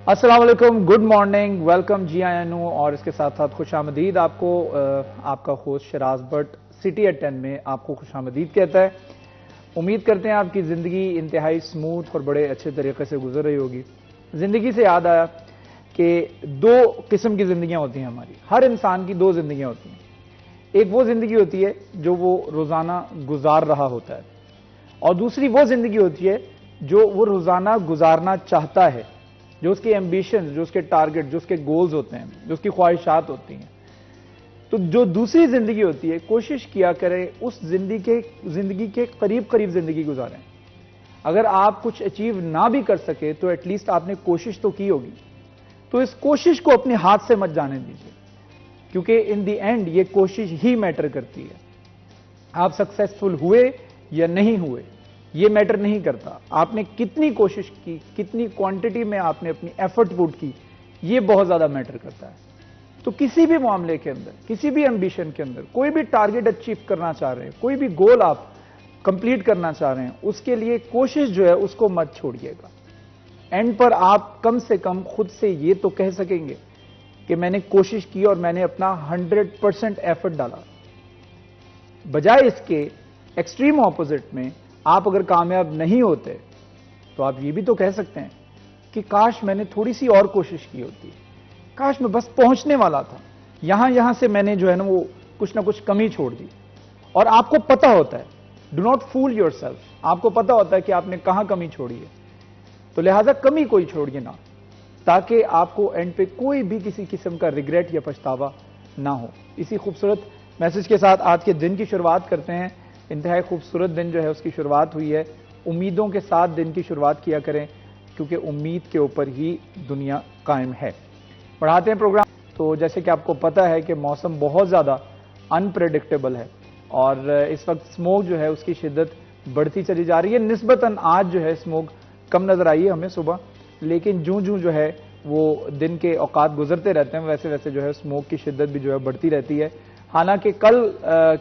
السلام علیکم، good morning, welcome GINO اور اس کے ساتھ ساتھ خوش آمدید آپ کو آپ کا host Shiraz Butt city at 10 میں آپ کو خوش آمدید کہتا ہے۔ امید کرتے ہیں آپ کی زندگی انتہائی سموتھ اور بڑے اچھے طریقے سے گزر رہی ہوگی۔ زندگی سے یاد آیا کہ دو قسم کی زندگیاں ہوتی ہیں ہماری، ہر انسان کی دو زندگیاں ہوتی ہیں۔ ایک وہ زندگی ہوتی ہے جو وہ روزانہ گزار رہا ہوتا ہے، اور دوسری وہ زندگی ہوتی ہے جو وہ روزانہ گزارنا چاہتا ہے، جو اس کے ایمبیشنز، جو اس کے ٹارگٹ، جو اس کے گولز ہوتے ہیں، جو اس کی خواہشات ہوتی ہیں۔ تو جو دوسری زندگی ہوتی ہے، کوشش کیا کریں اس زندگی کے قریب زندگی گزاریں۔ اگر آپ کچھ اچیو نہ بھی کر سکے تو ایٹ لیسٹ آپ نے کوشش تو کی ہوگی، تو اس کوشش کو اپنے ہاتھ سے مت جانے دیجیے، کیونکہ ان دی اینڈ یہ کوشش ہی میٹر کرتی ہے۔ آپ سکسیسفل ہوئے یا نہیں ہوئے یہ میٹر نہیں کرتا، آپ نے کتنی کوشش کی، کتنی کوانٹٹی میں آپ نے اپنی ایفرٹ پٹ کی، یہ بہت زیادہ میٹر کرتا ہے۔ تو کسی بھی معاملے کے اندر، کسی بھی ایمبیشن کے اندر، کوئی بھی ٹارگٹ اچیو کرنا چاہ رہے ہیں، کوئی بھی گول آپ کمپلیٹ کرنا چاہ رہے ہیں، اس کے لیے کوشش جو ہے اس کو مت چھوڑیے گا۔ اینڈ پر آپ کم سے کم خود سے یہ تو کہہ سکیں گے کہ میں نے کوشش کی اور میں نے اپنا 100% ایفرٹ ڈالا۔ بجائے اس کے ایکسٹریم اپوزٹ میں آپ اگر کامیاب نہیں ہوتے تو آپ یہ بھی تو کہہ سکتے ہیں کہ کاش میں نے تھوڑی سی اور کوشش کی ہوتی، کاش میں بس پہنچنے والا تھا، یہاں سے میں نے جو ہے نا وہ کچھ نہ کچھ کمی چھوڑ دی۔ اور آپ کو پتا ہوتا ہے، do not fool yourself, آپ کو پتا ہوتا ہے کہ آپ نے کہاں کمی چھوڑی ہے، تو لہذا کمی کوئی چھوڑیے نہ، تاکہ آپ کو اینڈ پہ کوئی بھی کسی قسم کا ریگریٹ یا پچھتاوا نہ ہو۔ اسی خوبصورت میسج کے ساتھ آج کے دن کی شروعات کرتے ہیں۔ انتہائی خوبصورت دن جو ہے اس کی شروعات ہوئی ہے۔ امیدوں کے ساتھ دن کی شروعات کیا کریں، کیونکہ امید کے اوپر ہی دنیا قائم ہے۔ بڑھاتے ہیں پروگرام۔ تو جیسے کہ آپ کو پتا ہے کہ موسم بہت زیادہ انپریڈکٹیبل ہے، اور اس وقت سموگ جو ہے اس کی شدت بڑھتی چلی جا رہی ہے۔ نسبتاً آج جو ہے سموگ کم نظر آئی ہے ہمیں صبح، لیکن جوں جو ہے وہ دن کے اوقات گزرتے رہتے ہیں ویسے جو ہے سموگ کی شدت بھی جو ہے بڑھتی رہتی ہے۔ حالانکہ کل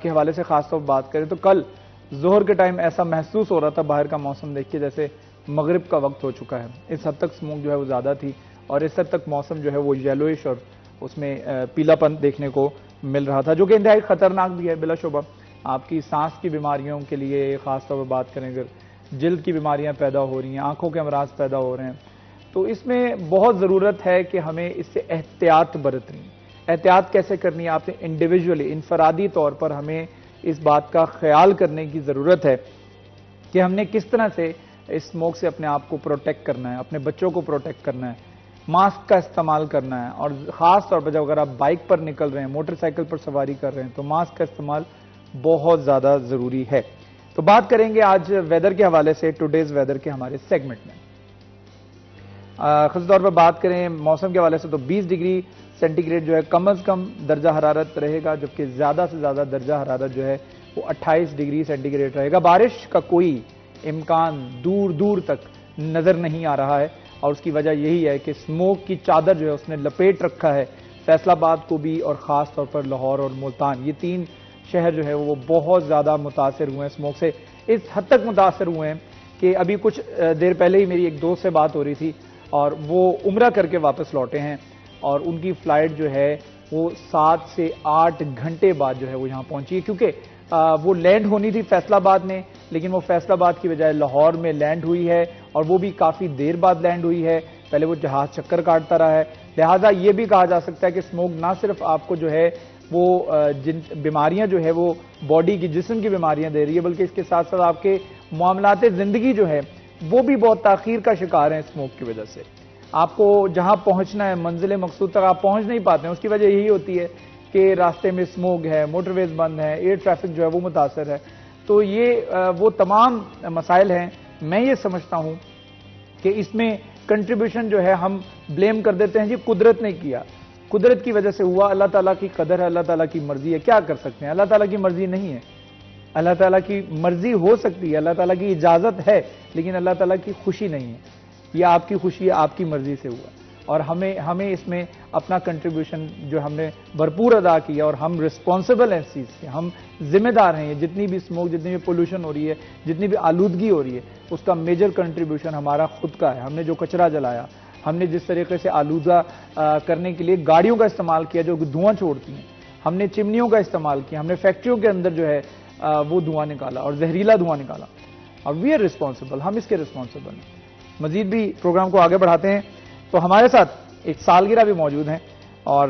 کے حوالے سے خاص طور پر بات کریں تو کل ظہر کے ٹائم ایسا محسوس ہو رہا تھا باہر کا موسم دیکھ کے جیسے مغرب کا وقت ہو چکا ہے۔ اس حد تک سموگ جو ہے وہ زیادہ تھی، اور اس حد تک موسم جو ہے وہ یلوئش اور اس میں پیلا پن دیکھنے کو مل رہا تھا، جو کہ انتہائی خطرناک بھی ہے بلا شبہ آپ کی سانس کی بیماریوں کے لیے۔ خاص طور پر بات کریں اگر جلد کی بیماریاں پیدا ہو رہی ہیں، آنکھوں کے امراض پیدا ہو رہے ہیں، تو اس میں بہت ضرورت ہے کہ ہمیں اس سے احتیاط برتنی ہے۔ احتیاط کیسے کرنی ہے؟ آپ نے انڈیویجولی، انفرادی طور پر ہمیں اس بات کا خیال کرنے کی ضرورت ہے کہ ہم نے کس طرح سے اس اسموک سے اپنے آپ کو پروٹیکٹ کرنا ہے، اپنے بچوں کو پروٹیکٹ کرنا ہے، ماسک کا استعمال کرنا ہے، اور خاص طور پر جب اگر آپ بائک پر نکل رہے ہیں، موٹر سائیکل پر سواری کر رہے ہیں تو ماسک کا استعمال بہت زیادہ ضروری ہے۔ تو بات کریں گے آج ویدر کے حوالے سے، ٹوڈیز ویدر کے ہمارے سیگمنٹ میں۔ خاص طور پر بات کریں موسم کے حوالے سے تو 20 ڈگری سینٹی گریڈ جو ہے کم از کم درجہ حرارت رہے گا، جبکہ زیادہ سے زیادہ درجہ حرارت جو ہے وہ 28 ڈگری سینٹی گریڈ رہے گا۔ بارش کا کوئی امکان دور تک نظر نہیں آ رہا ہے، اور اس کی وجہ یہی ہے کہ سموک کی چادر جو ہے اس نے لپیٹ رکھا ہے فیصل آباد کو بھی، اور خاص طور پر لاہور اور ملتان، یہ تین شہر جو ہے وہ بہت زیادہ متاثر ہوئے ہیں سموک سے۔ اس حد تک متاثر ہوئے ہیں کہ ابھی کچھ دیر پہلے ہی میری ایک دوست سے بات ہو رہی تھی، اور وہ عمرہ کر کے واپس لوٹے ہیں، اور ان کی فلائٹ جو ہے وہ 7 سے 8 گھنٹے بعد جو ہے وہ یہاں پہنچی ہے، کیونکہ وہ لینڈ ہونی تھی فیصل آباد میں، لیکن وہ فیصل آباد کی بجائے لاہور میں لینڈ ہوئی ہے، اور وہ بھی کافی دیر بعد لینڈ ہوئی ہے۔ پہلے وہ جہاز چکر کاٹتا رہا ہے، لہٰذا یہ بھی کہا جا سکتا ہے کہ سموگ نہ صرف آپ کو جو ہے وہ جن بیماریاں جو ہے وہ باڈی کی، جسم کی بیماریاں دے رہی ہے، بلکہ اس کے ساتھ ساتھ آپ کے معاملات زندگی جو ہے وہ بھی بہت تاخیر کا شکار ہیں سموگ کی وجہ سے۔ آپ کو جہاں پہنچنا ہے، منزل مقصود تک آپ پہنچ نہیں پاتے ہیں، اس کی وجہ یہی ہوتی ہے کہ راستے میں سموگ ہے، موٹر ویز بند ہیں، ایئر ٹریفک جو ہے وہ متاثر ہے۔ تو یہ وہ تمام مسائل ہیں۔ میں یہ سمجھتا ہوں کہ اس میں کنٹریبیوشن جو ہے ہم بلیم کر دیتے ہیں جی قدرت نے کیا، قدرت کی وجہ سے ہوا، اللہ تعالیٰ کی قدر ہے، اللہ تعالیٰ کی مرضی ہے، کیا کر سکتے ہیں؟ اللہ تعالیٰ کی مرضی نہیں ہے، اللہ تعالیٰ کی مرضی ہو سکتی ہے، اللہ تعالیٰ کی اجازت ہے، لیکن اللہ تعالیٰ کی خوشی نہیں ہے۔ یہ آپ کی خوشی ہے، آپ کی مرضی سے ہوا، اور ہمیں اس میں اپنا کنٹریبیوشن جو ہم نے بھرپور ادا کیا، اور ہم رسپانسبل ہیں اس چیز کے، ہم ذمہ دار ہیں۔ جتنی بھی سموک، جتنی بھی پولوشن ہو رہی ہے، جتنی بھی آلودگی ہو رہی ہے، اس کا میجر کنٹریبیوشن ہمارا خود کا ہے۔ ہم نے جو کچرا جلایا، ہم نے جس طریقے سے آلودہ کرنے کے لیے گاڑیوں کا استعمال کیا جو دھواں چھوڑتی ہیں، ہم نے چمنیوں کا استعمال کیا، ہم نے فیکٹریوں کے اندر جو ہے وہ دھواں نکالا اور زہریلا دھواں نکالا، اور وی آر ریسپانسبل، ہم اس کے ریسپانسبل ہیں۔ مزید بھی پروگرام کو آگے بڑھاتے ہیں تو ہمارے ساتھ ایک سالگرہ بھی موجود ہیں، اور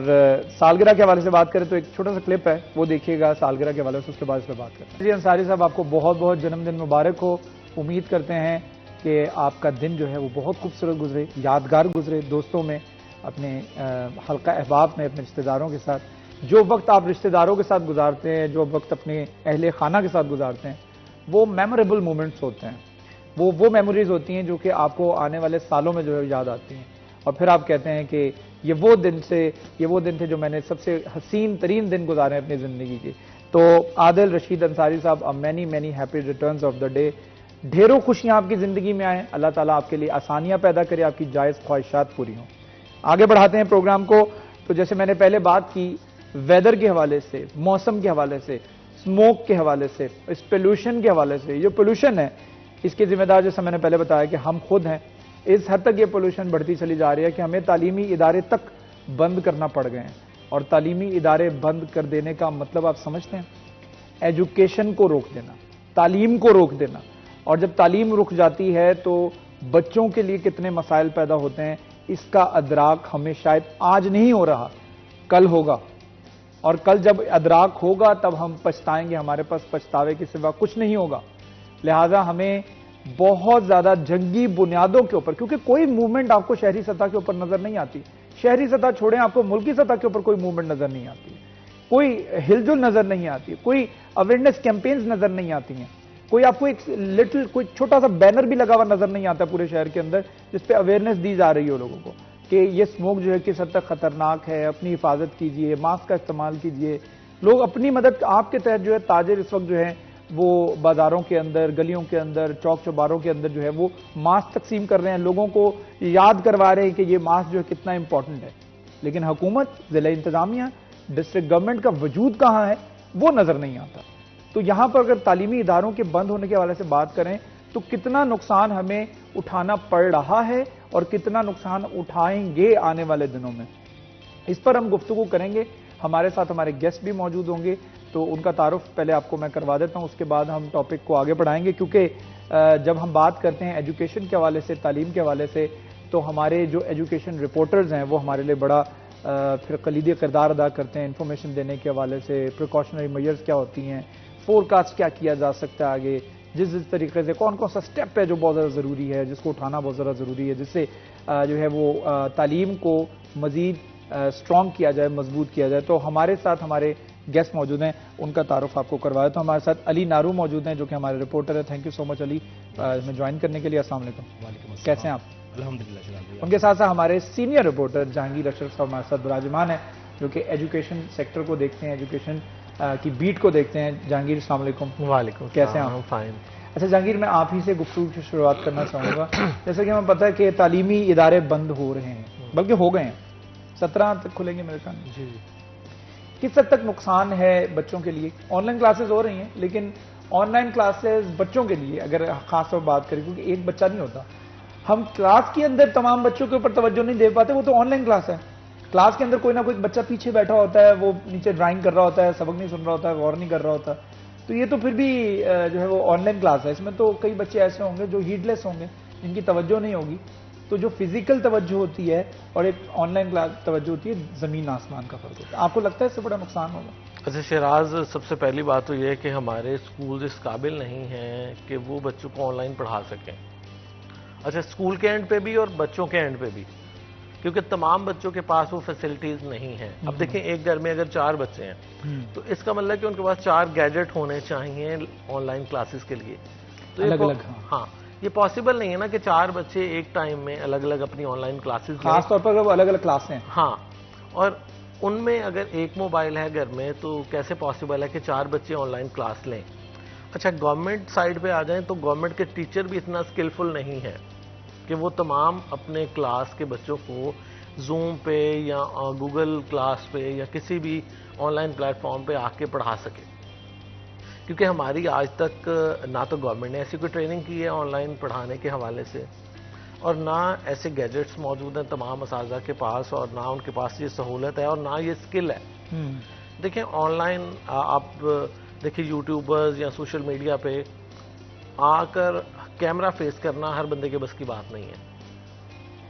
سالگرہ کے حوالے سے بات کریں تو ایک چھوٹا سا کلپ ہے، وہ دیکھیے گا سالگرہ کے حوالے سے، اس کے بعد اس پہ بات کرتے ہیں۔ جی انصاری صاحب، آپ کو بہت بہت جنم دن مبارک ہو۔ امید کرتے ہیں کہ آپ کا دن جو ہے وہ بہت خوبصورت گزرے، یادگار گزرے، دوستوں میں، اپنے حلقہ احباب میں، اپنے رشتہ داروں کے ساتھ۔ جو وقت آپ رشتہ داروں کے ساتھ گزارتے ہیں، جو وقت اپنے اہل خانہ کے ساتھ گزارتے ہیں، وہ میموریبل مومنٹس ہوتے ہیں، وہ میموریز ہوتی ہیں جو کہ آپ کو آنے والے سالوں میں جو ہے یاد آتی ہیں، اور پھر آپ کہتے ہیں کہ یہ وہ دن تھے جو میں نے سب سے حسین ترین دن گزارے ہیں اپنی زندگی کے۔ تو عادل Rashid Ansari sahab, many many happy returns of the day, ڈھیروں خوشیاں آپ کی زندگی میں آئیں، اللہ تعالیٰ آپ کے لیے آسانیاں پیدا کرے، آپ کی جائز خواہشات پوری ہوں۔ آگے بڑھاتے ہیں پروگرام کو، تو جیسے میں نے پہلے بات کی ویدر کے حوالے سے، موسم کے حوالے سے، اسموک کے حوالے سے، اس پولوشن کے حوالے سے، جو پولوشن ہے اس کے ذمہ دار، جیسے میں نے پہلے بتایا کہ ہم خود ہیں۔ اس حد تک یہ پولوشن بڑھتی چلی جا رہی ہے کہ ہمیں تعلیمی ادارے تک بند کرنا پڑ گئے ہیں، اور تعلیمی ادارے بند کر دینے کا مطلب آپ سمجھتے ہیں؟ ایجوکیشن کو روک دینا، تعلیم کو روک دینا، اور جب تعلیم رک جاتی ہے تو بچوں کے لیے کتنے مسائل پیدا ہوتے ہیں، اس کا ادراک ہمیں شاید آج نہیں ہو رہا، کل ہوگا، اور کل جب ادراک ہوگا تب ہم پچھتائیں گے، ہمارے پاس پچھتاوے کے سوا کچھ نہیں ہوگا۔ لہٰذا ہمیں بہت زیادہ جنگی بنیادوں کے اوپر، کیونکہ کوئی موومنٹ آپ کو شہری سطح کے اوپر نظر نہیں آتی، شہری سطح چھوڑیں، آپ کو ملکی سطح کے اوپر کوئی موومنٹ نظر نہیں آتی، کوئی ہل جل نظر نہیں آتی، کوئی اویئرنیس کیمپینز نظر نہیں آتی ہیں، کوئی آپ کو کوئی چھوٹا سا بینر بھی لگا ہوا نظر نہیں آتا پورے شہر کے اندر جس پہ اویئرنیس دی جا رہی ہو لوگوں کو کہ یہ اسموک جو ہے کس حد تک خطرناک ہے، اپنی حفاظت کیجئے، ماسک کا استعمال کیجئے۔ لوگ اپنی مدد آپ کے تحت جو ہے تاجر اس وقت جو ہے وہ بازاروں کے اندر، گلیوں کے اندر، چوک چوباروں کے اندر جو ہے وہ ماسک تقسیم کر رہے ہیں، لوگوں کو یاد کروا رہے ہیں کہ یہ ماسک جو ہے کتنا امپورٹنٹ ہے، لیکن حکومت، ضلع انتظامیہ، ڈسٹرکٹ گورنمنٹ کا وجود کہاں ہے وہ نظر نہیں آتا۔ تو یہاں پر اگر تعلیمی اداروں کے بند ہونے کے حوالے سے بات کریں تو کتنا نقصان ہمیں اٹھانا پڑ رہا ہے اور کتنا نقصان اٹھائیں گے آنے والے دنوں میں، اس پر ہم گفتگو کریں گے۔ ہمارے ساتھ ہمارے گیسٹ بھی موجود ہوں گے، تو ان کا تعارف پہلے آپ کو میں کروا دیتا ہوں، اس کے بعد ہم ٹاپک کو آگے بڑھائیں گے، کیونکہ جب ہم بات کرتے ہیں ایجوکیشن کے حوالے سے، تعلیم کے حوالے سے، تو ہمارے جو ایجوکیشن رپورٹرز ہیں وہ ہمارے لیے بڑا پھر کلیدی کردار ادا کرتے ہیں انفارمیشن دینے کے حوالے سے، پریکاشنری میجرز کیا ہوتی ہیں، فور کاسٹ کیا کیا جا سکتا ہے آگے، جس طریقے سے کون کون سا سٹیپ ہے جو بہت زیادہ ضروری ہے، جس کو اٹھانا بہت زیادہ ضروری ہے، جس سے جو ہے وہ تعلیم کو مزید اسٹرانگ کیا جائے، مضبوط کیا جائے۔ تو ہمارے ساتھ ہمارے گیسٹ موجود ہیں، ان کا تعارف آپ کو کروایا۔ تو ہمارے ساتھ علی نارو موجود ہیں جو کہ ہمارے رپورٹر ہیں۔ تھینک یو سو مچ علی میں جوائن کرنے کے لیے۔ السلام علیکم۔ وعلیکم السلام۔ کیسے ہیں آپ؟ الحمدللہ جناب۔ ان کے ساتھ ساتھ ہمارے سینئر رپورٹر جہانگیر اشرف صاحب ہمارے ساتھ براجمان ہیں جو کہ ایجوکیشن سیکٹر کو دیکھتے ہیں، ایجوکیشن کی بیٹ کو دیکھتے ہیں۔ جہانگیر السلام علیکم۔ وعلیکم السلام۔ کیسے ہیں آپ؟ فائن۔ اچھا جہانگیر، میں آپ ہی سے گفتگو کی شروعات کرنا چاہوں گا۔ جیسا کہ ہمیں پتہ ہے کہ تعلیمی ادارے بند ہو رہے ہیں، بلکہ ہو گئے ہیں، 17 تک کھلیں گے میرے خیال میں۔ جی۔ کس حد تک نقصان ہے بچوں کے لیے؟ آن لائن کلاسز ہو رہی ہیں، لیکن آن لائن کلاسز بچوں کے لیے اگر خاص طور بات کریں، کیونکہ ایک بچہ نہیں ہوتا، ہم کلاس کے اندر تمام بچوں کے اوپر توجہ نہیں دے پاتے، وہ تو آن لائن کلاس ہے۔ کلاس کے اندر کوئی نہ کوئی بچہ پیچھے بیٹھا ہوتا ہے، وہ نیچے ڈرائنگ کر رہا ہوتا ہے، سبق نہیں سن رہا ہوتا ہے، غور نہیں کر رہا ہوتا، تو یہ تو پھر بھی جو ہے وہ آن لائن کلاس ہے۔ اس میں تو کئی بچے ایسے ہوں گے جو ہیڈ لیس ہوں گے، جن کی توجہ نہیں ہوگی، تو جو فزیکل توجہ ہوتی ہے اور ایک آن لائن کلاس توجہ ہوتی ہے، زمین آسمان کا فرق ہوتا ہے۔ آپ کو لگتا ہے اس سے بڑا نقصان ہوگا؟ اچھا شہراز، سب سے پہلی بات تو یہ ہے کہ ہمارے اسکول اس قابل نہیں ہیں کہ وہ بچوں کو آن لائن پڑھا سکیں۔ اچھا، اسکول کے اینڈ پہ بھی اور بچوں کے اینڈ پہ بھی، کیونکہ تمام بچوں کے پاس وہ فیسلٹیز نہیں ہیں۔ اب دیکھیں، ایک گھر میں اگر 4 بچے ہیں تو اس کا مطلب ہے کہ ان کے پاس 4 گیجٹ ہونے چاہیے آن لائن کلاسز کے لیے۔ تو الگ الگ۔ ہاں، یہ پاسبل نہیں ہے نا کہ 4 بچے ایک ٹائم میں الگ الگ اپنی آن لائن کلاسز لیں، خاص طور پر اگر وہ الگ الگ کلاس ہیں۔ ہاں، اور ان میں اگر ایک موبائل ہے گھر میں تو کیسے پاسبل ہے کہ 4 بچے آن لائن کلاس لیں؟ اچھا، گورنمنٹ سائڈ پہ آ جائیں تو گورنمنٹ کے ٹیچر بھی اتنا اسکلفل نہیں ہے کہ وہ تمام اپنے کلاس کے بچوں کو زوم پہ یا گوگل کلاس پہ یا کسی بھی آن لائن پلیٹ فارم پہ آ کے پڑھا سکے، کیونکہ ہماری آج تک نہ تو گورنمنٹ نے ایسی کوئی ٹریننگ کی ہے آن لائن پڑھانے کے حوالے سے۔ اور نہ ایسے گیجٹس موجود ہیں تمام اساتذہ کے پاس، اور نہ ان کے پاس یہ سہولت ہے، اور نہ یہ اسکل ہے۔ دیکھیں آن لائن آپ دیکھیں یوٹیوبرز یا سوشل میڈیا پہ آ کر کیمرہ فیس کرنا ہر بندے کے بس کی بات نہیں ہے۔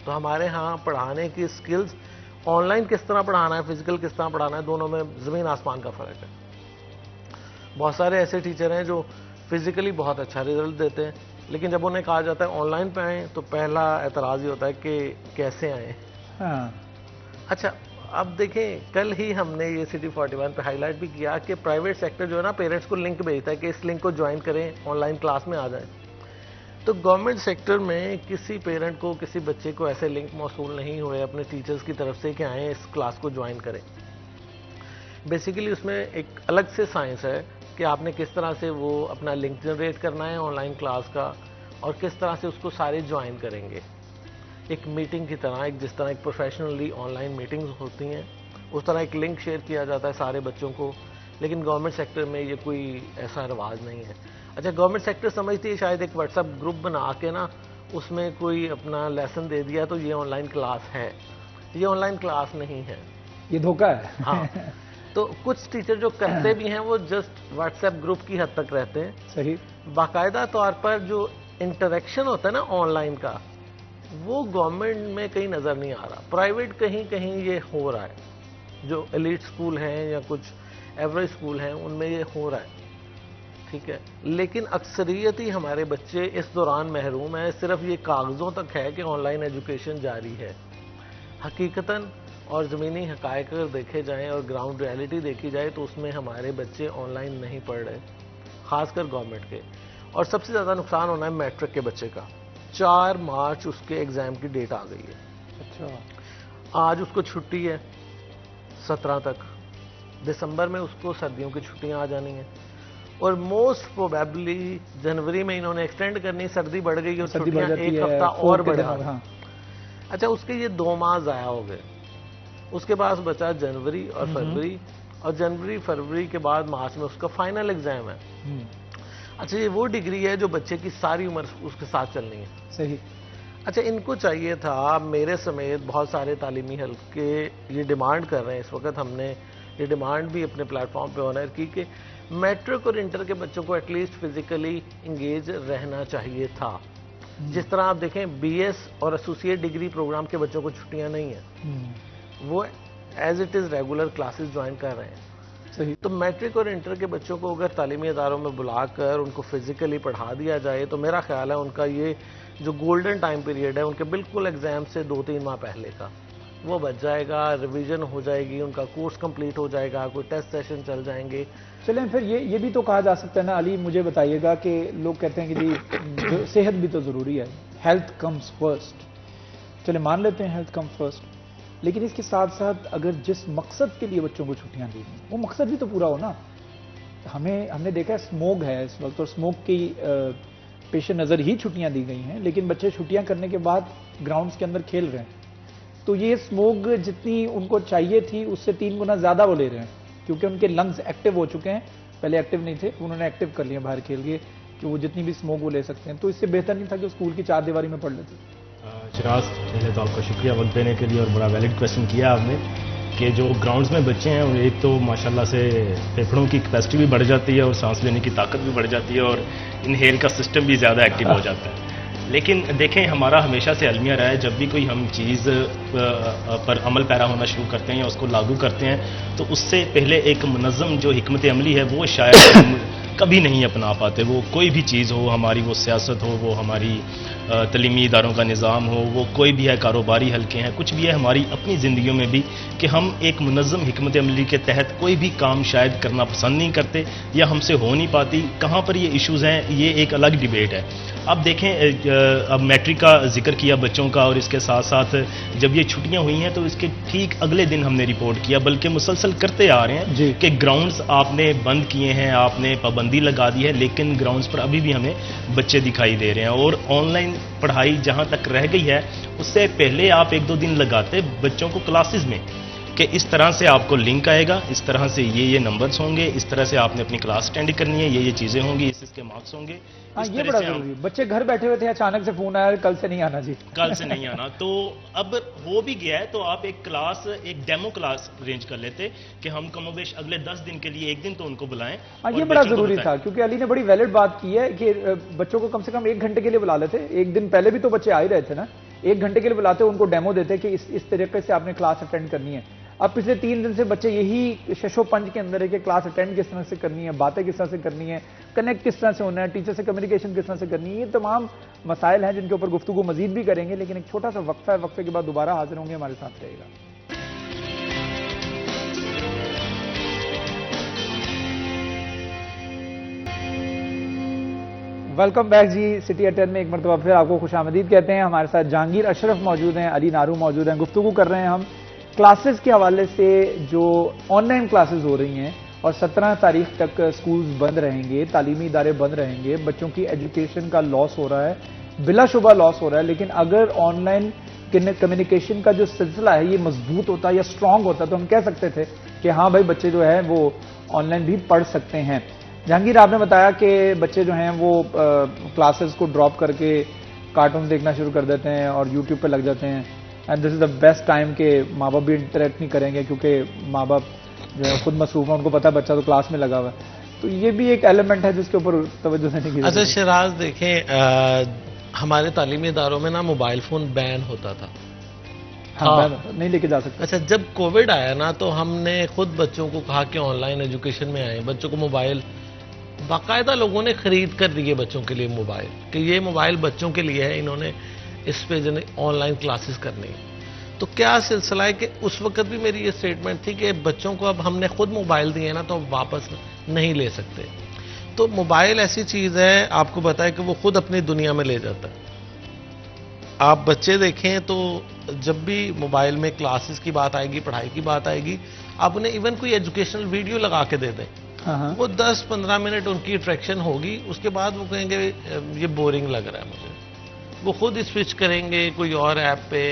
تو ہمارے ہاں پڑھانے کی سکلز، آن لائن کس طرح پڑھانا ہے، فزیکل کس طرح پڑھانا ہے، دونوں میں زمین آسمان کا فرق ہے۔ بہت سارے ایسے ٹیچر ہیں جو فزیکلی بہت اچھا رزلٹ دیتے ہیں، لیکن جب انہیں کہا جاتا ہے آن لائن پہ آئیں تو پہلا اعتراض یہ ہوتا ہے کہ کیسے آئیں۔ اچھا اب دیکھیں کل ہی ہم نے یہ سٹی 41 پہ ہائی لائٹ بھی کیا کہ پرائیویٹ سیکٹر جو ہے نا پیرنٹس کو لنک بھیجتا ہے کہ اس لنک کو جوائن کریں، آن لائن کلاس میں آ جائیں۔ تو گورنمنٹ سیکٹر میں کسی پیرنٹ کو، کسی بچے کو ایسے لنک موصول نہیں ہوئے اپنے ٹیچرز کی طرف سے کہ آئیں اس کلاس کو جوائن کریں۔ بیسیکلی اس میں ایک الگ سے سائنس ہے کہ آپ نے کس طرح سے وہ اپنا لنک جنریٹ کرنا ہے آن لائن کلاس کا، اور کس طرح سے اس کو سارے جوائن کریں گے۔ ایک میٹنگ کی طرح، جس طرح ایک پروفیشنلی آن لائن میٹنگز ہوتی ہیں اس طرح ایک لنک شیئر کیا جاتا ہے سارے بچوں کو، لیکن گورنمنٹ سیکٹر میں یہ کوئی ایسا رواج نہیں ہے۔ اچھا گورنمنٹ سیکٹر سمجھتی ہے شاید ایک واٹس ایپ گروپ بنا کے نا اس میں کوئی اپنا لیسن دے دیا تو یہ آن لائن کلاس ہے۔ یہ آن لائن کلاس نہیں ہے، یہ دھوکہ ہے۔ ہاں تو کچھ ٹیچر جو کرتے بھی ہیں وہ جسٹ واٹس ایپ گروپ کی حد تک رہتے ہیں۔ صحیح۔ باقاعدہ طور پر جو انٹریکشن ہوتا ہے نا آن لائن کا، وہ گورنمنٹ میں کہیں نظر نہیں آ رہا، پرائیویٹ کہیں کہیں یہ ہو رہا ہے۔ جو ایلیٹ سکول ہیں یا کچھ ایوریج سکول ہیں ان میں یہ ہو رہا ہے، ٹھیک ہے، لیکن اکثریتی ہمارے بچے اس دوران محروم ہیں۔ صرف یہ کاغذوں تک ہے کہ آن لائن ایجوکیشن جاری ہے، حقیقتاً اور زمینی حقائق اگر دیکھے جائیں اور گراؤنڈ ریالٹی دیکھی جائے تو اس میں ہمارے بچے آن لائن نہیں پڑھ رہے، خاص کر گورنمنٹ کے۔ اور سب سے زیادہ نقصان ہونا ہے میٹرک کے بچے کا۔ 4 مارچ اس کے ایگزام کی ڈیٹ آ گئی ہے۔ اچھا، آج اس کو چھٹی ہے 17 تک، دسمبر میں اس کو سردیوں کی چھٹیاں آ جانی ہیں، اور موسٹ پروبیبلی جنوری میں انہوں نے ایکسٹینڈ کرنی، سردی بڑھ گئی اور چھٹیاں ایک ہفتہ اور بڑھا۔ اچھا اس کے یہ 2 ماہ ضائع ہو گئے، اس کے پاس بچا جنوری اور فروری، اور جنوری فروری کے بعد مارچ میں اس کا فائنل ایگزام ہے۔ اچھا یہ وہ ڈگری ہے جو بچے کی ساری عمر اس کے ساتھ چلنی ہے۔ صحیح۔ اچھا ان کو چاہیے تھا، میرے سمیت بہت سارے تعلیمی حلقے یہ ڈیمانڈ کر رہے ہیں اس وقت، ہم نے یہ ڈیمانڈ بھی اپنے پلیٹ فارم پہ آنر کی کہ میٹرک اور انٹر کے بچوں کو ایٹ لیسٹ فزیکلی انگیج رہنا چاہیے تھا۔ جس طرح آپ دیکھیں بی ایس اور ایسوسیٹ ڈگری پروگرام کے بچوں کو چھٹیاں نہیں ہیں، وہ as it is regular classes join کر رہے ہیں۔ صحیح۔ تو میٹرک اور انٹر کے بچوں کو اگر تعلیمی اداروں میں بلا کر ان کو فزیکلی پڑھا دیا جائے تو میرا خیال ہے ان کا یہ جو گولڈن ٹائم پیریڈ ہے ان کے بالکل ایگزام سے 2-3 ماہ پہلے کا وہ بچ جائے گا، ریویژن ہو جائے گی، ان کا کورس کمپلیٹ ہو جائے گا، کوئی ٹیسٹ سیشن چل جائیں گے۔ چلیں پھر یہ بھی تو کہا جا سکتا ہے نا علی، مجھے بتائیے گا کہ لوگ کہتے ہیں کہ جی صحت بھی تو ضروری ہے، ہیلتھ کمز فرسٹ، چلے مان لیتے ہیں ہیلتھ کمز فرسٹ، لیکن اس کے ساتھ ساتھ اگر جس مقصد کے لیے بچوں کو چھٹیاں دی گئی وہ مقصد بھی تو پورا ہو نا۔ ہم نے دیکھا ہے اسموگ ہے اس وقت، اور اسموگ کی پیش نظر ہی چھٹیاں دی گئی ہیں، لیکن بچے چھٹیاں کرنے کے بعد گراؤنڈز کے اندر کھیل رہے ہیں، تو یہ اسموگ جتنی ان کو چاہیے تھی اس سے 3 گنا زیادہ وہ لے رہے ہیں، کیونکہ ان کے لنگز ایکٹیو ہو چکے ہیں، پہلے ایکٹیو نہیں تھے، انہوں نے ایکٹیو کر لیا باہر کھیل کے کہ وہ جتنی بھی اسموگ وہ لے سکتے ہیں۔ تو اس سے بہتر نہیں تھا کہ اسکول کی 4 دیواری میں پڑھ لیتے؟ شراز پہلے تو آپ کا شکریہ وقت دینے کے لیے، اور بڑا ویلڈ کویشچن کیا آپ نے کہ جو گراؤنڈز میں بچے ہیں ایک تو ماشاءاللہ سے پھیپھڑوں کی کیپیسٹی بھی بڑھ جاتی ہے اور سانس لینے کی طاقت بھی بڑھ جاتی ہے اور انہیل کا سسٹم بھی زیادہ ایکٹیو ہو جاتا ہے۔ لیکن دیکھیں ہمارا ہمیشہ سے المیہ رہا ہے جب بھی کوئی ہم چیز پر عمل پیرا ہونا شروع کرتے ہیں یا اس کو لاگو کرتے ہیں تو اس سے پہلے ایک منظم جو حکمت عملی ہے وہ شاید ہم کبھی نہیں اپنا پاتے۔ وہ کوئی بھی چیز ہو ہماری، وہ سیاست ہو، وہ ہماری تعلیمی اداروں کا نظام ہو، وہ کوئی بھی ہے، کاروباری حلقے ہیں، کچھ بھی ہے ہماری اپنی زندگیوں میں بھی، کہ ہم ایک منظم حکمت عملی کے تحت کوئی بھی کام شاید کرنا پسند نہیں کرتے یا ہم سے ہو نہیں پاتی۔ کہاں پر یہ ایشوز ہیں یہ ایک الگ ڈیبیٹ ہے۔ اب دیکھیں اب میٹرک کا ذکر کیا بچوں کا، اور اس کے ساتھ ساتھ جب یہ چھٹیاں ہوئی ہیں تو اس کے ٹھیک اگلے دن ہم نے رپورٹ کیا، بلکہ مسلسل کرتے آ رہے ہیں کہ گراؤنڈز آپ نے بند کیے ہیں، آپ نے پابندی لگا دی ہے، لیکن گراؤنڈز پر ابھی بھی ہمیں بچے دکھائی دے رہے ہیں۔ اور آن لائن پڑھائی جہاں تک رہ گئی ہے اس سے پہلے آپ 1-2 دن لگاتے بچوں کو کلاسز میں کہ اس طرح سے آپ کو لنک آئے گا, اس طرح سے یہ نمبرز ہوں گے, اس طرح سے آپ نے اپنی کلاس اٹینڈ کرنی ہے, یہ چیزیں ہوں گی, اس کے مارکس ہوں گے. ہاں یہ بڑا ضروری ہے. بچے گھر بیٹھے ہوئے تھے, اچانک سے فون آیا کل سے نہیں آنا جی, کل سے نہیں آنا. تو اب ہو بھی گیا ہے تو آپ ایک کلاس, ایک ڈیمو کلاس ارینج کر لیتے کہ ہم کم و بیش اگلے 10 دن کے لیے ایک دن تو ان کو بلائیں. ہاں یہ بڑا ضروری تھا, کیونکہ علی نے بڑی ویلڈ بات کی ہے کہ بچوں کو کم سے کم 1 گھنٹے کے لیے بلا لیتے. ایک دن پہلے بھی تو بچے آ ہی رہے تھے نا, 1 گھنٹے کے لیے بلاتے, ان کو ڈیمو دیتے کہ اس طریقے سے آپ نے کلاس اٹینڈ کرنی ہے. اب پچھلے 3 دن سے بچے یہی شش و پنج کے اندر ہے کہ کلاس اٹینڈ کس طرح سے کرنی ہے, باتیں کس طرح سے کرنی ہے, کنیکٹ کس طرح سے ہونا ہے, ٹیچر سے کمیونیکیشن کس طرح سے کرنی ہے. یہ تمام مسائل ہیں جن کے اوپر گفتگو مزید بھی کریں گے, لیکن ایک چھوٹا سا وقفہ ہے, وقفے کے بعد دوبارہ حاضر ہوں گے, ہمارے ساتھ رہے گا. Welcome back G. City at 10 میں ایک مرتبہ پھر آپ کو خوش آمدید کہتے ہیں. ہمارے ساتھ جہانگیر اشرف موجود ہیں, علی نارو موجود ہیں. گفتگو کر رہے ہیں ہم کلاسز کے حوالے سے جو آن لائن کلاسز ہو رہی ہیں, اور 17 تاریخ تک سکولز بند رہیں گے, تعلیمی ادارے بند رہیں گے, بچوں کی ایجوکیشن کا لاس ہو رہا ہے, بلا شبہ لاس ہو رہا ہے. لیکن اگر آن لائن کمیونیکیشن کا جو سلسلہ ہے یہ مضبوط ہوتا یا اسٹرانگ ہوتا تو ہم کہہ سکتے تھے کہ ہاں بھائی بچے جو ہے وہ آن لائن بھی پڑھ سکتے ہیں. جہانگیر, آپ نے بتایا کہ بچے جو ہیں وہ کلاسز کو ڈراپ کر کے کارٹون دیکھنا شروع کر دیتے ہیں اور یوٹیوب پہ لگ جاتے ہیں, and this is the best time کہ ماں باپ بھی انٹریکٹ نہیں کریں گے کیونکہ ماں باپ جو ہے خود مصروف ہیں, ان کو پتا ہے بچہ تو کلاس میں لگا ہوا ہے. تو یہ بھی ایک ایلیمنٹ ہے جس کے اوپر توجہ دینے کی. اچھا شراز, دیکھیں ہمارے تعلیمی اداروں میں نا موبائل فون بین ہوتا تھا, نہیں لے کے جا سکتے. اچھا جب کووڈ آیا نا تو ہم نے خود بچوں کو کہا کہ آن لائن ایجوکیشن میں آئیں, بچوں کو موبائل باقاعدہ لوگوں نے خرید کر دیے بچوں کے لیے موبائل, کہ یہ موبائل بچوں کے لیے ہے, انہوں نے اس پہ آن لائن کلاسز کرنی. تو کیا سلسلہ ہے کہ اس وقت بھی میری یہ سٹیٹمنٹ تھی کہ بچوں کو اب ہم نے خود موبائل دیے نا تو واپس نہیں لے سکتے. تو موبائل ایسی چیز ہے, آپ کو بتائے کہ وہ خود اپنی دنیا میں لے جاتا ہے. آپ بچے دیکھیں تو جب بھی موبائل میں کلاسز کی بات آئے گی, پڑھائی کی بات آئے گی, آپ انہیں ایون کوئی ایجوکیشنل ویڈیو لگا کے دے دیں, وہ 10-15 منٹ ان کی اٹریکشن ہوگی, اس کے بعد وہ کہیں گے یہ بورنگ لگ رہا ہے مجھے. وہ خود ہی سوئچ کریں گے کوئی اور ایپ پہ,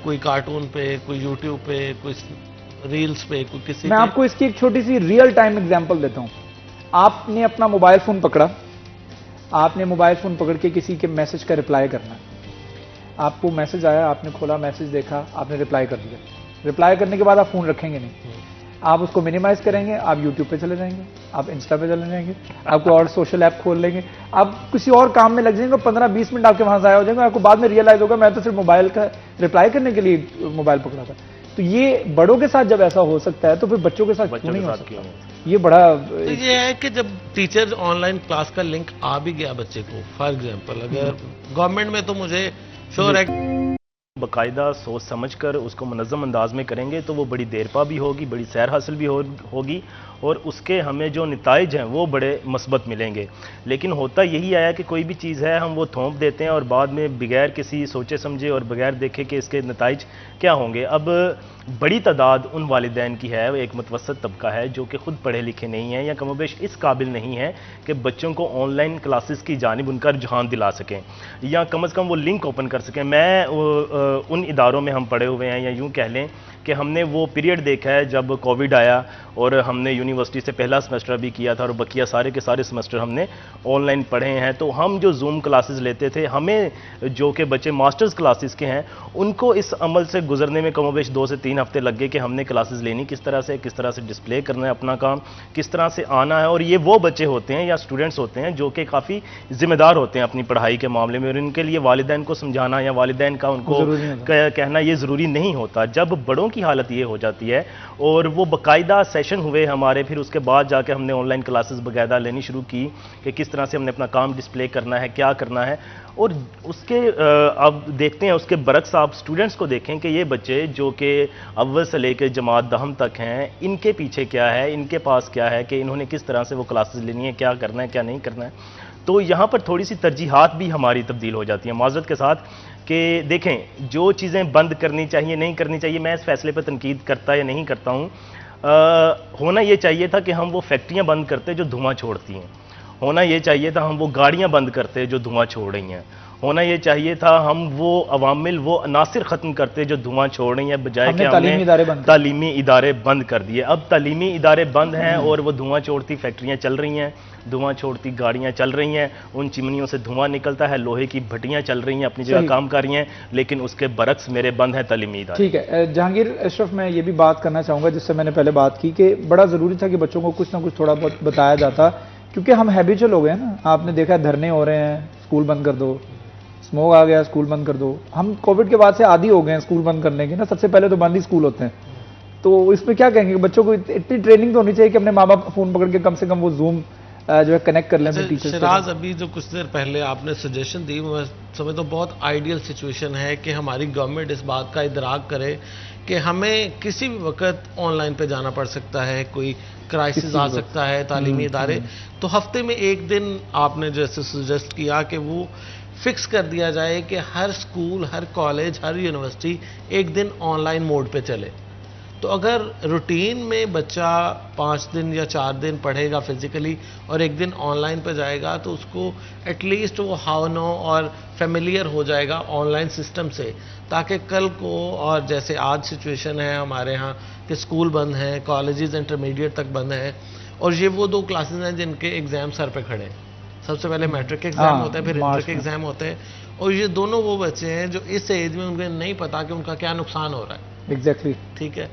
کوئی کارٹون پہ, کوئی یوٹیوب پہ, کوئی ریلز پہ, کوئی کسی. میں آپ کو اس کی ایک چھوٹی سی ریئل ٹائم ایگزامپل دیتا ہوں. آپ نے اپنا موبائل فون پکڑا, آپ نے موبائل فون پکڑ کے کسی کے میسج کا رپلائی کرنا. آپ کو میسج آیا, آپ نے کھولا, میسج دیکھا, آپ نے رپلائی کر دیا. رپلائی کرنے کے بعد آپ فون رکھیں گے نہیں, آپ اس کو منیمائز کریں گے, آپ یوٹیوب پہ چلے جائیں گے, آپ انسٹا پہ چلے جائیں گے, آپ کو اور سوشل ایپ کھول لیں گے, آپ کسی اور کام میں لگ جائیں گے, 15-20 منٹ آپ کے وہاں ضائع ہو جائیں گے. آپ کو بعد میں ریئلائز ہوگا میں تو صرف موبائل کا رپلائی کرنے کے لیے موبائل پکڑا تھا. تو یہ بڑوں کے ساتھ جب ایسا ہو سکتا ہے تو پھر بچوں کے ساتھ کیوں نہیں ہو سکتا؟ یہ بڑا یہ ہے کہ جب ٹیچر آن لائن کلاس کا لنک آ بھی گیا بچے کو, فار ایگزامپل اگر گورنمنٹ میں تو مجھے شور ہے باقاعدہ سوچ سمجھ کر اس کو منظم انداز میں کریں گے تو وہ بڑی دیر پا بھی ہوگی, بڑی سیر حاصل بھی ہوگی, اور اس کے ہمیں جو نتائج ہیں وہ بڑے مثبت ملیں گے. لیکن ہوتا یہی آیا کہ کوئی بھی چیز ہے ہم وہ تھوپ دیتے ہیں اور بعد میں بغیر کسی سوچے سمجھے اور بغیر دیکھے کہ اس کے نتائج کیا ہوں گے. اب بڑی تعداد ان والدین کی ہے, ایک متوسط طبقہ ہے جو کہ خود پڑھے لکھے نہیں ہیں یا کم و بیش اس قابل نہیں ہیں کہ بچوں کو آن لائن کلاسز کی جانب ان کا رجحان دلا سکیں یا کم از کم وہ لنک اوپن کر سکیں. میں ان اداروں میں ہم پڑھے ہوئے ہیں, یا یوں کہہ لیں کہ ہم نے وہ پیریڈ دیکھا ہے جب کووڈ آیا اور ہم نے یونیورسٹی سے پہلا سمیسٹر بھی کیا تھا اور بقیہ سارے کے سارے سمیسٹر ہم نے آن لائن پڑھے ہیں. تو ہم جو زوم کلاسز لیتے تھے, ہمیں جو کہ بچے ماسٹرز کلاسز کے ہیں ان کو اس عمل سے گزرنے میں کم و بیش 2 سے 3 ہفتے لگ گئے کہ ہم نے کلاسز لینی کس طرح سے ڈسپلے کرنا ہے اپنا کام, کس طرح سے آنا ہے. اور یہ وہ بچے ہوتے ہیں یا اسٹوڈنٹس ہوتے ہیں جو کہ کافی ذمہ دار ہوتے ہیں اپنی پڑھائی کے معاملے میں, اور ان کے لیے والدین کو سمجھانا یا والدین کا ان کو کہنا یہ ضروری نہیں ہوتا. جب بڑوں کی حالت یہ ہو جاتی ہے اور وہ باقاعدہ سیشن ہوئے ہمارے, پھر اس کے بعد جا کے ہم نے آن لائن کلاسز باقاعدہ لینی شروع کی کہ کس طرح سے ہم نے اپنا کام ڈسپلے کرنا ہے, کیا کرنا ہے. اور اس کے اب دیکھتے ہیں اس کے برعکس آپ اسٹوڈنٹس کو دیکھیں کہ یہ بچے جو کہ اول سے لے کے جماعت دہم تک ہیں, ان کے پیچھے کیا ہے, ان کے پاس کیا ہے کہ انہوں نے کس طرح سے وہ کلاسز لینی ہے, کیا کرنا ہے, کیا نہیں کرنا ہے. تو یہاں پر تھوڑی سی ترجیحات بھی ہماری تبدیل ہو جاتی ہیں معذرت کے ساتھ کہ دیکھیں جو چیزیں بند کرنی چاہیے نہیں کرنی چاہیے, میں اس فیصلے پہ تنقید کرتا یا نہیں کرتا ہوں. ہونا یہ چاہیے تھا کہ ہم وہ فیکٹریاں بند کرتے جو دھواں چھوڑتی ہیں, ہونا یہ چاہیے تھا ہم وہ گاڑیاں بند کرتے جو دھواں چھوڑ رہی ہیں, ہونا یہ چاہیے تھا ہم وہ عوامل وہ عناصر ختم کرتے جو دھواں چھوڑ رہی ہیں بجائے کہ ہم نے تعلیمی ادارے بند کر دیے. اب تعلیمی ادارے بند ہیں اور وہ دھواں چھوڑتی فیکٹریاں چل رہی ہیں, دھواں چھوڑتی گاڑیاں چل رہی ہیں, ان چمنیوں سے دھواں نکلتا ہے, لوہے کی بھٹیاں چل رہی ہیں, اپنی جگہ کام کر رہی ہیں, لیکن اس کے برعکس میرے بند ہیں تعلیمی ادارے. ٹھیک ہے جہانگیر اشرف, میں یہ بھی بات کرنا چاہوں گا جس سے میں نے پہلے بات کی کہ بڑا ضروری تھا کہ بچوں کو کچھ نہ کچھ تھوڑا بہت بتایا جاتا, کیونکہ ہم ہیبیچل ہو گئے نا. آپ نے دیکھا دھرنے ہو رہے ہیں, اسکول بند کر دو, اسموگ آ گیا اسکول بند کر دو. ہم کووڈ کے بعد سے عادی ہو گئے ہیں اسکول بند کرنے کے نا, سب سے پہلے تو بند ہی اسکول ہوتے ہیں. تو اس میں کیا کہیں گے, بچوں کو اتنی ٹریننگ تو ہونی چاہیے کہ اپنے ماں باپ فون پکڑ کے کم سے کم وہ زوم جو ہے کنیکٹ کر لیں اپنے ٹیچر سے. شراز, ابھی جو کچھ دیر پہلے آپ نے سجیشن دی, میں سمجھتا ہوں بہت آئیڈیل سچویشن ہے کہ ہماری گورنمنٹ اس بات کا ادراک کرے کہ ہمیں کسی بھی وقت آن لائن پہ جانا پڑ سکتا ہے, کوئی کرائسس آ سکتا ہے, تعلیمی ادارے. تو ہفتے میں ایک دن آپ نے جیسے سجیسٹ کیا کہ وہ فکس کر دیا جائے کہ ہر اسکول, ہر کالج, ہر یونیورسٹی ایک دن آن لائن موڈ پہ چلے. تو اگر روٹین میں بچہ 5 دن یا 4 دن پڑھے گا فزیکلی اور ایک دن آن لائن پہ جائے گا, تو اس کو ایٹ لیسٹ وہ ہاؤ نو اور فیملیئر ہو جائے گا آن لائن سسٹم سے, تاکہ کل کو, اور جیسے آج سچویشن ہے ہمارے ہاں کہ اسکول بند ہیں, کالجز انٹرمیڈیٹ تک بند ہیں, اور یہ وہ 2 کلاسز ہیں جن کے ایگزام سر پہ کھڑے ہیں. سب سے پہلے میٹرک ایگزام ہوتا ہے, پھر انٹر کے ایگزام ہوتے ہیں, اور یہ دونوں وہ بچے ہیں جو اس ایج میں ان کو نہیں پتا کہ ان کا کیا نقصان ہو رہا ہے. ایگزیکٹلی. ٹھیک ہے,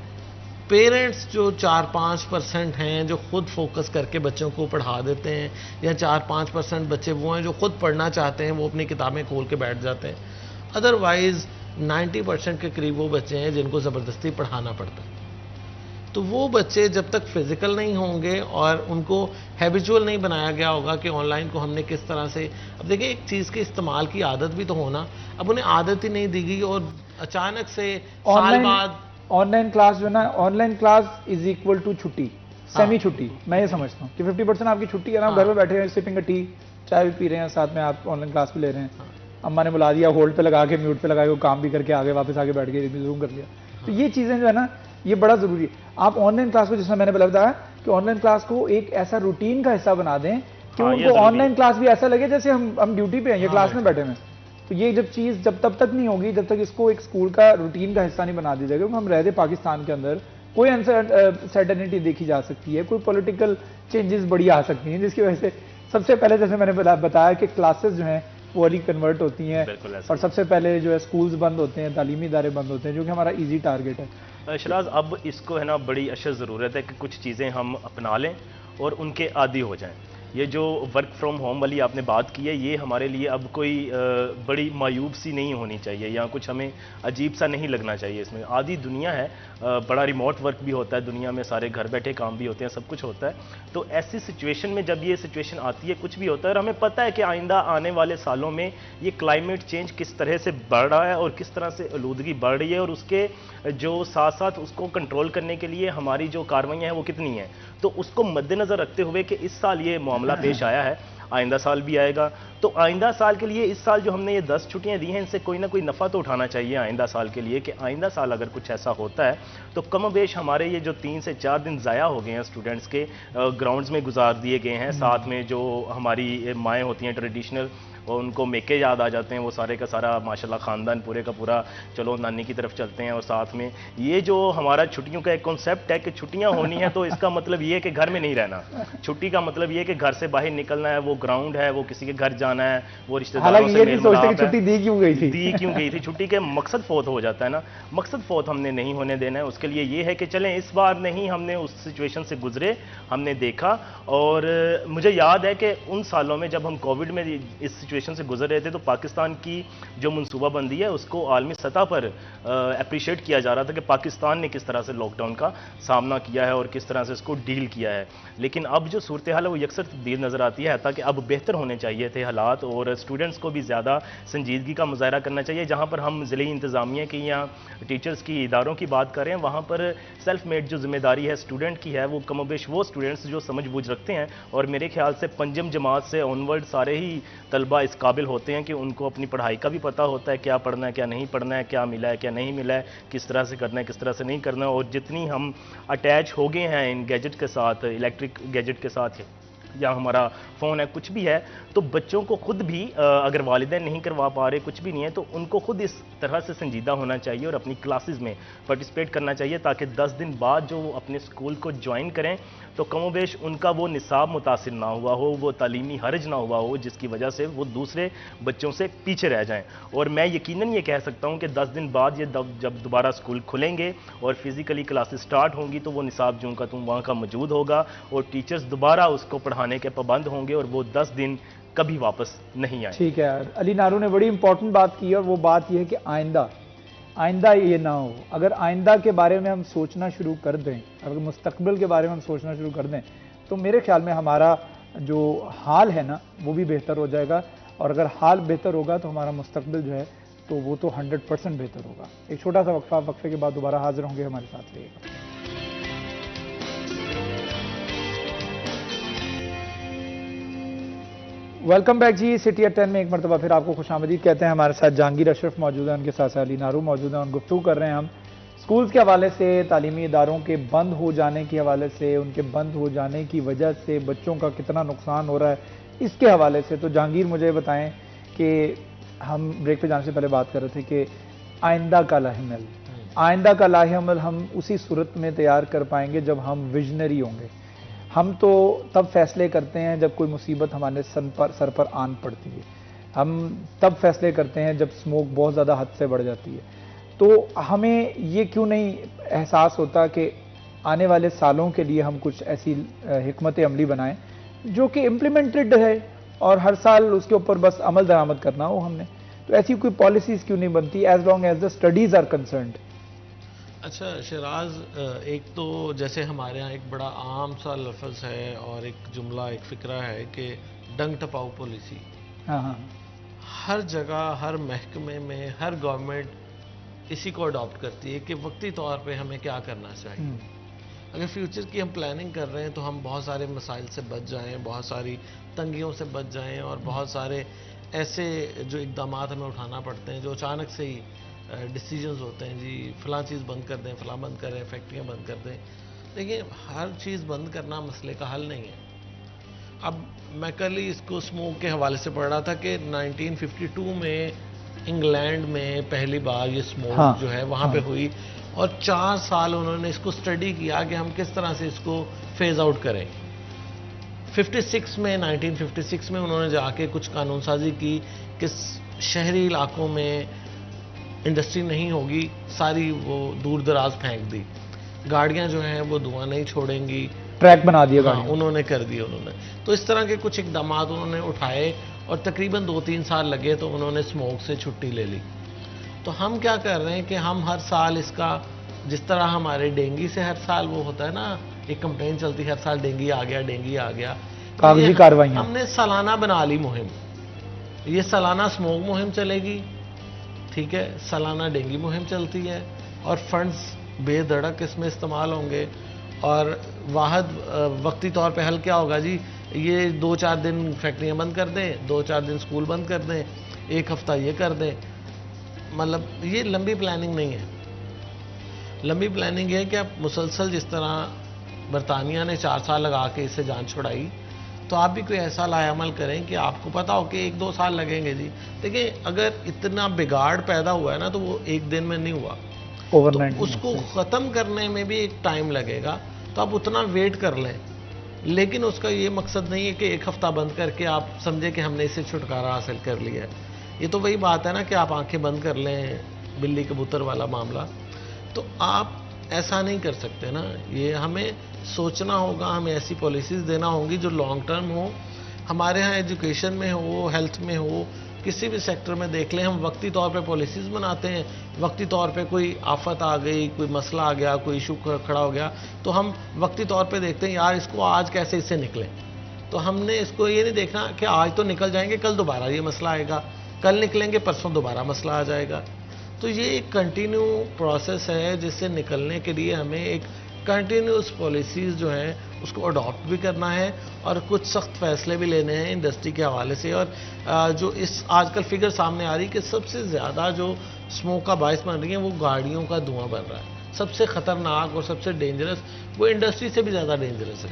پیرنٹس جو 4-5% ہیں جو خود فوکس کر کے بچوں کو پڑھا دیتے ہیں, یا 4-5% بچے وہ ہیں جو خود پڑھنا چاہتے ہیں, وہ اپنی کتابیں کھول کے بیٹھ جاتے ہیں. ادروائز 90% کے قریب وہ بچے ہیں جن کو زبردستی پڑھانا پڑتا ہے. تو وہ بچے جب تک فزیکل نہیں ہوں گے اور ان کو ہیبیچول نہیں بنایا گیا ہوگا کہ آن لائن کو ہم نے کس طرح سے, اب دیکھیں ایک چیز کے استعمال کی عادت بھی تو ہونا, اب انہیں عادت ہی نہیں دی گئی اور اچانک سے سال بعد آن لائن کلاس جو ہے نا, online class is equal to چھٹی, سیمی چھٹی. میں یہ سمجھتا ہوں کہ 50% آپ کی چھٹی ہے نا, گھر میں بیٹھے ہیں, سپنگ کا ٹی, چائے بھی پی رہے ہیں, ساتھ میں آپ آن لائن کلاس بھی لے رہے ہیں. اماں نے بلا دیا, ہولڈ پہ لگا کے, میوٹ پہ لگا کے, کام بھی کر کے آگے واپس آگے بیٹھ کے زوم کر لیا. تو یہ چیزیں جو ہے نا یہ بڑا ضروری ہے. آپ آن لائن کلاس کو, جس میں نے پہلے بتایا کہ آن لائن کلاس کو ایک ایسا روٹین کا حصہ بنا دیں کہ ان کو آن لائن کلاس بھی ایسا لگے جیسے ہم ڈیوٹی پہ ہیں, یہ کلاس میں بیٹھے ہیں. تو یہ جب چیز جب تب تک نہیں ہوگی جب تک اس کو ایک اسکول کا روٹین کا حصہ نہیں بنا دیا جائے گا. ہم رہتے پاکستان کے اندر کوئی انسرٹنٹی دیکھی جا سکتی ہے, کوئی پولیٹیکل چینجز بڑی آ سکتی ہیں, جس کی وجہ سے سب سے پہلے جیسے میں نے بتایا کہ کلاسز جو ہیں وہ ری کنورٹ ہوتی ہیں, اور سب سے پہلے جو ہے اسکولز بند ہوتے ہیں, تعلیمی ادارے بند ہوتے ہیں, جو کہ ہمارا ایزی ٹارگٹ ہے. شراز, اب اس کو ہے نا بڑی اشد ضرورت ہے کہ کچھ چیزیں ہم اپنا لیں اور ان کے عادی ہو جائیں. یہ جو ورک فرام ہوم والی آپ نے بات کی ہے, یہ ہمارے لیے اب کوئی بڑی معیوب سی نہیں ہونی چاہیے, یا کچھ ہمیں عجیب سا نہیں لگنا چاہیے. اس میں عادی دنیا ہے, بڑا ریموٹ ورک بھی ہوتا ہے دنیا میں, سارے گھر بیٹھے کام بھی ہوتے ہیں, سب کچھ ہوتا ہے. تو ایسی سچویشن میں جب یہ سچویشن آتی ہے, کچھ بھی ہوتا ہے, اور ہمیں پتہ ہے کہ آئندہ آنے والے سالوں میں یہ کلائمیٹ چینج کس طرح سے بڑھ رہا ہے اور کس طرح سے آلودگی بڑھ رہی ہے, اور اس کے جو ساتھ ساتھ اس کو کنٹرول کرنے کے لیے ہماری جو کارروائیاں ہیں وہ کتنی ہیں. تو اس کو مد نظر رکھتے ہوئے کہ اس سال یہ معاملہ پیش آیا ہے, آئندہ سال بھی آئے گا, تو آئندہ سال کے لیے اس سال جو ہم نے یہ 10 چھٹیاں دی ہیں, ان سے کوئی نہ کوئی نفع تو اٹھانا چاہیے آئندہ سال کے لیے, کہ آئندہ سال اگر کچھ ایسا ہوتا ہے تو کم و بیش ہمارے یہ جو 3 سے 4 دن ضائع ہو گئے ہیں اسٹوڈنٹس کے, گراؤنڈز میں گزار دیے گئے ہیں. ساتھ میں جو ہماری مائیں ہوتی ہیں ٹریڈیشنل, اور ان کو میکے یاد آ جاتے ہیں, وہ سارے کا سارا ماشاءاللہ خاندان پورے کا پورا چلو نانی کی طرف چلتے ہیں. اور ساتھ میں یہ جو ہمارا چھٹیوں کا ایک کنسیپٹ ہے کہ چھٹیاں ہونی ہیں, تو اس کا مطلب یہ ہے کہ گھر میں نہیں رہنا. چھٹی کا مطلب یہ ہے کہ گھر سے باہر نکلنا ہے, وہ گراؤنڈ ہے, وہ کسی کے گھر جانا ہے, وہ رشتہ داروں سے میل ملاپ ہے. چھٹی دی کیوں گئی تھی چھٹی کے مقصد فوت ہو جاتا ہے نا, مقصد فوت ہم نے نہیں ہونے دینا ہے. اس کے لیے یہ ہے کہ چلیں اس بار نہیں, ہم نے اس سچویشن سے گزرے, ہم نے دیکھا. اور مجھے یاد ہے کہ ان سالوں میں جب ہم کووڈ میں اس سچویشن سے گزر رہے تھے, تو پاکستان کی جو منصوبہ بندی ہے اس کو عالمی سطح پر اپریشیٹ کیا جا رہا تھا کہ پاکستان نے کس طرح سے لاک ڈاؤن کا سامنا کیا ہے اور کس طرح سے اس کو ڈیل کیا ہے. لیکن اب جو صورتحال ہے وہ یکسر تبدیل نظر آتی ہے, تاکہ اب بہتر ہونے چاہیے تھے حالات, اور اسٹوڈنٹس کو بھی زیادہ سنجیدگی کا مظاہرہ کرنا چاہیے. جہاں پر ہم ضلعی انتظامیہ کی یا ٹیچرز کی اداروں کی بات کریں, وہاں پر سیلف میڈ جو ذمہ داری ہے اسٹوڈنٹ کی ہے, وہ کم و بیش وہ اسٹوڈنٹس جو سمجھ بوجھ رکھتے ہیں, اور میرے خیال سے پنجم جماعت سے آنورڈ سارے ہی طلبہ اس قابل ہوتے ہیں کہ ان کو اپنی پڑھائی کا بھی پتہ ہوتا ہے, کیا پڑھنا ہے کیا نہیں پڑھنا ہے, کیا ملا ہے کیا نہیں ملا ہے, کس طرح سے کرنا ہے کس طرح سے نہیں کرنا ہے. اور جتنی ہم اٹیچ ہو گئے ہیں ان گیجٹ کے ساتھ, الیکٹرک گیجٹ کے ساتھ, یا ہمارا فون ہے, کچھ بھی ہے, تو بچوں کو خود بھی اگر والدین نہیں کروا پا رہے, کچھ بھی نہیں ہے, تو ان کو خود اس طرح سے سنجیدہ ہونا چاہیے اور اپنی کلاسز میں پارٹیسپیٹ کرنا چاہیے, تاکہ 10 دن بعد جو وہ اپنے اسکول کو جوائن کریں تو کم و بیش ان کا وہ نصاب متاثر نہ ہوا ہو, وہ تعلیمی حرج نہ ہوا ہو جس کی وجہ سے وہ دوسرے بچوں سے پیچھے رہ جائیں. اور میں یقیناً یہ کہہ سکتا ہوں کہ 10 دن بعد یہ جب دوبارہ اسکول کھلیں گے اور فزیکلی کلاسز سٹارٹ ہوں گی تو وہ نصاب جوں کا تم وہاں کا موجود ہوگا, اور ٹیچرز دوبارہ اس کو پڑھانے کے پابند ہوں گے, اور وہ 10 دن کبھی واپس نہیں آئیں. ٹھیک ہے, علی نارو نے بڑی امپورٹنٹ بات کی, اور وہ بات یہ ہے کہ آئندہ یہ نہ ہو. اگر آئندہ کے بارے میں ہم سوچنا شروع کر دیں, اگر مستقبل کے بارے میں ہم سوچنا شروع کر دیں, تو میرے خیال میں ہمارا جو حال ہے نا وہ بھی بہتر ہو جائے گا, اور اگر حال بہتر ہوگا تو ہمارا مستقبل جو ہے تو وہ تو 100% بہتر ہوگا. ایک چھوٹا سا وقفے کے بعد دوبارہ حاضر ہوں گے, ہمارے ساتھ رہیے گا. Welcome back G. City at 10 میں ایک مرتبہ پھر آپ کو خوش آمدید کہتے ہیں. ہمارے ساتھ جہانگیر اشرف موجود ہیں, ان کے ساتھ علی نارو موجود ہیں, اور گفتگو کر رہے ہیں ہم اسکولز کے حوالے سے, تعلیمی اداروں کے بند ہو جانے کے حوالے سے, ان کے بند ہو جانے کی وجہ سے بچوں کا کتنا نقصان ہو رہا ہے اس کے حوالے سے. تو جہانگیر مجھے بتائیں کہ ہم بریک پہ جانے سے پہلے بات کر رہے تھے کہ آئندہ کا لاہ عمل ہم اسی صورت میں تیار کر پائیں گے جب ہم ویژنری ہوں گے. ہم تو تب فیصلے کرتے ہیں جب کوئی مصیبت ہمارے سر پر آن پڑتی ہے, ہم تب فیصلے کرتے ہیں جب اسموک بہت زیادہ حد سے بڑھ جاتی ہے. تو ہمیں یہ کیوں نہیں احساس ہوتا کہ آنے والے سالوں کے لیے ہم کچھ ایسی حکمت عملی بنائیں جو کہ امپلیمنٹڈ ہے, اور ہر سال اس کے اوپر بس عمل درآمد کرنا ہو ہم نے. تو ایسی کوئی پالیسیز کیوں نہیں بنتی as long as the studies are concerned? اچھا شیراز, ایک تو جیسے ہمارے ہاں ایک بڑا عام سا لفظ ہے اور ایک جملہ, ایک فکرہ ہے کہ ڈنگ ٹپاؤ پالیسی. ہاں, ہر جگہ, ہر محکمے میں, ہر گورنمنٹ اسی کو اڈاپٹ کرتی ہے کہ وقتی طور پہ ہمیں کیا کرنا چاہیے. اگر فیوچر کی ہم پلاننگ کر رہے ہیں تو ہم بہت سارے مسائل سے بچ جائیں, بہت ساری تنگیوں سے بچ جائیں, اور بہت سارے ایسے جو اقدامات ہمیں اٹھانا پڑتے ہیں جو اچانک سے ہی ڈیسیجنز ہوتے ہیں, جی فلاں چیز بند کر دیں, فلاں بند کریں, فیکٹریاں بند کر دیں. دیکھیں, ہر چیز بند کرنا مسئلے کا حل نہیں ہے. اب میں کل ہی اس کو اسموک کے حوالے سے پڑھ رہا تھا کہ 1952 میں انگلینڈ میں پہلی بار یہ اسموک جو ہے وہاں پہ ہوئی, اور 4 سال انہوں نے اس کو اسٹڈی کیا کہ ہم کس طرح سے اس کو فیز آؤٹ کریں. 1956 میں انہوں نے جا کے کچھ قانون سازی کی کہ شہری علاقوں میں انڈسٹری نہیں ہوگی, ساری وہ دور دراز پھینک دی, گاڑیاں جو ہیں وہ دھواں نہیں چھوڑیں گی, ٹریک بنا دیا انہوں نے کر دیا انہوں نے. تو اس طرح کے کچھ اقدامات انہوں نے اٹھائے, اور تقریباً 2-3 سال لگے تو انہوں نے اسموک سے چھٹی لے لی. تو ہم کیا کر رہے ہیں کہ ہم ہر سال اس کا, جس طرح ہمارے ڈینگی سے ہر سال وہ ہوتا ہے نا, ایک کمپلین چلتی ہر سال ڈینگی آ گیا, کاغذی کارروائیاں, ہم نے سالانہ بنا لی مہم. یہ سالانہ اسموک مہم چلے گی, ٹھیک ہے, سالانہ ڈینگی مہم چلتی ہے, اور فنڈز بے دھڑک اس میں استعمال ہوں گے. اور واحد وقتی طور پہ حل کیا ہوگا جی, یہ 2-4 دن فیکٹریاں بند کر دیں, 2-4 دن اسکول بند کر دیں, 1 ہفتہ یہ کر دیں. مطلب یہ لمبی پلاننگ نہیں ہے. لمبی پلاننگ یہ ہے کہ آپ مسلسل, جس طرح برطانیہ نے 4 سال لگا کے اس سے جان چھڑائی, تو آپ بھی کوئی ایسا لائے عمل کریں کہ آپ کو پتا ہو کہ 1-2 سال لگیں گے. جی دیکھیں, اگر اتنا بگاڑ پیدا ہوا ہے نا تو وہ 1 دن میں نہیں ہوا, تو اس کو ختم کرنے میں بھی ایک ٹائم لگے گا. تو آپ اتنا ویٹ کر لیں, لیکن اس کا یہ مقصد نہیں ہے کہ 1 ہفتہ بند کر کے آپ سمجھیں کہ ہم نے اس سے چھٹکارا حاصل کر لیا ہے. یہ تو وہی بات ہے نا کہ آپ آنکھیں بند کر لیں, بلی کبوتر والا معاملہ. تو آپ ایسا نہیں کر سکتے نا. یہ ہمیں سوچنا ہوگا, ہمیں ایسی پالیسیز دینا ہوں گی جو لانگ ٹرم ہو. ہمارے ہاں ایجوکیشن میں ہو, ہیلتھ میں ہو, کسی بھی سیکٹر میں دیکھ لیں, ہم وقتی طور پہ پالیسیز بناتے ہیں. وقتی طور پہ کوئی آفت آ گئی, کوئی مسئلہ آ گیا, کوئی ایشو کھڑا ہو گیا, تو ہم وقتی طور پہ دیکھتے ہیں یار اس کو آج کیسے اس سے نکلیں. تو ہم نے اس کو یہ نہیں دیکھنا کہ آج تو نکل جائیں گے, کل دوبارہ یہ مسئلہ آئے گا, کل نکلیں گے پرسوں دوبارہ مسئلہ آ جائے گا. تو یہ ایک کنٹینیو پروسیس ہے جس سے نکلنے کے لیے ہمیں ایک کنٹینیوس پالیسیز جو ہیں اس کو اڈاپٹ بھی کرنا ہے, اور کچھ سخت فیصلے بھی لینے ہیں انڈسٹری کے حوالے سے. اور جو اس آج کل فگر سامنے آ رہی کہ سب سے زیادہ جو اسموک کا باعث بن رہی ہیں وہ گاڑیوں کا دھواں بن رہا ہے. سب سے خطرناک اور سب سے ڈینجرس وہ انڈسٹری سے بھی زیادہ ڈینجرس ہے.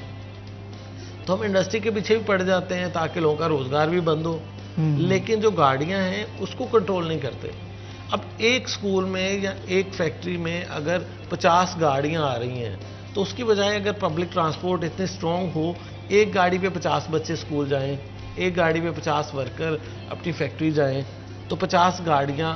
تو ہم انڈسٹری کے پیچھے بھی پڑ جاتے ہیں تاکہ لوگوں کا روزگار بھی بند ہو، لیکن جو گاڑیاں ہیں اس کو کنٹرول نہیں کرتے. اب ایک سکول میں یا ایک فیکٹری میں اگر 50 گاڑیاں آ رہی ہیں تو اس کی بجائے اگر پبلک ٹرانسپورٹ اتنے اسٹرانگ ہو، ایک گاڑی پہ 50 بچے سکول جائیں، ایک گاڑی پہ 50 ورکر اپنی فیکٹری جائیں، تو 50 گاڑیاں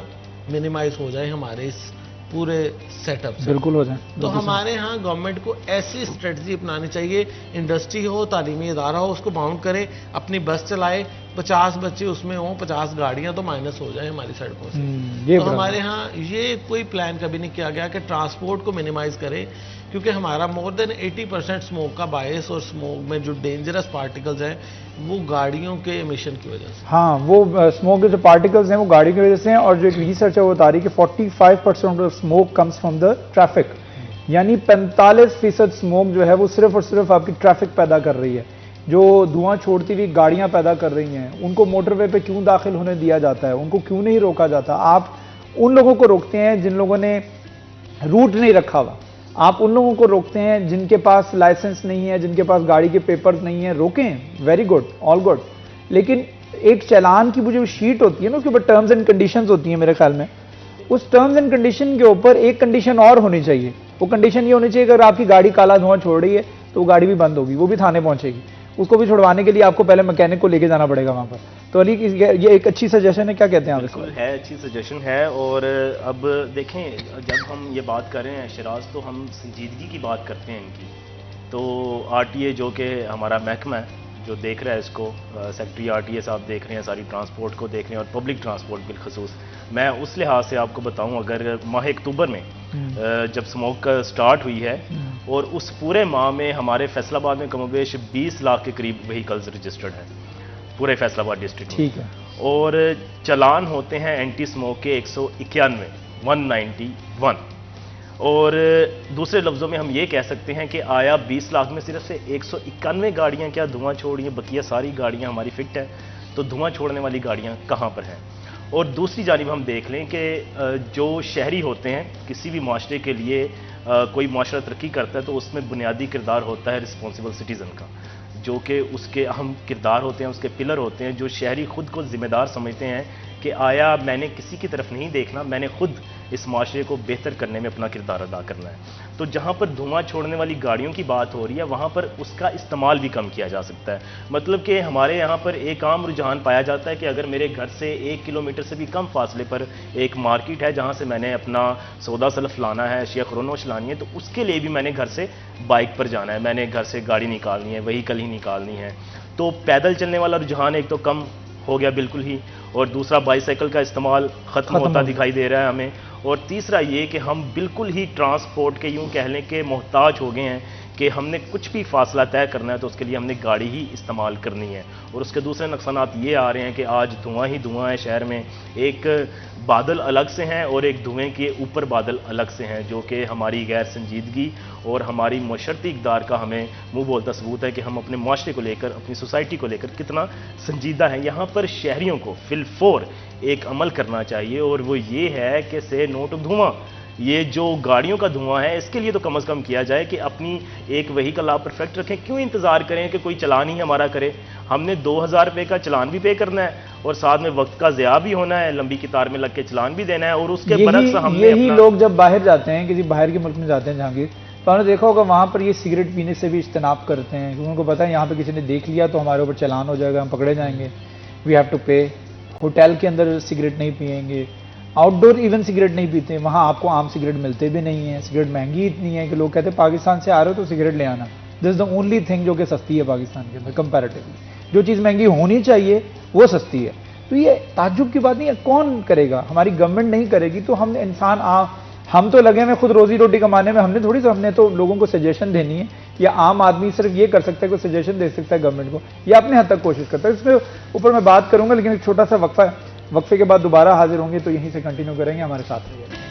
منیمائز ہو جائیں ہمارے اس پورے سیٹ اپ سے. بالکل ہو جائیں. تو ہمارے ہاں گورنمنٹ کو ایسی اسٹریٹجی اپنانی چاہیے، انڈسٹری ہو، تعلیمی ادارہ ہو، اس کو باؤنڈ کرے، اپنی بس چلائے، 50 بچے اس میں ہوں، 50 گاڑیاں تو مائنس ہو جائیں ہماری سڑکوں سے. تو ہمارے ہاں یہ کوئی پلان کبھی نہیں کیا گیا کہ ٹرانسپورٹ کو منیمائز کرے، کیونکہ ہمارا مور دین 80% اسموک کا باعث اور اسموک میں جو ڈینجرس پارٹیکلز ہیں وہ گاڑیوں کے ایمیشن کی وجہ سے. ہاں، وہ اسموک کے جو پارٹیکلز ہیں وہ گاڑی کی وجہ سے ہیں، اور جو ایک ریسرچ ہے وہ بتا رہی ہے کہ 45% of smoke comes from the traffic, یعنی 45% اسموک جو ہے وہ صرف اور صرف آپ کی ٹریفک پیدا کر رہی ہے. جو دھواں چھوڑتی ہوئی گاڑیاں پیدا کر رہی ہیں ان کو موٹر وے پہ کیوں داخل ہونے دیا جاتا ہے، ان کو کیوں نہیں روکا جاتا؟ آپ ان لوگوں کو روکتے ہیں جن لوگوں نے روٹ نہیں رکھا ہوا، آپ ان لوگوں کو روکتے ہیں جن کے پاس لائسنس نہیں ہے، جن کے پاس گاڑی کے پیپرز نہیں ہیں. روکیں، ویری گڈ، آل گڈ، لیکن ایک چالان کی وہ جو شیٹ ہوتی ہے نا، اس کے اوپر ٹرمز اینڈ کنڈیشنز ہوتی ہیں میرے خیال میں، اس ٹرمز اینڈ کنڈیشن کے اوپر ایک کنڈیشن اور ہونی چاہیے. وہ کنڈیشن یہ ہونی چاہیے کہ اگر آپ کی گاڑی کالا دھواں چھوڑ رہی ہے تو وہ گاڑی بھی بند ہوگی، وہ بھی تھانے پہنچے گی. اس کو بھی چھڑوانے کے لیے آپ کو پہلے میکینک کو لے کے جانا پڑے گا وہاں پر. تو علی یہ ایک اچھی سجیشن ہے، کیا کہتے ہیں آپ؟ بالکل ہے، اچھی سجیشن ہے. اور اب دیکھیں جب ہم یہ بات کر رہے ہیں شراز، تو ہم سنجیدگی کی بات کرتے ہیں ان کی. تو آر ٹی اے جو کہ ہمارا محکمہ ہے جو دیکھ رہا ہے اس کو، سیکٹری آر ٹی اے صاحب دیکھ رہے ہیں، ساری ٹرانسپورٹ کو دیکھ رہے ہیں اور پبلک ٹرانسپورٹ بالخصوص. میں اس لحاظ سے آپ کو بتاؤں، اگر ماہ اکتوبر میں جب اسموک سٹارٹ ہوئی ہے اور اس پورے ماہ میں ہمارے فیصل آباد میں کم و بیش 20 لاکھ کے قریب وہیکلز رجسٹرڈ ہیں پورے فیصل آباد ڈسٹرکٹ میں. اور چلان ہوتے ہیں اینٹی اسموک کے 191. اور دوسرے لفظوں میں ہم یہ کہہ سکتے ہیں کہ آیا 20 لاکھ میں صرف سے 191 گاڑیاں کیا دھواں چھوڑ رہی ہیں، بقیہ ساری گاڑیاں ہماری فٹ ہیں. تو دھواں چھوڑنے والی گاڑیاں کہاں پر ہیں؟ اور دوسری جانب ہم دیکھ لیں کہ جو شہری ہوتے ہیں، کسی بھی معاشرے کے لیے کوئی معاشرہ ترقی کرتا ہے تو اس میں بنیادی کردار ہوتا ہے رسپانسیبل سٹیزن کا، جو کہ اس کے اہم کردار ہوتے ہیں، اس کے پلر ہوتے ہیں. جو شہری خود کو ذمہ دار سمجھتے ہیں کہ آیا میں نے کسی کی طرف نہیں دیکھنا، میں نے خود اس معاشرے کو بہتر کرنے میں اپنا کردار ادا کرنا ہے. تو جہاں پر دھواں چھوڑنے والی گاڑیوں کی بات ہو رہی ہے وہاں پر اس کا استعمال بھی کم کیا جا سکتا ہے. مطلب کہ ہمارے یہاں پر ایک عام رجحان پایا جاتا ہے کہ اگر میرے گھر سے 1 کلومیٹر سے بھی کم فاصلے پر ایک مارکیٹ ہے جہاں سے میں نے اپنا سودا سلف لانا ہے، اشیاء خرونوش لانی ہے، تو اس کے لیے بھی میں نے گھر سے بائک پر جانا ہے، میں نے گھر سے گاڑی نکالنی ہے، وہیکل ہی نکالنی ہے. تو پیدل چلنے والا رجحان ایک تو کم ہو گیا بالکل ہی، اور دوسرا بائی سائیکل کا استعمال ختم ہوتا دکھائی دے رہا ہے ہمیں. اور تیسرا یہ کہ ہم بالکل ہی ٹرانسپورٹ کے یوں کہہ لیں کہ محتاج ہو گئے ہیں کہ ہم نے کچھ بھی فاصلہ طے کرنا ہے تو اس کے لیے ہم نے گاڑی ہی استعمال کرنی ہے. اور اس کے دوسرے نقصانات یہ آ رہے ہیں کہ آج دھواں ہی دھواں ہے شہر میں، ایک بادل الگ سے ہیں اور ایک دھوئیں کے اوپر بادل الگ سے ہیں، جو کہ ہماری غیر سنجیدگی اور ہماری معاشرتی اقدار کا ہمیں منہ بولتا ثبوت ہے کہ ہم اپنے معاشرے کو لے کر، اپنی سوسائٹی کو لے کر کتنا سنجیدہ ہیں. یہاں پر شہریوں کو فی الفور ایک عمل کرنا چاہیے، اور وہ یہ ہے کہ سے نو ٹو دھواں. یہ جو گاڑیوں کا دھواں ہے اس کے لیے تو کم از کم کیا جائے کہ اپنی ایک وہیکل آپ پرفیکٹ رکھیں. کیوں انتظار کریں کہ کوئی چلان ہی ہمارا کرے؟ ہم نے 2000 روپے کا چلان بھی پے کرنا ہے اور ساتھ میں وقت کا ضیاع بھی ہونا ہے، لمبی قطار میں لگ کے چلان بھی دینا ہے. اور اس کے برعکس ہم نے یہی لوگ جب باہر جاتے ہیں، کسی باہر کے ملک میں جاتے ہیں جہانگیر، تو ہم نے دیکھا ہوگا وہاں پر یہ سگریٹ پینے سے بھی اجتناب کرتے ہیں، کیونکہ ان کو پتہ ہے یہاں پہ کسی نے دیکھ لیا تو ہمارے اوپر چلان ہو جائے گا، ہم پکڑے جائیں گے، we have to pay. Hotel کے اندر سگریٹ نہیں پئیں گے، آؤٹ ڈور ایون سگریٹ نہیں پیتے، وہاں آپ کو عام سگریٹ ملتے بھی نہیں ہیں. سگریٹ مہنگی اتنی ہے کہ لوگ کہتے ہیں پاکستان سے آ رہے ہو تو سگریٹ لے آنا. دس از دا اونلی تھنگ جو کہ سستی ہے پاکستان کے اندر کمپیریٹیولی. جو چیز مہنگی ہونی چاہیے وہ سستی ہے. تو یہ تعجب کی بات نہیں ہے، کون کرے گا؟ ہماری گورنمنٹ نہیں کرے گی تو ہم انسان ہم تو لگے ہوئے خود روزی روٹی کمانے میں، ہم نے تو لوگوں کو سجیشن دینی ہے، یا عام آدمی صرف یہ کر سکتا ہے کہ سجیشن دے سکتا ہے گورنمنٹ کو، یا اپنے حد تک کوشش کرتا ہے. اس کے اوپر میں بات کروں گا لیکن ایک چھوٹا سا وقفہ ہے، وقفے کے بعد دوبارہ حاضر ہوں گے تو یہیں سے کنٹینیو کریں گے. ہمارے ساتھ رہیے.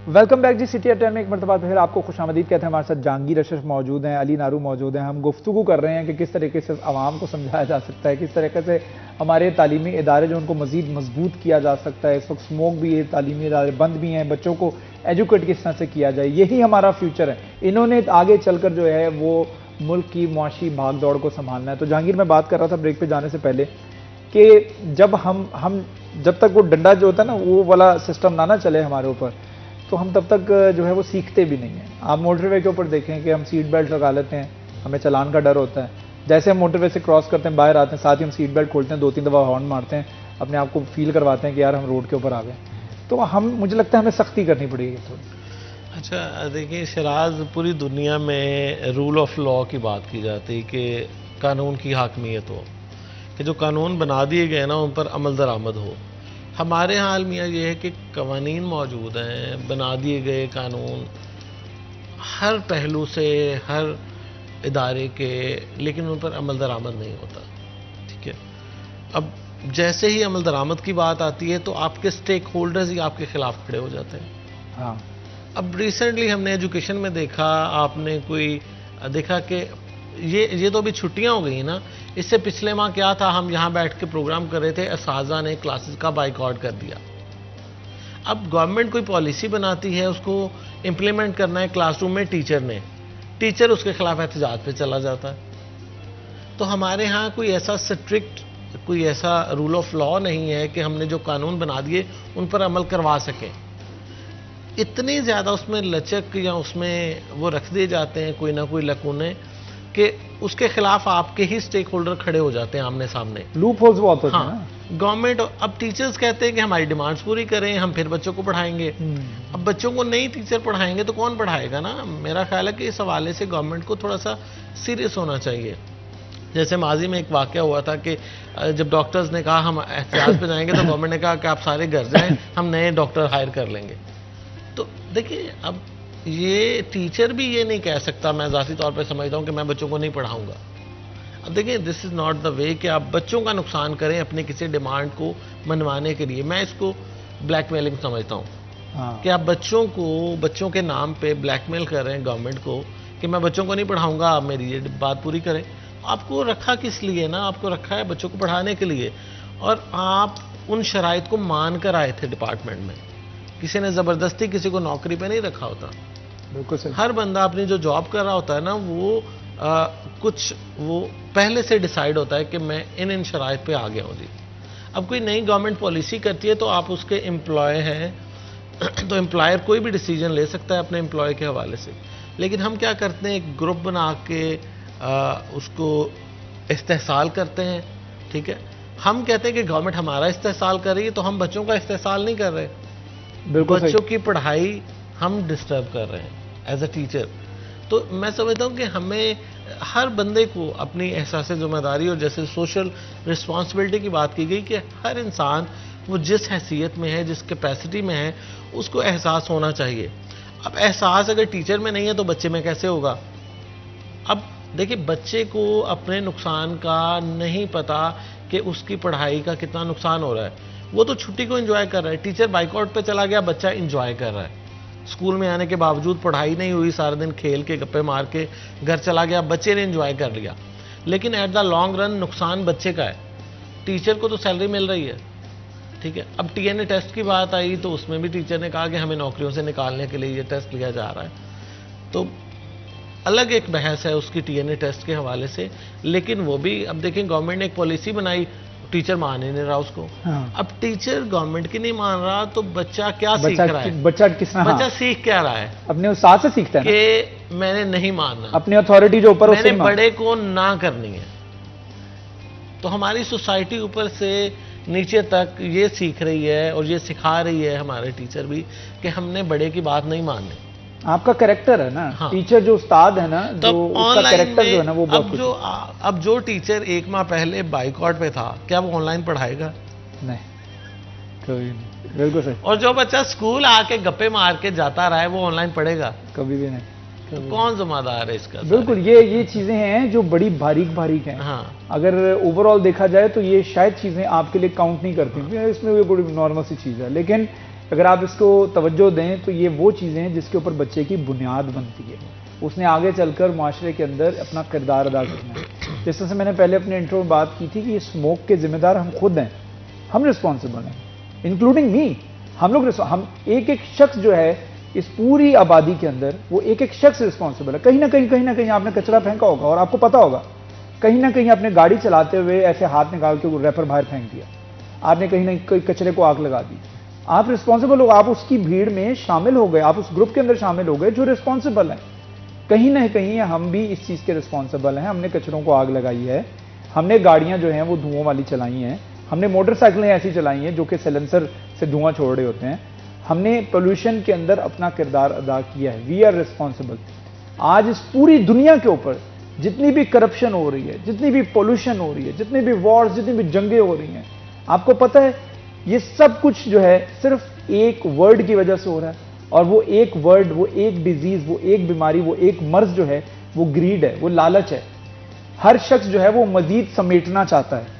Welcome back G city at 10 میں ایک مرتبہ پھر آپ کو خوش آمدید کہتے ہیں. ہمارے ساتھ جہانگیر اشرف موجود ہیں, علی نارو موجود ہیں. ہم گفتگو کر رہے ہیں کہ کس طریقے سے عوام کو سمجھایا جا سکتا ہے, کس طریقے سے ہمارے تعلیمی ادارے جو ان کو مزید مضبوط کیا جا سکتا ہے. اس وقت اسموک بھی ہے, تعلیمی ادارے بند بھی ہیں, بچوں کو ایجوکیٹ کس طرح سے کیا جائے, یہی ہمارا فیوچر ہے. انہوں نے آگے چل کر جو ہے وہ ملک کی معاشی بھاگ دوڑ کو سنبھالنا ہے. تو جہانگیر میں بات کر رہا تھا بریک پہ جانے سے پہلے کہ جب ہم جب تک وہ ڈنڈا جو ہوتا ہے نا وہ والا سسٹم نہ چلے ہمارے اوپر, تو ہم تب تک جو ہے وہ سیکھتے بھی نہیں ہیں. آپ موٹر وے کے اوپر دیکھیں کہ ہم سیٹ بیلٹ لگا لیتے ہیں, ہمیں چلان کا ڈر ہوتا ہے. جیسے ہم موٹر وے سے کراس کرتے ہیں باہر آتے ہیں ساتھ ہی ہم سیٹ بیلٹ کھولتے ہیں, 2-3 دفعہ ہارن مارتے ہیں, اپنے آپ کو فیل کرواتے ہیں کہ یار ہم روڈ کے اوپر آ گئے. تو مجھے لگتا ہے ہمیں سختی کرنی پڑے گی تھوڑی. اچھا دیکھیں شراز, پوری دنیا میں رول آف لا کی بات کی جاتی کہ قانون کی حاکمیت ہو, کہ جو قانون بنا دیے گئے نا ان پر عمل درآمد ہو. ہمارے حال میاں یہ ہے کہ قوانین موجود ہیں, بنا دیے گئے قانون ہر پہلو سے ہر ادارے کے, لیکن ان پر عمل درآمد نہیں ہوتا. ٹھیک ہے, اب جیسے ہی عمل درآمد کی بات آتی ہے تو آپ کے سٹیک ہولڈرز ہی آپ کے خلاف کھڑے ہو جاتے ہیں. ہاں, اب ریسنٹلی ہم نے ایجوکیشن میں دیکھا, آپ نے کوئی دیکھا کہ یہ تو ابھی چھٹیاں ہو گئی نا, اس سے پچھلے ماہ کیا تھا, ہم یہاں بیٹھ کے پروگرام کر رہے تھے, اساتذہ نے کلاسز کا بائیکاٹ کر دیا. اب گورنمنٹ کوئی پالیسی بناتی ہے, اس کو امپلیمنٹ کرنا ہے کلاس روم میں ٹیچر اس کے خلاف احتجاج پہ چلا جاتا ہے. تو ہمارے ہاں کوئی ایسا سٹرکٹ, کوئی ایسا رول آف لا نہیں ہے کہ ہم نے جو قانون بنا دیے ان پر عمل کروا سکیں. اتنی زیادہ اس میں لچک یا اس میں وہ رکھ دیے جاتے ہیں کوئی نہ کوئی لکونے, کہ اس کے خلاف آپ کے ہی سٹیک ہولڈر کھڑے ہو جاتے ہیں آمنے سامنے. لوپ ہولز بہت ہوتے ہیں. ہاں, گورنمنٹ اب ٹیچرز کہتے ہیں کہ ہماری ڈیمانڈز پوری کریں, ہم پھر بچوں کو پڑھائیں گے. اب بچوں کو نہیں ٹیچر پڑھائیں گے تو کون پڑھائے گا نا. میرا خیال ہے کہ اس حوالے سے گورنمنٹ کو تھوڑا سا سیریس ہونا چاہیے. جیسے ماضی میں ایک واقعہ ہوا تھا کہ جب ڈاکٹرز نے کہا ہم احتجاج پہ جائیں گے تو گورنمنٹ نے کہا کہ آپ سارے گھر جائیں, ہم نئے ڈاکٹر ہائر کر لیں گے. تو دیکھیے اب یہ ٹیچر بھی یہ نہیں کہہ سکتا, میں ذاتی طور پہ سمجھتا ہوں کہ میں بچوں کو نہیں پڑھاؤں گا. اب دیکھیں دس از ناٹ دا وے کہ آپ بچوں کا نقصان کریں اپنے کسی ڈیمانڈ کو منوانے کے لیے. میں اس کو بلیک میلنگ سمجھتا ہوں کہ آپ بچوں کے نام پہ بلیک میل کر رہے ہیں گورنمنٹ کو کہ میں بچوں کو نہیں پڑھاؤں گا, آپ میری یہ بات پوری کریں. آپ کو رکھا کس لیے نا, آپ کو رکھا ہے بچوں کو پڑھانے کے لیے, اور آپ ان شرائط کو مان کر آئے تھے ڈپارٹمنٹ میں. کسی نے زبردستی کسی کو نوکری پہ نہیں رکھا ہوتا. بالکل صحیح. ہر بندہ اپنی جو جاب کر رہا ہوتا ہے نا وہ کچھ وہ پہلے سے ڈیسائیڈ ہوتا ہے کہ میں ان شرائط پہ آ گیا ہوں جی. اب کوئی نئی گورنمنٹ پالیسی کرتی ہے تو آپ اس کے امپلائی ہیں, تو امپلائر کوئی بھی ڈیسیجن لے سکتا ہے اپنے امپلائی کے حوالے سے. لیکن ہم کیا کرتے ہیں, ایک گروپ بنا کے اس کو استحصال کرتے ہیں. ٹھیک ہے, ہم کہتے ہیں کہ گورنمنٹ ہمارا استحصال کر رہی ہے تو ہم بچوں کا استحصال نہیں کر رہے. بچوں کی پڑھائی ہم ڈسٹرب کر رہے ہیں ایز اے ٹیچر. تو میں سمجھتا ہوں کہ ہمیں ہر بندے کو اپنی احساس ذمہ داری, اور جیسے سوشل رسپانسبلٹی کی بات کی گئی کہ ہر انسان وہ جس حیثیت میں ہے, جس کیپیسٹی میں ہے, اس کو احساس ہونا چاہیے. اب احساس اگر ٹیچر میں نہیں ہے تو بچے میں کیسے ہوگا. اب دیکھیں بچے کو اپنے نقصان کا نہیں پتا کہ اس کی پڑھائی کا کتنا نقصان ہو رہا ہے. وہ تو چھٹی کو انجوائے کر رہا ہے, ٹیچر بائیکاٹ پہ چلا گیا, بچہ انجوائے کر رہا ہے. اسکول میں آنے کے باوجود پڑھائی نہیں ہوئی, سارے دن کھیل کے گپے مار کے گھر چلا گیا, بچے نے انجوائے کر لیا. لیکن ایٹ دا لانگ رن نقصان بچے کا ہے. ٹیچر کو تو سیلری مل رہی ہے. ٹھیک ہے, اب ٹی این اے ٹیسٹ کی بات آئی تو اس میں بھی ٹیچر نے کہا کہ ہمیں نوکریوں سے نکالنے کے لیے یہ ٹیسٹ لیا جا رہا ہے. تو الگ ایک بحث ہے اس کی ٹی این اے ٹیسٹ کے حوالے سے. لیکن وہ بھی اب دیکھیں گورنمنٹ نے ایک پالیسی بنائی, ٹیچر مان ہی نہیں رہا اس کو. اب ٹیچر گورنمنٹ کی نہیں مان رہا تو بچہ کیا سیکھ رہا ہے, بچہ سیکھ کیا رہا ہے, اپنے استاد سے سیکھتا ہے کہ میں نے نہیں ماننا, اپنی اتھارٹی جو اوپر میں نے بڑے کو نہ کرنی ہے. تو ہماری سوسائٹی اوپر سے نیچے تک یہ سیکھ رہی ہے اور یہ سکھا رہی ہے ہمارے ٹیچر بھی کہ ہم نے بڑے کی بات نہیں ماننی. آپ کا کریکٹر ہے نا, ٹیچر جو استاد ہے نا, جو اس کا کریکٹر جو ہے نا وہ بہت کچھ. اب جو ٹیچر ایک ماہ پہلے بائیکاٹ پہ تھا, کیا وہ آن لائن پڑھائے گا؟ نہیں, کبھی نہیں. بالکل صحیح. اور جو بچہ اسکول آ کے گپے مار کے جاتا رہا ہے وہ آن لائن پڑھے گا؟ کبھی بھی نہیں. کون ذمہ دار ہے اس کا؟ بالکل, یہ چیزیں ہیں جو بڑی باریک ہیں. اگر اوور آل دیکھا جائے تو یہ شاید چیزیں آپ کے لیے کاؤنٹ نہیں کرتی, اس میں یہ بڑی نارمل سی چیز ہے. لیکن اگر آپ اس کو توجہ دیں تو یہ وہ چیزیں ہیں جس کے اوپر بچے کی بنیاد بنتی ہے، اس نے آگے چل کر معاشرے کے اندر اپنا کردار ادا کرنا ہے. جس طرح سے میں نے پہلے اپنے انٹرو میں بات کی تھی کہ یہ اسموک کے ذمہ دار ہم خود ہیں، ہم رسپانسبل ہیں، انکلوڈنگ می. ہم ایک شخص جو ہے اس پوری آبادی کے اندر، وہ ایک شخص رسپانسبل ہے. کہیں نہ کہیں آپ نے کچرا پھینکا ہوگا، اور آپ کو پتا ہوگا کہیں نہ کہیں اپنے گاڑی چلاتے ہوئے ایسے ہاتھ نکال کے ریپر باہر پھینک دیا، آپ نے کہیں نہ کہیں کچرے کو آگ لگا دی. آپ رسپانسبل ہو، آپ اس کی بھیڑ میں شامل ہو گئے، آپ اس گروپ کے اندر شامل ہو گئے جو رسپانسبل ہیں. کہیں نہ کہیں ہم بھی اس چیز کے رسپانسبل ہیں. ہم نے کچروں کو آگ لگائی ہے، ہم نے گاڑیاں جو ہیں وہ دھواں والی چلائی ہیں، ہم نے موٹر سائیکلیں ایسی چلائی ہیں جو کہ سیلنسر سے دھواں چھوڑ رہے ہوتے ہیں. ہم نے پولوشن کے اندر اپنا کردار ادا کیا ہے. We are responsible. آج اس پوری دنیا کے اوپر جتنی بھی کرپشن ہو رہی ہے، جتنی بھی پولوشن ہو رہی ہے، جتنی بھی وارز، جتنی بھی جنگیں ہو رہی ہیں، آپ کو پتہ ہے یہ سب کچھ جو ہے صرف ایک ورڈ کی وجہ سے ہو رہا ہے. اور وہ ایک ورڈ، وہ ایک ڈیزیز، وہ ایک بیماری، وہ ایک مرض جو ہے وہ گریڈ ہے، وہ لالچ ہے. ہر شخص جو ہے وہ مزید سمیٹنا چاہتا ہے،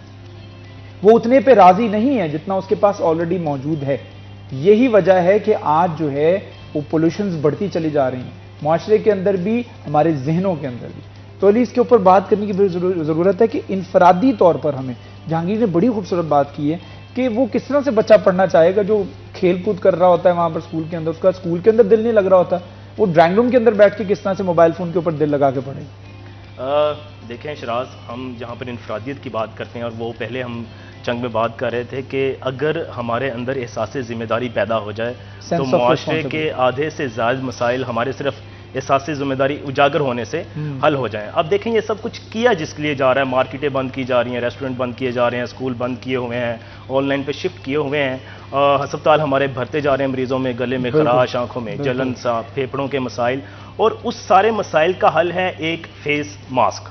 وہ اتنے پہ راضی نہیں ہے جتنا اس کے پاس آلریڈی موجود ہے. یہی وجہ ہے کہ آج جو ہے وہ پولوشنز بڑھتی چلی جا رہی ہیں، معاشرے کے اندر بھی، ہمارے ذہنوں کے اندر بھی. تو علی اس کے اوپر بات کرنے کی ضرورت ہے کہ انفرادی طور پر ہمیں، جہانگیر نے بڑی خوبصورت بات کی ہے کہ وہ کس طرح سے بچہ پڑھنا چاہے گا جو کھیل کود کر رہا ہوتا ہے وہاں پر اسکول کے اندر، اس کا اسکول کے اندر دل نہیں لگ رہا ہوتا، وہ ڈرائنگ روم کے اندر بیٹھ کے کس طرح سے موبائل فون کے اوپر دل لگا کے پڑھے گا. دیکھیں شراز، ہم جہاں پر انفرادیت کی بات کرتے ہیں، اور وہ پہلے ہم چنگ میں بات کر رہے تھے کہ اگر ہمارے اندر احساس ذمہ داری پیدا ہو جائے تو معاشرے کے آدھے سے زائد مسائل ہمارے صرف احساس ذمہ داری اجاگر ہونے سے حل ہو جائیں. اب دیکھیں یہ سب کچھ کیا جس کے لیے جا رہا ہے، مارکیٹیں بند کی جا رہی ہیں، ریسٹورنٹ بند کیے جا رہے ہیں، اسکول بند کیے ہوئے ہیں، آن لائن پہ شفٹ کیے ہوئے ہیں، ہسپتال ہمارے بھرتے جا رہے ہیں مریضوں میں، گلے میں خراش، آنکھوں میں جلن، پھیپھڑوں کے مسائل. اور اس سارے مسائل کا حل ہے ایک فیس ماسک،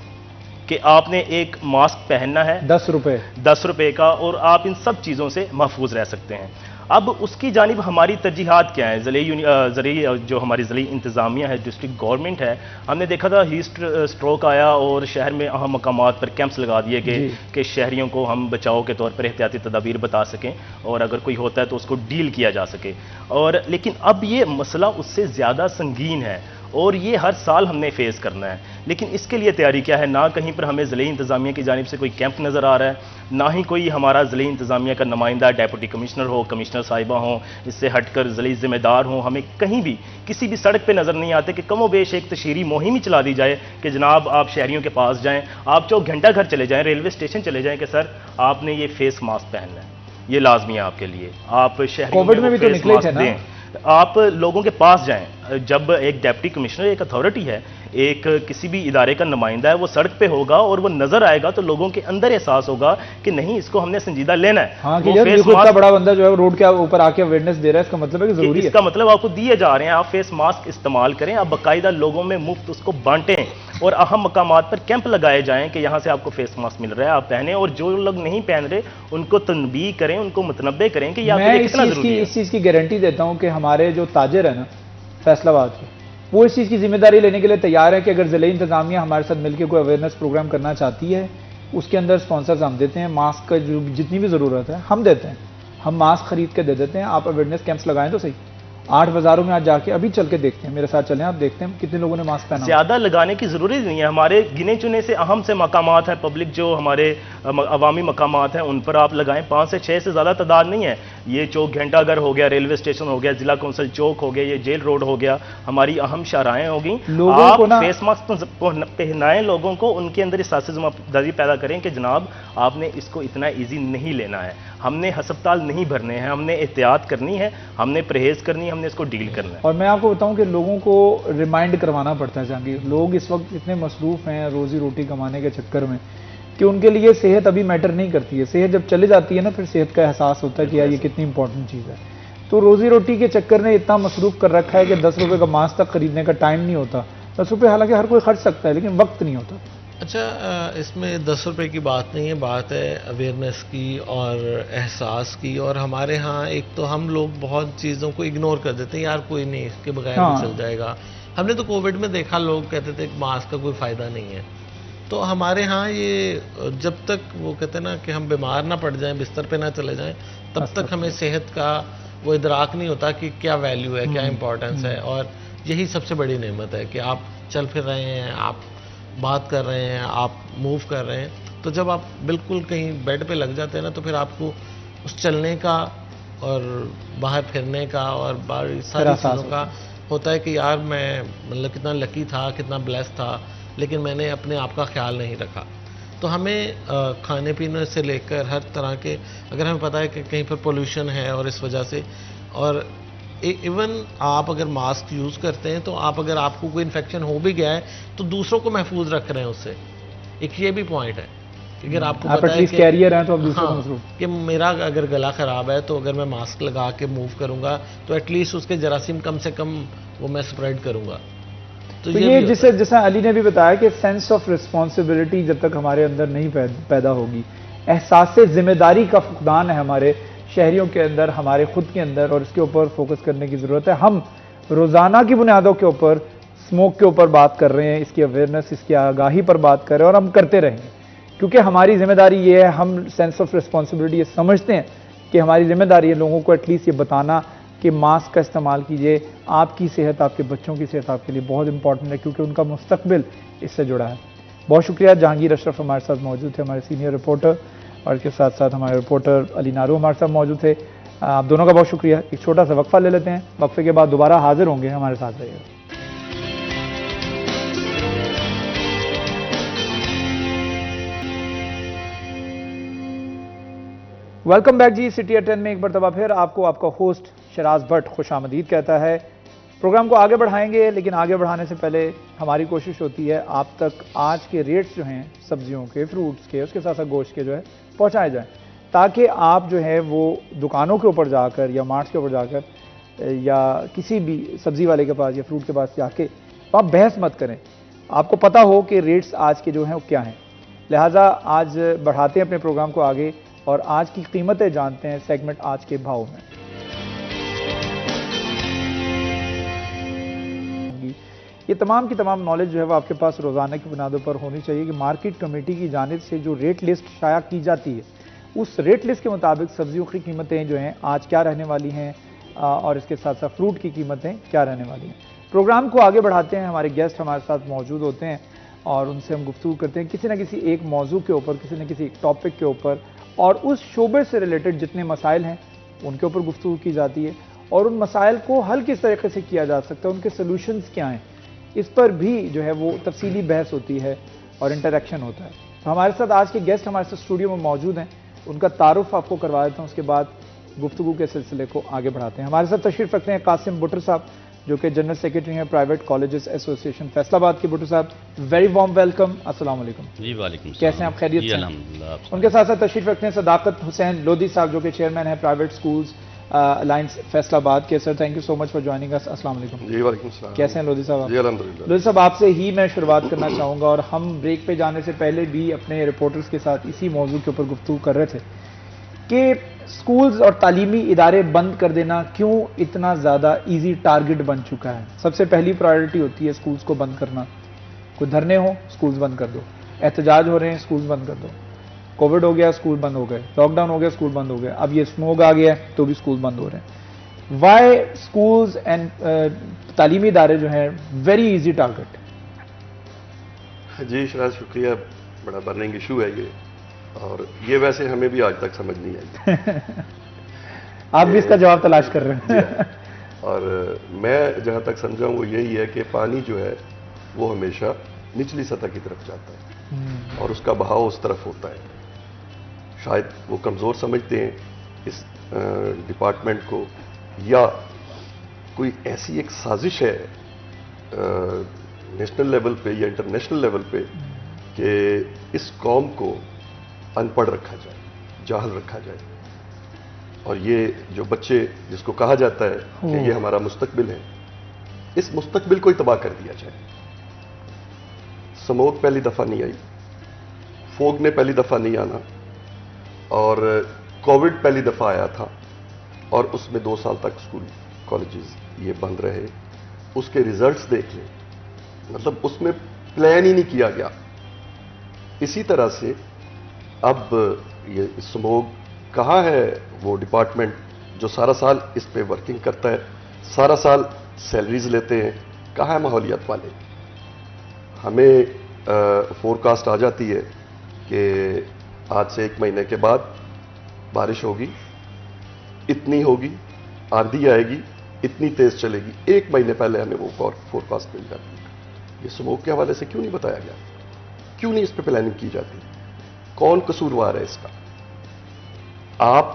کہ آپ نے ایک ماسک پہننا ہے 10 روپے کا، اور آپ ان سب چیزوں سے محفوظ رہ سکتے ہیں. اب اس کی جانب ہماری ترجیحات کیا ہیں؟ ضلعی جو ہماری ضلعی انتظامیہ ہے، ڈسٹرکٹ گورنمنٹ ہے، ہم نے دیکھا تھا ہیٹ اسٹروک آیا اور شہر میں اہم مقامات پر کیمپس لگا دیے گئے کہ شہریوں کو ہم بچاؤ کے طور پر احتیاطی تدابیر بتا سکیں، اور اگر کوئی ہوتا ہے تو اس کو ڈیل کیا جا سکے. اور لیکن اب یہ مسئلہ اس سے زیادہ سنگین ہے، اور یہ ہر سال ہم نے فیس کرنا ہے. لیکن اس کے لیے تیاری کیا ہے؟ نہ کہیں پر ہمیں ضلعی انتظامیہ کی جانب سے کوئی کیمپ نظر آ رہا ہے، نہ ہی کوئی ہمارا ضلعی انتظامیہ کا نمائندہ، ڈیپوٹی کمشنر ہو، کمشنر صاحبہ ہوں، اس سے ہٹ کر ضلعی ذمہ دار ہوں. ہمیں کہیں بھی کسی بھی سڑک پہ نظر نہیں آتے کہ کم و بیش ایک تشہیری مہم ہی چلا دی جائے کہ جناب آپ شہریوں کے پاس جائیں، آپ چوک گھنٹہ گھر چلے جائیں، ریلوے اسٹیشن چلے جائیں کہ سر آپ نے یہ فیس ماسک پہننا ہے، یہ لازمی ہے آپ کے لیے. آپ شہریوں کو فیس ماسک دیں، آپ لوگوں کے پاس جائیں. جب ایک ڈیپٹی کمشنر، ایک اتھارٹی ہے، ایک کسی بھی ادارے کا نمائندہ ہے، وہ سڑک پہ ہوگا اور وہ نظر آئے گا تو لوگوں کے اندر احساس ہوگا کہ نہیں، اس کو ہم نے سنجیدہ لینا ہے. ہاں کہ یار یہ اتنا بڑا بندہ جو ہے روڈ کے اوپر آ کے اویئرنیس دے رہا ہے، اس کا مطلب ہے کہ ضروری ہے، اس کا مطلب آپ کو دیے جا رہے ہیں. آپ فیس ماسک استعمال کریں، آپ باقاعدہ لوگوں میں مفت اس کو بانٹیں، اور اہم مقامات پر کیمپ لگائے جائیں کہ یہاں سے آپ کو فیس ماسک مل رہا ہے، آپ پہنیں. اور جو لوگ نہیں پہن رہے ان کو تنبیہ کریں، ان کو متنبع کریں کہ یہ آپ کے لیے کتنا ضروری ہے. اس چیز کی گارنٹی دیتا ہوں کہ ہمارے جو تاجر ہیں نا فیصل آباد کے، وہ اس چیز کی ذمہ داری لینے کے لیے تیار ہے کہ اگر ضلعی انتظامیہ ہمارے ساتھ مل کے کوئی اویئرنیس پروگرام کرنا چاہتی ہے، اس کے اندر سپانسرز ہم دیتے ہیں، ماسک کا جتنی بھی ضرورت ہے ہم دیتے ہیں، ہم ماسک خرید کے دے دیتے ہیں. آپ اویئرنیس کیمپس لگائیں تو صحیح. 8 بازاروں میں آج جا کے ابھی چل کے دیکھتے ہیں، میرے ساتھ چلیں، آپ دیکھتے ہیں کتنے لوگوں نے ماسک پہنا. زیادہ لگانے کی ضروری نہیں ہے، ہمارے گنے چنے سے اہم سے مقامات ہیں، پبلک جو ہمارے عوامی مقامات ہیں ان پر آپ لگائیں. 5 سے 6 سے زیادہ تعداد نہیں ہے. یہ چوک گھنٹہ گھر ہو گیا، ریلوے اسٹیشن ہو گیا، ضلع کونسل چوک ہو گیا، یہ جیل روڈ ہو گیا، ہماری اہم شاہراہیں ہو گئیں. آپ فیس ماسک پہنائیں لوگوں کو، ان کے اندر احساس ذمہ داری پیدا کریں کہ جناب آپ نے اس کو اتنا ایزی نہیں لینا ہے، ہم نے ہسپتال نہیں بھرنے ہیں، ہم نے احتیاط کرنی ہے، ہم نے پرہیز کرنی ہے، ہم نے اس کو ڈیل کرنا ہے. اور میں آپ کو بتاؤں کہ لوگوں کو ریمائنڈ کروانا پڑتا ہے جہانگیر. لوگ اس وقت اتنے مصروف ہیں روزی روٹی کمانے کے چکر میں کہ ان کے لیے صحت ابھی میٹر نہیں کرتی ہے. صحت جب چلی جاتی ہے نا پھر صحت کا احساس ہوتا ہے کہ یار یہ کتنی امپورٹنٹ چیز ہے. تو روزی روٹی کے چکر نے اتنا مصروف کر رکھا ہے کہ 10 روپے کا ماسک تک خریدنے کا ٹائم نہیں ہوتا. 10 روپے حالانکہ ہر کوئی خرچ سکتا ہے لیکن وقت نہیں ہوتا. اچھا، اس میں 10 روپے کی بات نہیں ہے، بات ہے اویئرنیس کی اور احساس کی. اور ہمارے ہاں ایک تو ہم لوگ بہت چیزوں کو اگنور کر دیتے ہیں، یار کوئی نہیں، اس کے بغیر بھی چل جائے گا. ہم نے تو کووڈ میں دیکھا لوگ کہتے تھے کہ ماسک کا کوئی فائدہ نہیں ہے. تو ہمارے ہاں یہ جب تک وہ کہتے ہیں نا کہ ہم بیمار نہ پڑ جائیں، بستر پہ نہ چلے جائیں، تب تک ہمیں صحت کا وہ ادراک نہیں ہوتا کہ کیا ویلیو ہے, کیا امپورٹنس ہے. اور یہی سب سے بڑی نعمت ہے کہ آپ چل پھر رہے ہیں, آپ بات کر رہے ہیں, آپ موو کر رہے ہیں. تو جب آپ بالکل کہیں بیڈ پہ لگ جاتے ہیں نا, تو پھر آپ کو اس چلنے کا اور باہر پھرنے کا اور ساری چیزوں کا ہوتا ہے کہ یار میں مطلب کتنا لکی تھا, کتنا بلیس تھا, لیکن میں نے اپنے آپ کا خیال نہیں رکھا. تو ہمیں کھانے پینے سے لے کر ہر طرح کے, اگر ہمیں پتہ ہے کہ کہیں پر پولوشن ہے اور اس وجہ سے, اور ایون آپ اگر ماسک یوز کرتے ہیں تو اگر آپ کو کوئی انفیکشن ہو بھی گیا ہے تو دوسروں کو محفوظ رکھ رہے ہیں اس سے. ایک یہ بھی پوائنٹ ہے, اگر آپ کو پتا ہے کہ میرا اگر گلا خراب ہے تو اگر میں ماسک لگا کے موو کروں گا تو ایٹ لیسٹ اس کے جراثیم کم سے کم وہ میں سپریڈ کروں گا. تو یہ جیسا علی نے بھی بتایا کہ سینس آف ریسپانسبلٹی جب تک ہمارے اندر نہیں پیدا ہوگی, احساس ذمہ داری کا فقدان ہے ہمارے شہریوں کے اندر, ہمارے خود کے اندر, اور اس کے اوپر فوکس کرنے کی ضرورت ہے. ہم روزانہ کی بنیادوں کے اوپر اسموک کے اوپر بات کر رہے ہیں, اس کی اویئرنیس, اس کی آگاہی پر بات کر رہے ہیں, اور ہم کرتے رہیں گے کیونکہ ہماری ذمہ داری یہ ہے. ہم سینس آف ریسپانسبلٹی یہ سمجھتے ہیں کہ ہماری ذمہ داری ہے لوگوں کو ایٹ لیسٹ یہ بتانا کہ ماسک کا استعمال کیجئے. آپ کی صحت, آپ کے بچوں کی صحت آپ کے لیے بہت امپورٹنٹ ہے کیونکہ ان کا مستقبل اس سے جڑا ہے. بہت شکریہ. جہانگیر اشرف ہمارے ساتھ موجود تھے, ہمارے سینئر رپورٹر, اور اس کے ساتھ ساتھ ہمارے رپورٹر علی نارو ہمارے ساتھ موجود تھے. آپ دونوں کا بہت شکریہ. ایک چھوٹا سا وقفہ لے لیتے ہیں, وقفے کے بعد دوبارہ حاضر ہوں گے. ہمارے ساتھ رہیے گا. Welcome back G. City at 10 میں ایک مرتبہ پھر آپ کو آپ کا ہوسٹ شراز بٹ خوش آمدید کہتا ہے. پروگرام کو آگے بڑھائیں گے, لیکن آگے بڑھانے سے پہلے ہماری کوشش ہوتی ہے آپ تک آج کے ریٹس جو ہیں سبزیوں کے, فروٹس کے, اس کے ساتھ ساتھ گوشت کے جو ہے پہنچائے جائیں, تاکہ آپ جو ہے وہ دکانوں کے اوپر جا کر یا مارٹس کے اوپر جا کر یا کسی بھی سبزی والے کے پاس یا فروٹ کے پاس جا کے آپ بحث مت کریں. آپ کو پتہ ہو کہ ریٹس آج کے جو ہیں وہ کیا ہیں. لہٰذا آج بڑھاتے ہیں اپنے پروگرام کو آگے اور آج کی قیمتیں جانتے ہیں سیگمنٹ آج کے بھاؤ میں. یہ تمام کی تمام نالج جو ہے وہ آپ کے پاس روزانہ کی بنیادوں پر ہونی چاہیے کہ مارکیٹ کمیٹی کی جانب سے جو ریٹ لسٹ شائع کی جاتی ہے اس ریٹ لسٹ کے مطابق سبزیوں کی قیمتیں جو ہیں آج کیا رہنے والی ہیں, اور اس کے ساتھ ساتھ فروٹ کی قیمتیں کیا رہنے والی ہیں. پروگرام کو آگے بڑھاتے ہیں. ہمارے گیسٹ ہمارے ساتھ موجود ہوتے ہیں اور ان سے ہم گفتگو کرتے ہیں کسی نہ کسی ایک موضوع کے اوپر, کسی نہ کسی ایک ٹاپک کے اوپر, اور اس شعبے سے ریلیٹڈ جتنے مسائل ہیں ان کے اوپر گفتگو کی جاتی ہے, اور ان مسائل کو حل کس طریقے سے کیا جا سکتا ہے, ان کے سلوشنز کیا ہیں, اس پر بھی جو ہے وہ تفصیلی بحث ہوتی ہے اور انٹریکشن ہوتا ہے. تو ہمارے ساتھ آج کے گیسٹ ہمارے ساتھ اسٹوڈیو میں موجود ہیں, ان کا تعارف آپ کو کروا دیتا ہوں, اس کے بعد گفتگو کے سلسلے کو آگے بڑھاتے ہیں. ہمارے ساتھ تشریف رکھتے ہیں قاسم بٹر صاحب, جو کہ جنرل سیکرٹری ہیں پرائیویٹ کالجز ایسوسی ایشن فیصل آباد کے. بٹر صاحب ویری وارم ویلکم. السلام علیکم. جی وعلیکم السلام. کیسے ہیں آپ؟ خیریت سے؟ الحمدللہ. ان کے ساتھ ساتھ تشریف رکھتے ہیں صداقت حسین لودھی صاحب, جو کہ چیئرمین ہیں private schools alliance Faisalabad کے. Sir thank you so much for joining us. السلام علیکم. جی وعلیکم السلام. کیسے ہیں لودھی صاحب؟ جی الحمدللہ. لودھی صاحب آپ سے ہی میں شروعات کرنا چاہوں گا, اور ہم بریک پہ جانے سے پہلے بھی اپنے رپورٹرز کے ساتھ اسی موضوع کے اوپر گفتگو کر رہے تھے کہ سکولز اور تعلیمی ادارے بند کر دینا کیوں اتنا زیادہ ایزی ٹارگٹ بن چکا ہے. سب سے پہلی پرائیورٹی ہوتی ہے سکولز کو بند کرنا. کوئی دھرنے ہو سکولز بند کر دو, احتجاج ہو رہے ہیں سکولز بند کر دو, کووڈ ہو گیا اسکول بند ہو گئے, لاک ڈاؤن ہو گیا اسکول بند ہو گیا, اب یہ اسموگ آ گیا ہے تو بھی اسکول بند ہو رہے ہیں. وائی اسکولز اینڈ تعلیمی ادارے جو ہیں ویری ایزی ٹارگٹ؟ جی شراز شکریہ, بڑا برننگ ایشو ہے یہ, اور یہ ویسے ہمیں بھی آج تک سمجھ نہیں آئی. آپ بھی اس کا جواب تلاش کر رہے ہیں. اور میں جہاں تک سمجھا ہوں وہ یہی ہے کہ پانی جو ہے وہ ہمیشہ نچلی سطح کی طرف جاتا ہے اور اس کا بہاؤ اس طرف ہوتا ہے. شاید وہ کمزور سمجھتے ہیں اس ڈپارٹمنٹ کو, یا کوئی ایسی ایک سازش ہے نیشنل لیول پہ یا انٹرنیشنل لیول پہ کہ اس قوم کو ان پڑھ رکھا جائے, جاہل رکھا جائے, اور یہ جو بچے جس کو کہا جاتا ہے کہ یہ ہمارا مستقبل ہے, اس مستقبل کو ہی تباہ کر دیا جائے. سموگ پہلی دفعہ نہیں آئی, فوگ نے پہلی دفعہ نہیں آنا, اور کووڈ پہلی دفعہ آیا تھا اور اس میں 2 سال تک اسکول کالجز یہ بند رہے. اس کے ریزلٹس دیکھ لیں, مطلب اس میں پلان ہی نہیں کیا گیا. اسی طرح سے اب یہ سموگ کہاں ہے وہ ڈپارٹمنٹ جو سارا سال اس پہ ورکنگ کرتا ہے, سارا سال سیلریز لیتے ہیں, کہاں ہے ماحولیات والے؟ ہمیں فور کاسٹ آ جاتی ہے کہ آج سے 1 مہینے کے بعد بارش ہوگی, اتنی ہوگی, آندھی آئے گی, اتنی تیز چلے گی. 1 مہینے پہلے ہمیں وہ فور کاسٹ مل جاتی ہے. یہ اسموک کے حوالے سے کیوں نہیں بتایا گیا؟ کیوں نہیں اس پہ پلاننگ کی جاتی؟ کون قصوروار ہے اس کا؟ آپ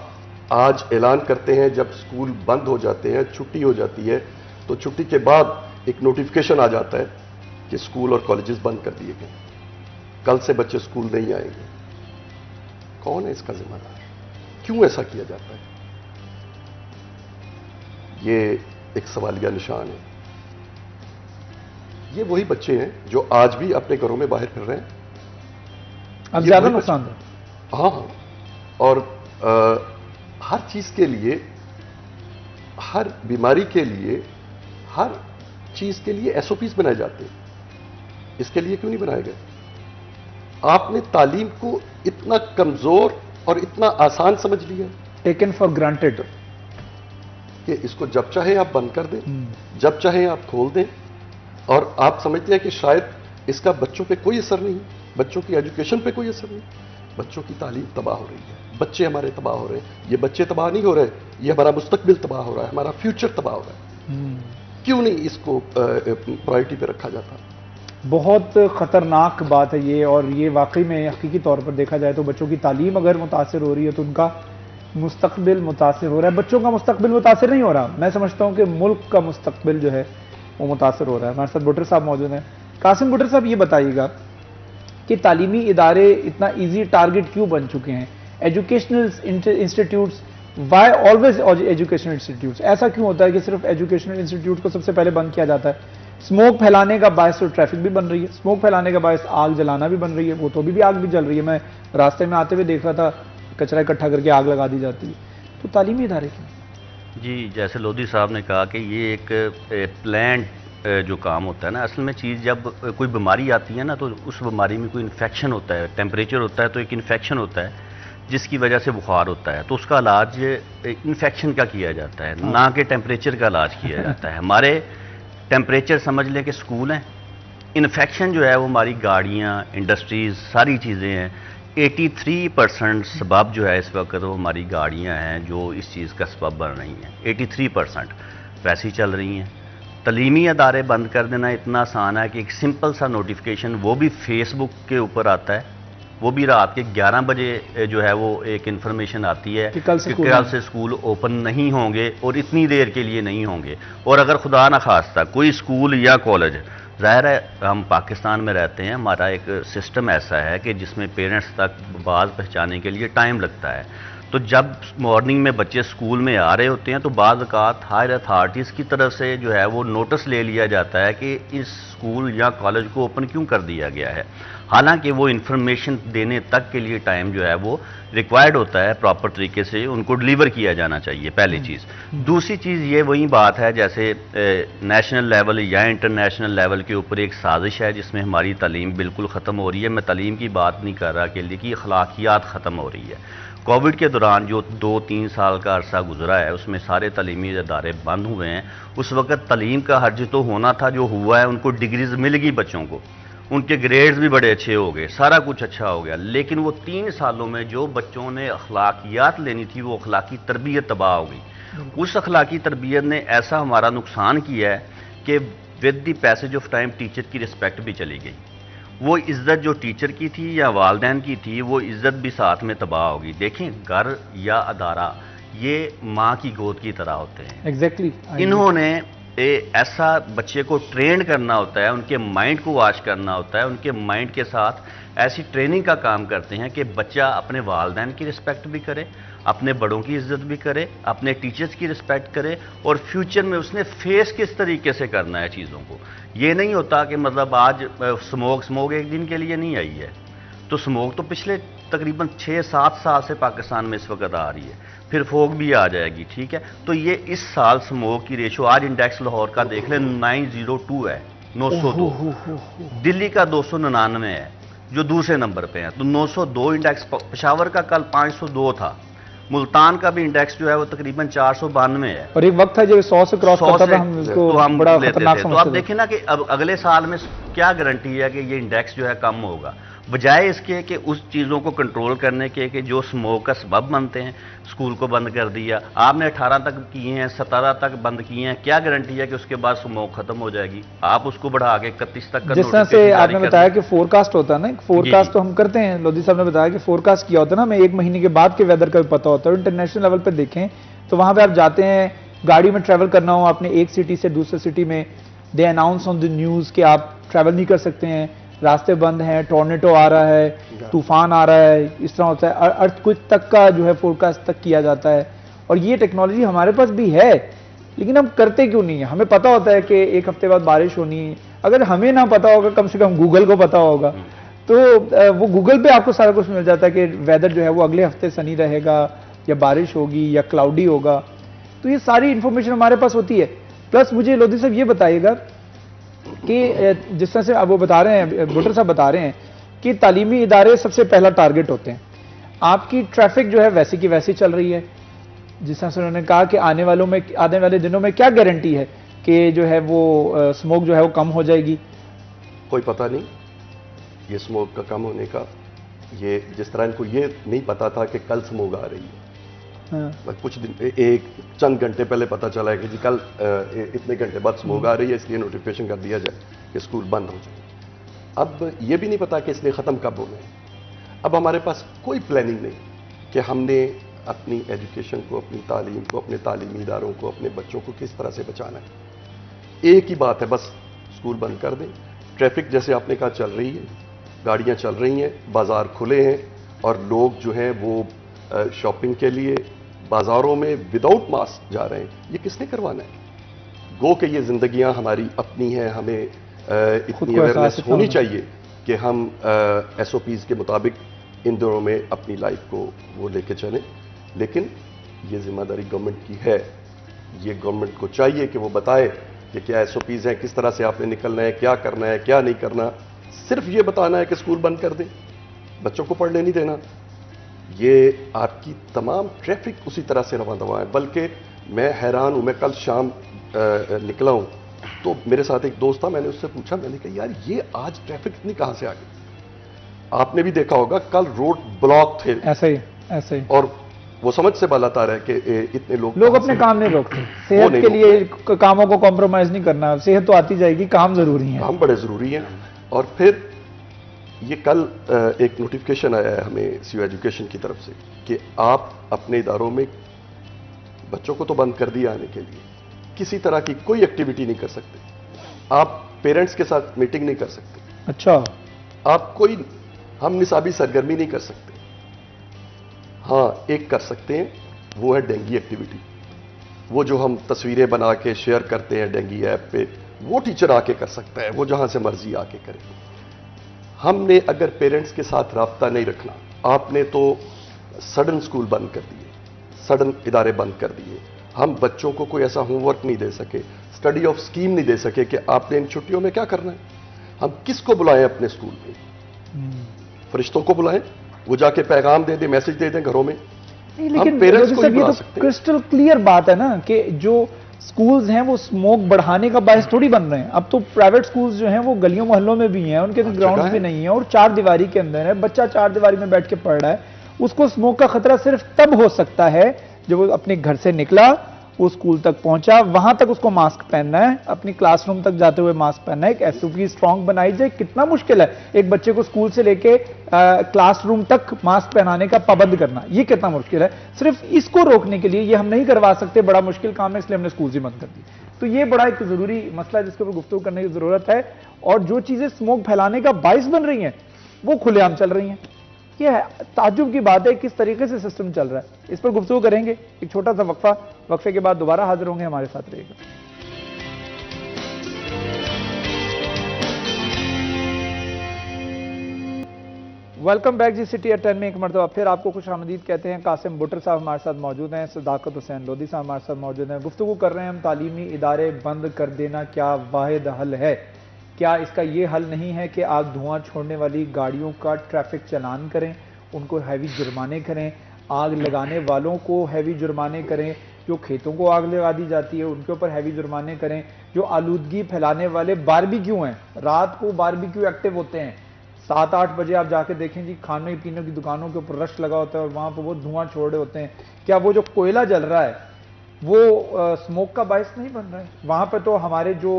آج اعلان کرتے ہیں جب اسکول بند ہو جاتے ہیں, چھٹی ہو جاتی ہے, تو چھٹی کے بعد ایک نوٹیفیکیشن آ جاتا ہے کہ اسکول اور کالجز بند کر دیے گئے, کل سے بچے اسکول نہیں آئیں گے. کون ہے اس کا ذمہ دار؟ کیوں ایسا کیا جاتا ہے؟ یہ ایک سوالیہ نشان ہے. یہ وہی بچے ہیں جو آج بھی اپنے گھروں میں باہر پھر رہے ہیں. اب زیادہ نقصان ہے. ہاں ہاں, اور ہر چیز کے لیے, ہر بیماری کے لیے, ہر چیز کے لیے SOPs بنائے جاتے ہیں. اس کے لیے کیوں نہیں بنائے گئے؟ آپ نے تعلیم کو اتنا کمزور اور اتنا آسان سمجھ لیا, ٹیکن فار گرانٹیڈ, کہ اس کو جب چاہے آپ بند کر دیں, جب چاہے آپ کھول دیں, اور آپ سمجھتے ہیں کہ شاید اس کا بچوں پہ کوئی اثر نہیں, بچوں کی ایجوکیشن پہ کوئی اثر نہیں. بچوں کی تعلیم تباہ ہو رہی ہے, بچے ہمارے تباہ ہو رہے ہیں. یہ بچے تباہ نہیں ہو رہے, یہ ہمارا مستقبل تباہ ہو رہا ہے, ہمارا فیوچر تباہ ہو رہا ہے. کیوں نہیں اس کو پرائرٹی پہ رکھا جاتا؟ بہت خطرناک بات ہے یہ, اور یہ واقعی میں حقیقی طور پر دیکھا جائے تو بچوں کی تعلیم اگر متاثر ہو رہی ہے تو ان کا مستقبل متاثر ہو رہا ہے. بچوں کا مستقبل متاثر نہیں ہو رہا, میں سمجھتا ہوں کہ ملک کا مستقبل جو ہے وہ متاثر ہو رہا ہے. ہمارے ساتھ بٹر صاحب موجود ہیں. قاسم بٹر صاحب, یہ بتائیے گا کہ تعلیمی ادارے اتنا ایزی ٹارگٹ کیوں بن چکے ہیں؟ Educational institutes, why always educational institutes? ایسا کیوں ہوتا ہے کہ صرف ایجوکیشنل انسٹیٹیوٹ کو سب سے پہلے بند کیا جاتا ہے؟ اسموک پھیلانے کا باعث تو ٹریفک بھی بن رہی ہے, اسموک پھیلانے کا باعث آگ جلانا بھی بن رہی ہے, وہ تو بھی آگ بھی جل رہی ہے. میں راستے میں آتے ہوئے دیکھ رہا تھا کچرا اکٹھا کر کے آگ لگا دی جاتی ہے. تو تعلیمی ادارے کیوں؟ جی, جیسے لودھی صاحب نے کہا کہ یہ ایک پلانڈ جو کام ہوتا ہے نا, اصل میں چیز جب کوئی بیماری آتی ہے نا تو اس بیماری میں کوئی انفیکشن ہوتا ہے, ٹیمپریچر ہوتا ہے تو ایک انفیکشن ہوتا ہے جس کی وجہ سے بخار ہوتا ہے, تو اس کا علاج انفیکشن کا کیا جاتا ہے, نہ کہ ٹیمپریچر کا علاج کیا جاتا ہے. ہمارے ٹیمپریچر سمجھ لیں کہ سکول ہیں, انفیکشن جو ہے وہ ہماری گاڑیاں, انڈسٹریز, ساری چیزیں ہیں. 83% سبب جو ہے اس وقت وہ ہماری گاڑیاں ہیں جو اس چیز کا سبب بن رہی ہیں. 83% ویسی چل رہی ہیں. تعلیمی ادارے بند کر دینا اتنا آسان ہے کہ ایک سمپل سا نوٹیفیکیشن, وہ بھی فیس بک کے اوپر آتا ہے, وہ بھی رات کے 11 بجے جو ہے وہ ایک انفارمیشن آتی ہے کہ کل سے اسکول اوپن نہیں ہوں گے اور اتنی دیر کے لیے نہیں ہوں گے. اور اگر خدا نخواستہ کوئی اسکول یا کالج, ظاہر ہے ہم پاکستان میں رہتے ہیں, ہمارا ایک سسٹم ایسا ہے کہ جس میں پیرنٹس تک باز پہنچانے کے لیے ٹائم لگتا ہے. تو جب مارننگ میں بچے اسکول میں آ رہے ہوتے ہیں تو بعض اوقات ہائر اتھارٹیز کی طرف سے جو ہے وہ نوٹس لے لیا جاتا ہے کہ اس اسکول یا کالج کو اوپن کیوں کر دیا گیا ہے, حالانکہ وہ انفارمیشن دینے تک کے لیے ٹائم جو ہے وہ ریکوائرڈ ہوتا ہے, پراپر طریقے سے ان کو ڈلیور کیا جانا چاہیے, پہلی چیز. دوسری چیز یہ وہی بات ہے جیسے نیشنل لیول یا انٹرنیشنل لیول کے اوپر ایک سازش ہے جس میں ہماری تعلیم بالکل ختم ہو رہی ہے. میں تعلیم کی بات نہیں کر رہا کہ لیکن اخلاقیات ختم ہو رہی ہے. کووڈ کے دوران جو 2-3 سال کا عرصہ گزرا ہے اس میں سارے تعلیمی ادارے بند ہوئے ہیں. اس وقت تعلیم کا حرج تو ہونا تھا, جو ہوا ہے ان کو ڈگریز مل گئی بچوں کو, ان کے گریڈز بھی بڑے اچھے ہو گئے, سارا کچھ اچھا ہو گیا. لیکن وہ 3 سالوں میں جو بچوں نے اخلاقیات لینی تھی وہ اخلاقی تربیت تباہ ہو گئی. اس اخلاقی تربیت نے ایسا ہمارا نقصان کیا ہے کہ with the passage of time teacher کی رسپیکٹ بھی چلی گئی. وہ عزت جو ٹیچر کی تھی یا والدین کی تھی وہ عزت بھی ساتھ میں تباہ ہوگی. دیکھیں, گھر یا ادارہ یہ ماں کی گود کی طرح ہوتے ہیں. ایگزیکٹلی. انہوں نے ایسا بچے کو ٹرین کرنا ہوتا ہے, ان کے مائنڈ کو واش کرنا ہوتا ہے, ان کے مائنڈ کے ساتھ ایسی ٹریننگ کا کام کرتے ہیں کہ بچہ اپنے والدین کی رسپیکٹ بھی کرے, اپنے بڑوں کی عزت بھی کرے, اپنے ٹیچرز کی رسپیکٹ کرے, اور فیوچر میں اس نے فیس کس طریقے سے کرنا ہے چیزوں کو. یہ نہیں ہوتا کہ مطلب آج سموک ایک دن کے لیے نہیں آئی ہے, تو سموک تو پچھلے تقریباً 6-7 سال سے پاکستان میں اس وقت آ رہی ہے, پھر فوگ بھی آ جائے گی. ٹھیک ہے, تو یہ اس سال سموک کی ریشو آج انڈیکس لاہور کا دیکھ لیں 902 ہے, 902. دلی کا 299 ہے جو دوسرے نمبر پہ ہیں, تو 902 انڈیکس. پشاور کا کل 502 تھا, ملتان کا بھی انڈیکس جو ہے وہ تقریباً 492 ہے، اور ایک وقت تھا جب 100 سے کراس کرتا تھا ہم اس کو بڑا خطرناک تو آپ دیکھیں نا کہ اب اگلے سال میں کیا گارنٹی ہے کہ یہ انڈیکس جو ہے کم ہوگا، بجائے اس کے کہ اس چیزوں کو کنٹرول کرنے کے کہ جو اسموک کا سبب بنتے ہیں. اسکول کو بند کر دیا آپ نے، 18 تک کیے ہیں، 17 تک بند کیے ہیں، کیا گارنٹی ہے کہ اس کے بعد اسموک ختم ہو جائے گی؟ آپ اس کو بڑھا کے 31 تک. جس طرح سے آپ نے بتایا کہ فور کاسٹ ہوتا ہے نا، فور کاسٹ تو ہم کرتے ہیں، لودھی صاحب نے بتایا کہ فور کاسٹ کیا ہوتا ہے نا، ہمیں 1 مہینے کے بعد کے ویدر کا بھی پتہ ہوتا ہے. انٹرنیشنل لیول پہ دیکھیں تو وہاں پہ آپ جاتے ہیں، گاڑی میں ٹریول کرنا ہو آپ نے ایک سٹی سے دوسرے سٹی میں، دے اناؤنس آن دی نیوز کہ آپ ٹریول نہیں کر سکتے ہیں، راستے بند ہیں، ٹورنیڈو آ رہا ہے، طوفان آ رہا ہے، اس طرح ہوتا ہے. ارتھ کوئک تک کا جو ہے فور کاسٹ تک کیا جاتا ہے. اور یہ ٹیکنالوجی ہمارے پاس بھی ہے، لیکن ہم کرتے کیوں نہیں ہیں؟ ہمیں پتا ہوتا ہے کہ 1 ہفتے بعد بارش ہونی ہے. اگر ہمیں نہ پتا ہوگا کم سے کم گوگل کو پتا ہوگا، تو وہ گوگل پہ آپ کو سارا کچھ مل جاتا ہے کہ ویدر جو ہے وہ اگلے ہفتے سنی رہے گا یا بارش ہوگی یا کلاؤڈی ہوگا. تو یہ ساری انفارمیشن ہمارے پاس ہوتی ہے. پلس مجھے لودھی صاحب یہ بتائیے گا کہ جس طرح سے اب وہ بتا رہے ہیں، بٹر صاحب بتا رہے ہیں کہ تعلیمی ادارے سب سے پہلا ٹارگٹ ہوتے ہیں. آپ کی ٹریفک جو ہے ویسی کی ویسی چل رہی ہے، جس طرح سے انہوں نے کہا کہ آنے والے دنوں میں کیا گارنٹی ہے کہ جو ہے وہ اسموک جو ہے وہ کم ہو جائے گی؟ کوئی پتہ نہیں یہ اسموک کا کم ہونے کا. یہ جس طرح ان کو یہ نہیں پتا تھا کہ کل اسموک آ رہی ہے، کچھ دن چند گھنٹے پہلے پتا چلا ہے کہ جی کل اتنے گھنٹے بعد اسموک آ رہی ہے، اس لیے نوٹیفیکیشن کر دیا جائے کہ اسکول بند ہو جائے. اب یہ بھی نہیں پتا کہ اس نے ختم کب ہونا ہے. اب ہمارے پاس کوئی پلاننگ نہیں کہ ہم نے اپنی ایجوکیشن کو، اپنی تعلیم کو، اپنے تعلیمی اداروں کو، اپنے بچوں کو کس طرح سے بچانا ہے. ایک ہی بات ہے، بس اسکول بند کر دیں. ٹریفک جیسے آپ نے کہا چل رہی ہے، گاڑیاں چل رہی ہیں، بازار کھلے ہیں، اور لوگ جو ہیں وہ شاپنگ کے لیے بازاروں میں وداؤٹ ماسک جا رہے ہیں. یہ کس نے کروانا ہے؟ گو کہ یہ زندگیاں ہماری اپنی ہیں، ہمیں اتنی اویئرنیس ہونی چاہیے کہ ہم ایس او پیز کے مطابق ان دنوں میں اپنی لائف کو وہ لے کے چلیں. لیکن یہ ذمہ داری گورنمنٹ کی ہے. یہ گورنمنٹ کو چاہیے کہ وہ بتائے کہ کیا ایس او پیز ہیں، کس طرح سے آپ نے نکلنا ہے، کیا کرنا ہے، کیا نہیں کرنا. صرف یہ بتانا ہے کہ اسکول بند کر دیں، بچوں کو پڑھنے نہیں دینا، یہ آپ کی تمام ٹریفک اسی طرح سے رواں دواں ہے. بلکہ میں حیران ہوں، میں کل شام نکلا ہوں تو میرے ساتھ ایک دوست تھا، میں نے اس سے پوچھا، میں نے کہا یار یہ آج ٹریفک اتنی کہاں سے آ گئی؟ آپ نے بھی دیکھا ہوگا کل روڈ بلاک تھے ایسے ہی اور وہ سمجھ سے بالا رہا ہے کہ اتنے لوگ اپنے کام نہیں روکتے. صحت کے لیے کاموں کو کمپرومائز نہیں کرنا. صحت تو آتی جائے گی، کام ضروری ہیں، کام بڑے ضروری ہیں. اور پھر یہ کل ایک نوٹیفیکیشن آیا ہے ہمیں سی او ایجوکیشن کی طرف سے کہ آپ اپنے اداروں میں بچوں کو تو بند کر دیا آنے کے لیے، کسی طرح کی کوئی ایکٹیویٹی نہیں کر سکتے. آپ پیرنٹس کے ساتھ میٹنگ نہیں کر سکتے. اچھا، آپ ہم نصابی سرگرمی نہیں کر سکتے. ہاں ایک کر سکتے ہیں، وہ ہے ڈینگی ایکٹیویٹی. وہ جو ہم تصویریں بنا کے شیئر کرتے ہیں ڈینگی ایپ پہ، وہ ٹیچر آ کے کر سکتا ہے، وہ جہاں سے مرضی آ کے کرے. ہم نے اگر پیرنٹس کے ساتھ رابطہ نہیں رکھنا، آپ نے تو سڈن اسکول بند کر دیے، سڈن ادارے بند کر دیے. ہم بچوں کو کوئی ایسا ہوم ورک نہیں دے سکے، اسٹڈی آف اسکیم نہیں دے سکے کہ آپ نے ان چھٹیوں میں کیا کرنا ہے. ہم کس کو بلائیں اپنے اسکول میں؟ فرشتوں کو بلائیں، وہ جا کے پیغام دے دیں، میسج دے دیں گھروں میں. لیکن پیرنٹس کو بلا سکتے ہیں. کرسٹل کلیئر بات ہے نا کہ جو سکولز ہیں وہ اسموک بڑھانے کا باعث تھوڑی بن رہے ہیں. اب تو پرائیویٹ سکولز جو ہیں وہ گلیوں محلوں میں بھی ہیں، ان کے گراؤنڈز بھی نہیں ہیں اور 4 دیواری کے اندر ہے. بچہ 4 دیواری میں بیٹھ کے پڑھ رہا ہے. اس کو اسموک کا خطرہ صرف تب ہو سکتا ہے جب وہ اپنے گھر سے نکلا، وہ اسکول تک پہنچا، وہاں تک اس کو ماسک پہننا ہے، اپنی کلاس روم تک جاتے ہوئے ماسک پہننا ہے. ایک ایس او پی اسٹرانگ بنائی جائے. کتنا مشکل ہے ایک بچے کو اسکول سے لے کے کلاس روم تک ماسک پہنانے کا پابند کرنا، یہ کتنا مشکل ہے. صرف اس کو روکنے کے لیے یہ ہم نہیں کروا سکتے، بڑا مشکل کام ہے، اس لیے ہم نے اسکول ہی بند کر دی. تو یہ بڑا ایک ضروری مسئلہ ہے جس کے اوپر گفتگو کرنے کی ضرورت ہے. اور جو چیزیں اسموک پھیلانے کا باعث بن رہی ہیں وہ کھلے عام چل رہی ہیں. یہ تعجب کی بات ہے کس طریقے سے سسٹم چل رہا ہے. اس پر گفتگو کریں گے. ایک چھوٹا سا وقفہ، وقفے کے بعد دوبارہ حاضر ہوں گے. ہمارے ساتھ رہیے گا. Welcome back G city at 10 میں ایک مرتبہ پھر آپ کو خوش آمدید کہتے ہیں. قاسم بٹر صاحب ہمارے ساتھ موجود ہیں، صداقت حسین لودھی صاحب ہمارے ساتھ موجود ہیں. گفتگو کر رہے ہیں ہم تعلیمی ادارے بند کر دینا کیا واحد حل ہے؟ کیا اس کا یہ حل نہیں ہے کہ آپ دھواں چھوڑنے والی گاڑیوں کا ٹریفک چلان کریں، ان کو ہیوی جرمانے کریں، آگ لگانے والوں کو ہیوی جرمانے کریں، جو کھیتوں کو آگ لگا دی جاتی ہے ان کے اوپر ہیوی جرمانے کریں، جو آلودگی پھیلانے والے باربیکیو ہیں، رات کو باربیکیو ایکٹیو ہوتے ہیں، 7-8 بجے آپ جا کے دیکھیں جی کھانے پینے کی دکانوں کے اوپر رش لگا ہوتا ہے اور وہاں پہ وہ دھواں چھوڑ رہے ہوتے ہیں، کیا وہ جو کوئلہ جل رہا ہے وہ سموک کا باعث نہیں بن رہا ہے؟ وہاں پہ تو ہمارے جو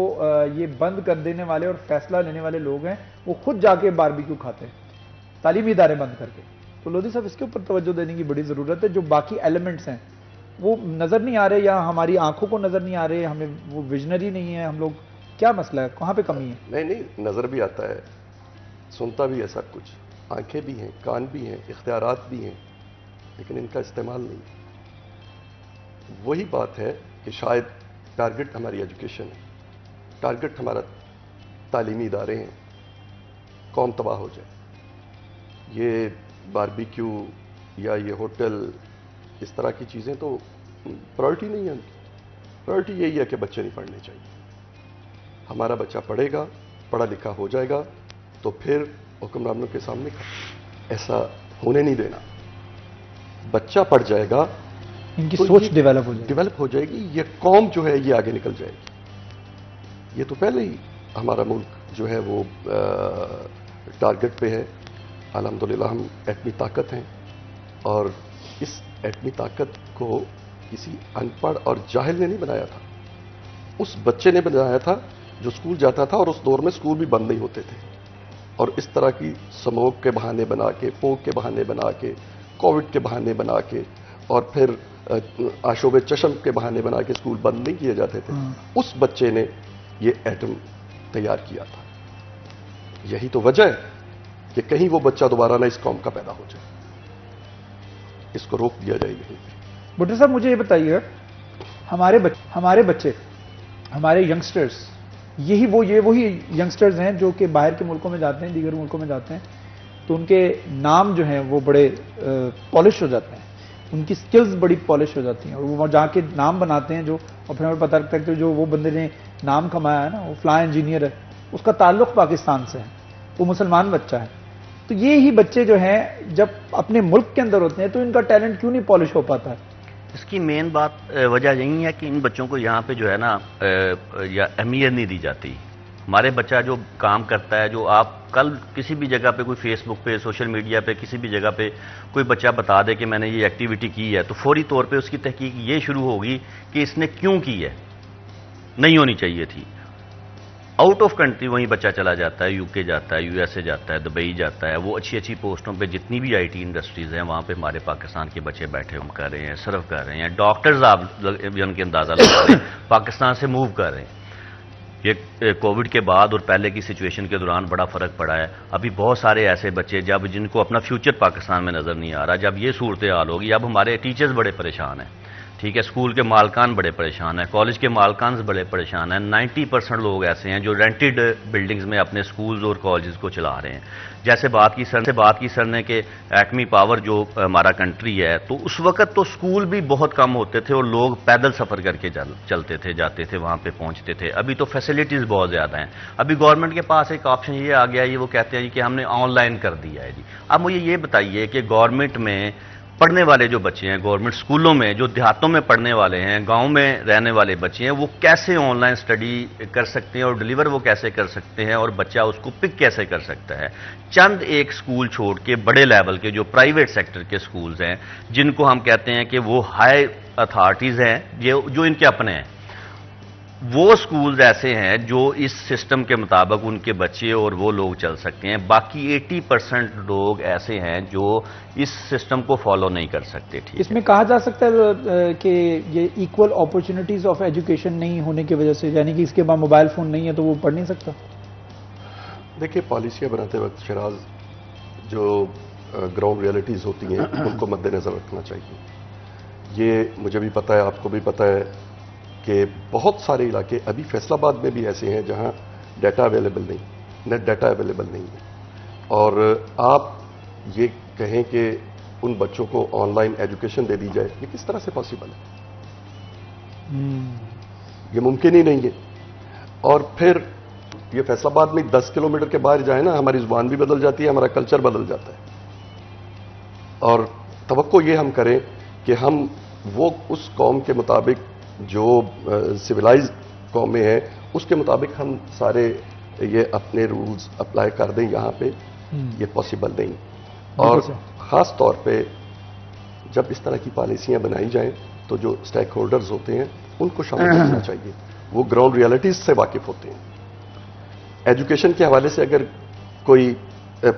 یہ بند کر دینے والے اور فیصلہ لینے والے لوگ ہیں وہ خود جا کے باربیکیو کھاتے ہیں تعلیمی ادارے بند کر کے. تو لودھی صاحب اس کے اوپر توجہ دینے کی بڑی ضرورت ہے. جو باقی ایلیمنٹس ہیں وہ نظر نہیں آ رہے یا ہماری آنکھوں کو نظر نہیں آ رہے، ہمیں وہ ویژنری نہیں ہے ہم لوگ، کیا مسئلہ ہے، کہاں پہ کمی ہے؟ نہیں نظر بھی آتا ہے، سنتا بھی ہے سب کچھ، آنکھیں بھی ہیں، کان بھی ہیں، اختیارات بھی ہیں، لیکن ان کا استعمال نہیں. وہی بات ہے کہ شاید ٹارگٹ ہماری ایجوکیشن ہے، ٹارگٹ ہمارا تعلیمی ادارے ہیں، قوم تباہ ہو جائے. یہ باربیکیو یا یہ ہوٹل اس طرح کی چیزیں تو پرائرٹی نہیں ہے ان کی. پرائرٹی یہی ہے کہ بچے نہیں پڑھنے چاہیے. ہمارا بچہ پڑھے گا، پڑھا لکھا ہو جائے گا تو پھر حکمرانوں کے سامنے ایسا ہونے نہیں دینا. بچہ پڑھ جائے گا، ان کی سوچ ڈیولپ ہو جائے گی، یہ قوم جو ہے یہ آگے نکل جائے گی. یہ تو پہلے ہی ہمارا ملک جو ہے وہ ٹارگٹ پہ ہے. الحمدللہ ہم ایٹمی طاقت ہیں، اور اس ایٹمی طاقت کو کسی ان پڑھ اور جاہل نے نہیں بنایا تھا، اس بچے نے بنایا تھا جو اسکول جاتا تھا، اور اس دور میں اسکول بھی بند نہیں ہوتے تھے. اور اس طرح کی سموگ کے بہانے بنا کے، فوگ کے بہانے بنا کے، کووڈ کے بہانے بنا کے، اور پھر آشوب چشم کے بہانے بنا کے اسکول بند نہیں کیے جاتے تھے. اس بچے نے یہ ایٹم تیار کیا تھا. یہی تو وجہ ہے کہ کہیں وہ بچہ دوبارہ نہ اس قوم کا پیدا ہو جائے. اس کو روک دیا جائے یہیں پہ. بھٹو صاحب مجھے یہ بتائیے، ہمارے بچے ہمارے ینگسٹرز وہی ینگسٹرز ہیں جو کہ باہر کے ملکوں میں جاتے ہیں، دیگر ملکوں میں جاتے ہیں تو ان کے نام جو ہیں وہ بڑے پالش ہو جاتے ہیں، ان کی سکلز بڑی پالش ہو جاتی ہیں، اور وہ جا کے نام بناتے ہیں جو، اور پھر ہمیں پتہ لگتا ہے کہ جو وہ بندے نے نام کمایا ہے نا، وہ فلاں انجینئر ہے، اس کا تعلق پاکستان سے ہے، وہ مسلمان بچہ ہے. تو یہ ہی بچے جو ہیں جب اپنے ملک کے اندر ہوتے ہیں تو ان کا ٹیلنٹ کیوں نہیں پالش ہو پاتا ہے؟ اس کی مین بات وجہ یہی ہے کہ ان بچوں کو یہاں پہ جو ہے نا یا اہمیت نہیں دی جاتی. ہمارے بچہ جو کام کرتا ہے، جو آپ کل کسی بھی جگہ پہ، کوئی فیس بک پہ، سوشل میڈیا پہ، کسی بھی جگہ پہ کوئی بچہ بتا دے کہ میں نے یہ ایکٹیویٹی کی ہے، تو فوری طور پہ اس کی تحقیق یہ شروع ہوگی کہ اس نے کیوں کی ہے، نہیں ہونی چاہیے تھی. آؤٹ آف کنٹری وہیں بچہ چلا جاتا ہے، یو کے جاتا ہے، یو ایس اے جاتا ہے، دبئی جاتا ہے. وہ اچھی پوسٹوں پہ جتنی بھی آئی ٹی انڈسٹریز ہیں وہاں پہ ہمارے پاکستان کے بچے بیٹھے ہم کر رہے ہیں، سرو کر رہے ہیں. ڈاکٹرز آپ ان کے اندازہ لگا رہے ہیں پاکستان سے موو کر رہے ہیں. یہ کووڈ کے بعد اور پہلے کی سچویشن کے دوران بڑا فرق پڑا ہے. ابھی بہت سارے ایسے بچے جن کو اپنا فیوچر پاکستان میں نظر نہیں آ رہا، جب یہ صورتحال ہوگی، اب ہمارے ٹیچرز بڑے پریشان ہیں، ٹھیک ہے، اسکول کے مالکان بڑے پریشان ہیں، کالج کے مالکان بڑے پریشان ہیں. 90% لوگ ایسے ہیں جو رینٹڈ بلڈنگز میں اپنے اسکولز اور کالجز کو چلا رہے ہیں. جیسے بات کی سر نے کہ ایٹمی پاور جو ہمارا کنٹری ہے، تو اس وقت تو اسکول بھی بہت کم ہوتے تھے اور لوگ پیدل سفر کر کے چلتے تھے، جاتے تھے، وہاں پہ پہنچتے تھے. ابھی تو فیسلٹیز بہت زیادہ ہیں. ابھی گورنمنٹ کے پاس ایک آپشن یہ آ گیا ہے، وہ کہتے ہیں کہ ہم نے آن لائن کر دیا ہے جی. اب مجھے یہ بتائیے کہ گورنمنٹ میں پڑھنے والے جو بچے ہیں، گورنمنٹ اسکولوں میں جو دیہاتوں میں پڑھنے والے ہیں، گاؤں میں رہنے والے بچے ہیں، وہ کیسے آن لائن اسٹڈی کر سکتے ہیں اور ڈیلیور وہ کیسے کر سکتے ہیں، اور بچہ اس کو پک کیسے کر سکتا ہے؟ چند ایک اسکول چھوڑ کے بڑے لیول کے جو پرائیویٹ سیکٹر کے اسکولز ہیں، جن کو ہم کہتے ہیں کہ وہ ہائی اتھارٹیز ہیں، جو ان کے اپنے ہیں، وہ اسکولز ایسے ہیں جو اس سسٹم کے مطابق ان کے بچے اور وہ لوگ چل سکتے ہیں. باقی 80% لوگ ایسے ہیں جو اس سسٹم کو فالو نہیں کر سکتے. ٹھیک، اس میں کہا جا سکتا ہے کہ یہ ایکول اپرچونٹیز آف ایجوکیشن نہیں ہونے کی وجہ سے، یعنی کہ اس کے بعد موبائل فون نہیں ہے تو وہ پڑھ نہیں سکتا. دیکھیے، پالیسیاں بناتے وقت شراز جو گراؤنڈ ریئلٹیز ہوتی ہیں ان کو مد نظر رکھنا چاہیے. یہ مجھے بھی پتہ ہے، آپ کو بھی پتہ ہے کہ بہت سارے علاقے ابھی فیصل آباد میں بھی ایسے ہیں جہاں ڈیٹا اویلیبل نہیں، نیٹ ڈیٹا اویلیبل نہیں ہے. اور آپ یہ کہیں کہ ان بچوں کو آن لائن ایجوکیشن دے دی جائے، یہ کس طرح سے پاسبل ہے؟ یہ ممکن ہی نہیں ہے. اور پھر یہ فیصل آباد میں 10 کلومیٹر کے باہر جائے نا، ہماری زبان بھی بدل جاتی ہے، ہمارا کلچر بدل جاتا ہے. اور توقع یہ ہم کریں کہ ہم وہ اس قوم کے مطابق جو سویلائز قومیں ہیں اس کے مطابق ہم سارے یہ اپنے رولز اپلائی کر دیں یہاں پہ، یہ پاسبل نہیں. اور خاص طور پہ جب اس طرح کی پالیسیاں بنائی جائیں تو جو اسٹیک ہولڈرز ہوتے ہیں ان کو شامل کرنا چاہیے، وہ گراؤنڈ ریالٹیز سے واقف ہوتے ہیں. ایجوکیشن کے حوالے سے اگر کوئی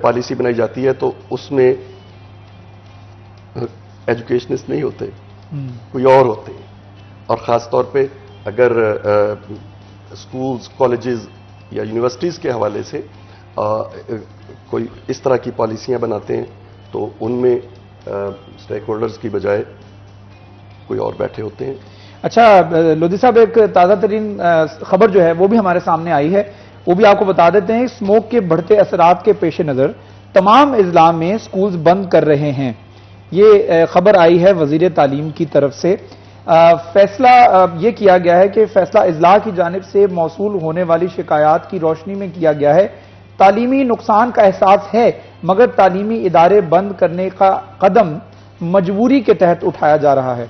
پالیسی بنائی جاتی ہے تو اس میں ایجوکیشنسٹ نہیں ہوتے، کوئی اور ہوتے ہیں. اور خاص طور پہ اگر اسکولز، کالجز یا یونیورسٹیز کے حوالے سے کوئی اس طرح کی پالیسیاں بناتے ہیں تو ان میں اسٹیک ہولڈرز کی بجائے کوئی اور بیٹھے ہوتے ہیں. اچھا لودھی صاحب، ایک تازہ ترین خبر جو ہے وہ بھی ہمارے سامنے آئی ہے، وہ بھی آپ کو بتا دیتے ہیں. اسموک کے بڑھتے اثرات کے پیش نظر تمام اضلاع میں سکولز بند کر رہے ہیں. یہ خبر آئی ہے وزیر تعلیم کی طرف سے. فیصلہ یہ کیا گیا ہے کہ فیصلہ اضلاع کی جانب سے موصول ہونے والی شکایات کی روشنی میں کیا گیا ہے. تعلیمی نقصان کا احساس ہے مگر تعلیمی ادارے بند کرنے کا قدم مجبوری کے تحت اٹھایا جا رہا ہے.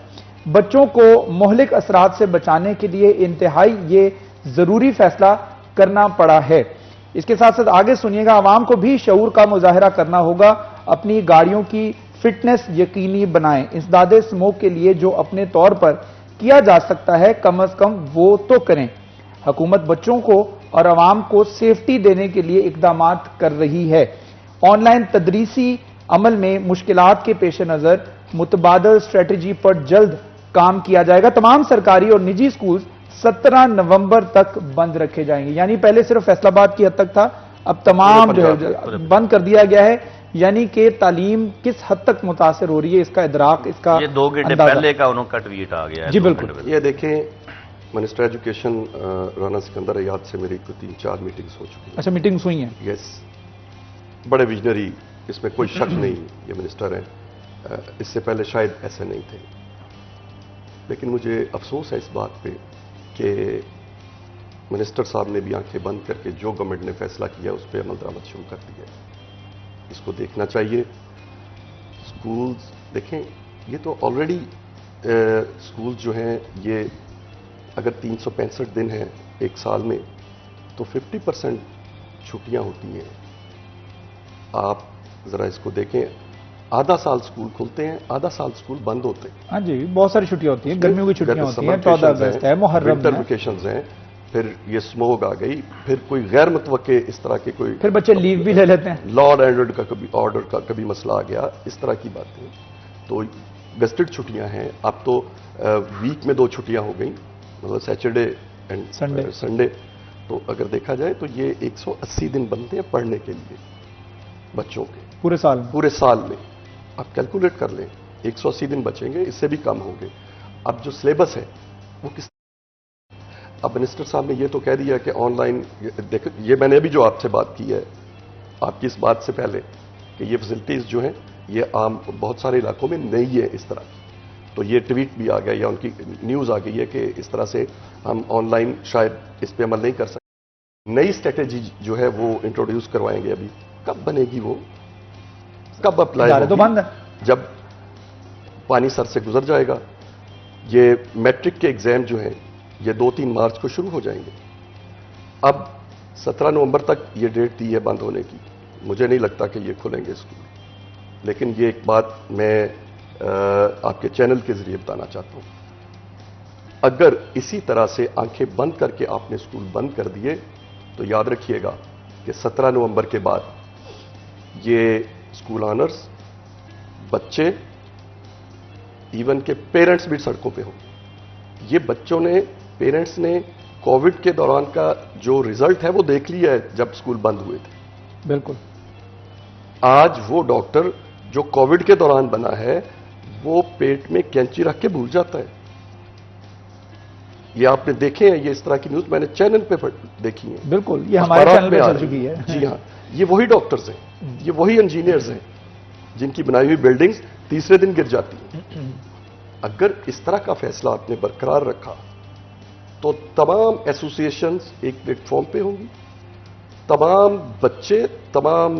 بچوں کو مہلک اثرات سے بچانے کے لیے انتہائی یہ ضروری فیصلہ کرنا پڑا ہے. اس کے ساتھ ساتھ آگے سنیے گا، عوام کو بھی شعور کا مظاہرہ کرنا ہوگا، اپنی گاڑیوں کی فٹنس یقینی بنائیں. انسداد اسموک کے لیے جو اپنے طور پر کیا جا سکتا ہے کم از کم وہ تو کریں. حکومت بچوں کو اور عوام کو سیفٹی دینے کے لیے اقدامات کر رہی ہے. آن لائن تدریسی عمل میں مشکلات کے پیش نظر متبادل اسٹریٹجی پر جلد کام کیا جائے گا. تمام سرکاری اور نجی سکولز 17 نومبر تک بند رکھے جائیں گے. یعنی پہلے صرف فیصل آباد کی حد تک تھا، اب تمام جو ہے بند کر دیا گیا ہے. یعنی کہ تعلیم کس حد تک متاثر ہو رہی ہے اس کا ادراک، اس کا یہ 2 گھنٹے پہلے کا انہوں کا ٹویٹ آ گیا ہے. جی بالکل. یہ دیکھیں، minister education Rana Sikandar Ayad سے میری 3-4 میٹنگز ہو چکی ہیں. اچھا میٹنگز ہوئی ہیں؟ یس، بڑے ویژنری، اس میں کوئی شک نہیں یہ منسٹر ہیں. اس سے پہلے شاید ایسے نہیں تھے، لیکن مجھے افسوس ہے اس بات پہ کہ منسٹر صاحب نے بھی آنکھیں بند کر کے جو گورنمنٹ نے فیصلہ کیا اس پہ عمل درآمد شروع کر دیا. اس کو دیکھنا چاہیے. سکولز دیکھیں، یہ تو آلریڈی سکولز جو ہیں یہ اگر 365 دن ہیں ایک سال میں تو 50% چھٹیاں ہوتی ہیں. آپ ذرا اس کو دیکھیں، آدھا سال سکول کھلتے ہیں، آدھا سال سکول بند ہوتے ہیں. ہاں جی، بہت ساری چھٹیاں ہوتی ہیں، گرمیوں کی چھٹیاں ہوتی ہیں، 14 اگست ہے، محرم ونٹر ہے، ویکیشنز ہیں، پھر یہ اسموگ آ گئی، پھر کوئی غیر متوقع اس طرح کے کوئی پھر بچے لیو بھی لے لیتے ہیں، لا اینڈ آرڈر کا کبھی مسئلہ آ گیا، اس طرح کی باتیں. تو گسٹڈ چھٹیاں ہیں. اب تو ویک میں 2 چھٹیاں ہو گئیں، مطلب سیٹرڈے اینڈ سنڈے. تو اگر دیکھا جائے تو یہ 180 دن بنتے ہیں پڑھنے کے لیے بچوں کے پورے سال میں. آپ کیلکولیٹ کر لیں، 180 دن بچیں گے، اس سے بھی کم ہوں گے. اب جو سلیبس ہے وہ کس، اب منسٹر صاحب نے یہ تو کہہ دیا کہ آن لائن، یہ میں نے ابھی جو آپ سے بات کی ہے آپ کی اس بات سے پہلے کہ یہ فیسلٹیز جو ہیں یہ عام بہت سارے علاقوں میں نہیں ہے اس طرح کی. تو یہ ٹویٹ بھی آ گیا یا ان کی نیوز آ گئی ہے کہ اس طرح سے ہم آن لائن شاید اس پہ عمل نہیں کر سکتے. نئی اسٹریٹجی جو ہے وہ انٹروڈیوس کروائیں گے. ابھی کب بنے گی، وہ کب اپلائی ہوگی؟ تو بند ہے جب پانی سر سے گزر جائے گا. یہ میٹرک کے ایگزام جو ہیں یہ 2-3 مارچ کو شروع ہو جائیں گے. اب 17 نومبر تک یہ ڈیٹ دی ہے بند ہونے کی. مجھے نہیں لگتا کہ یہ کھلیں گے اسکول. لیکن یہ ایک بات میں آپ کے چینل کے ذریعے بتانا چاہتا ہوں، اگر اسی طرح سے آنکھیں بند کر کے آپ نے اسکول بند کر دیے تو یاد رکھیے گا کہ 17 نومبر کے بعد یہ اسکول آنرز، بچے، ایون کہ پیرنٹس بھی سڑکوں پہ ہوں. یہ بچوں نے، پیرنٹس نے کووڈ کے دوران کا جو رزلٹ ہے وہ دیکھ لیا ہے جب اسکول بند ہوئے تھے. بالکل. آج وہ ڈاکٹر جو کووڈ کے دوران بنا ہے وہ پیٹ میں کینچی رکھ کے بھول جاتا ہے. یہ آپ نے دیکھے ہیں، یہ اس طرح کی نیوز میں نے چینل پہ دیکھی ہیں. بالکل، یہ ہمارے چینل پہ چل چکی ہے. جی ہاں، یہ وہی ڈاکٹرز ہیں، یہ وہی انجینئرز ہیں جن کی بنائی ہوئی بلڈنگز تیسرے دن گر جاتی ہیں. اگر اس طرح کا فیصلہ آپ نے برقرار رکھا تو تمام ایسوسی ایشنز ایک پلیٹ فارم پہ ہوں گی، تمام بچے، تمام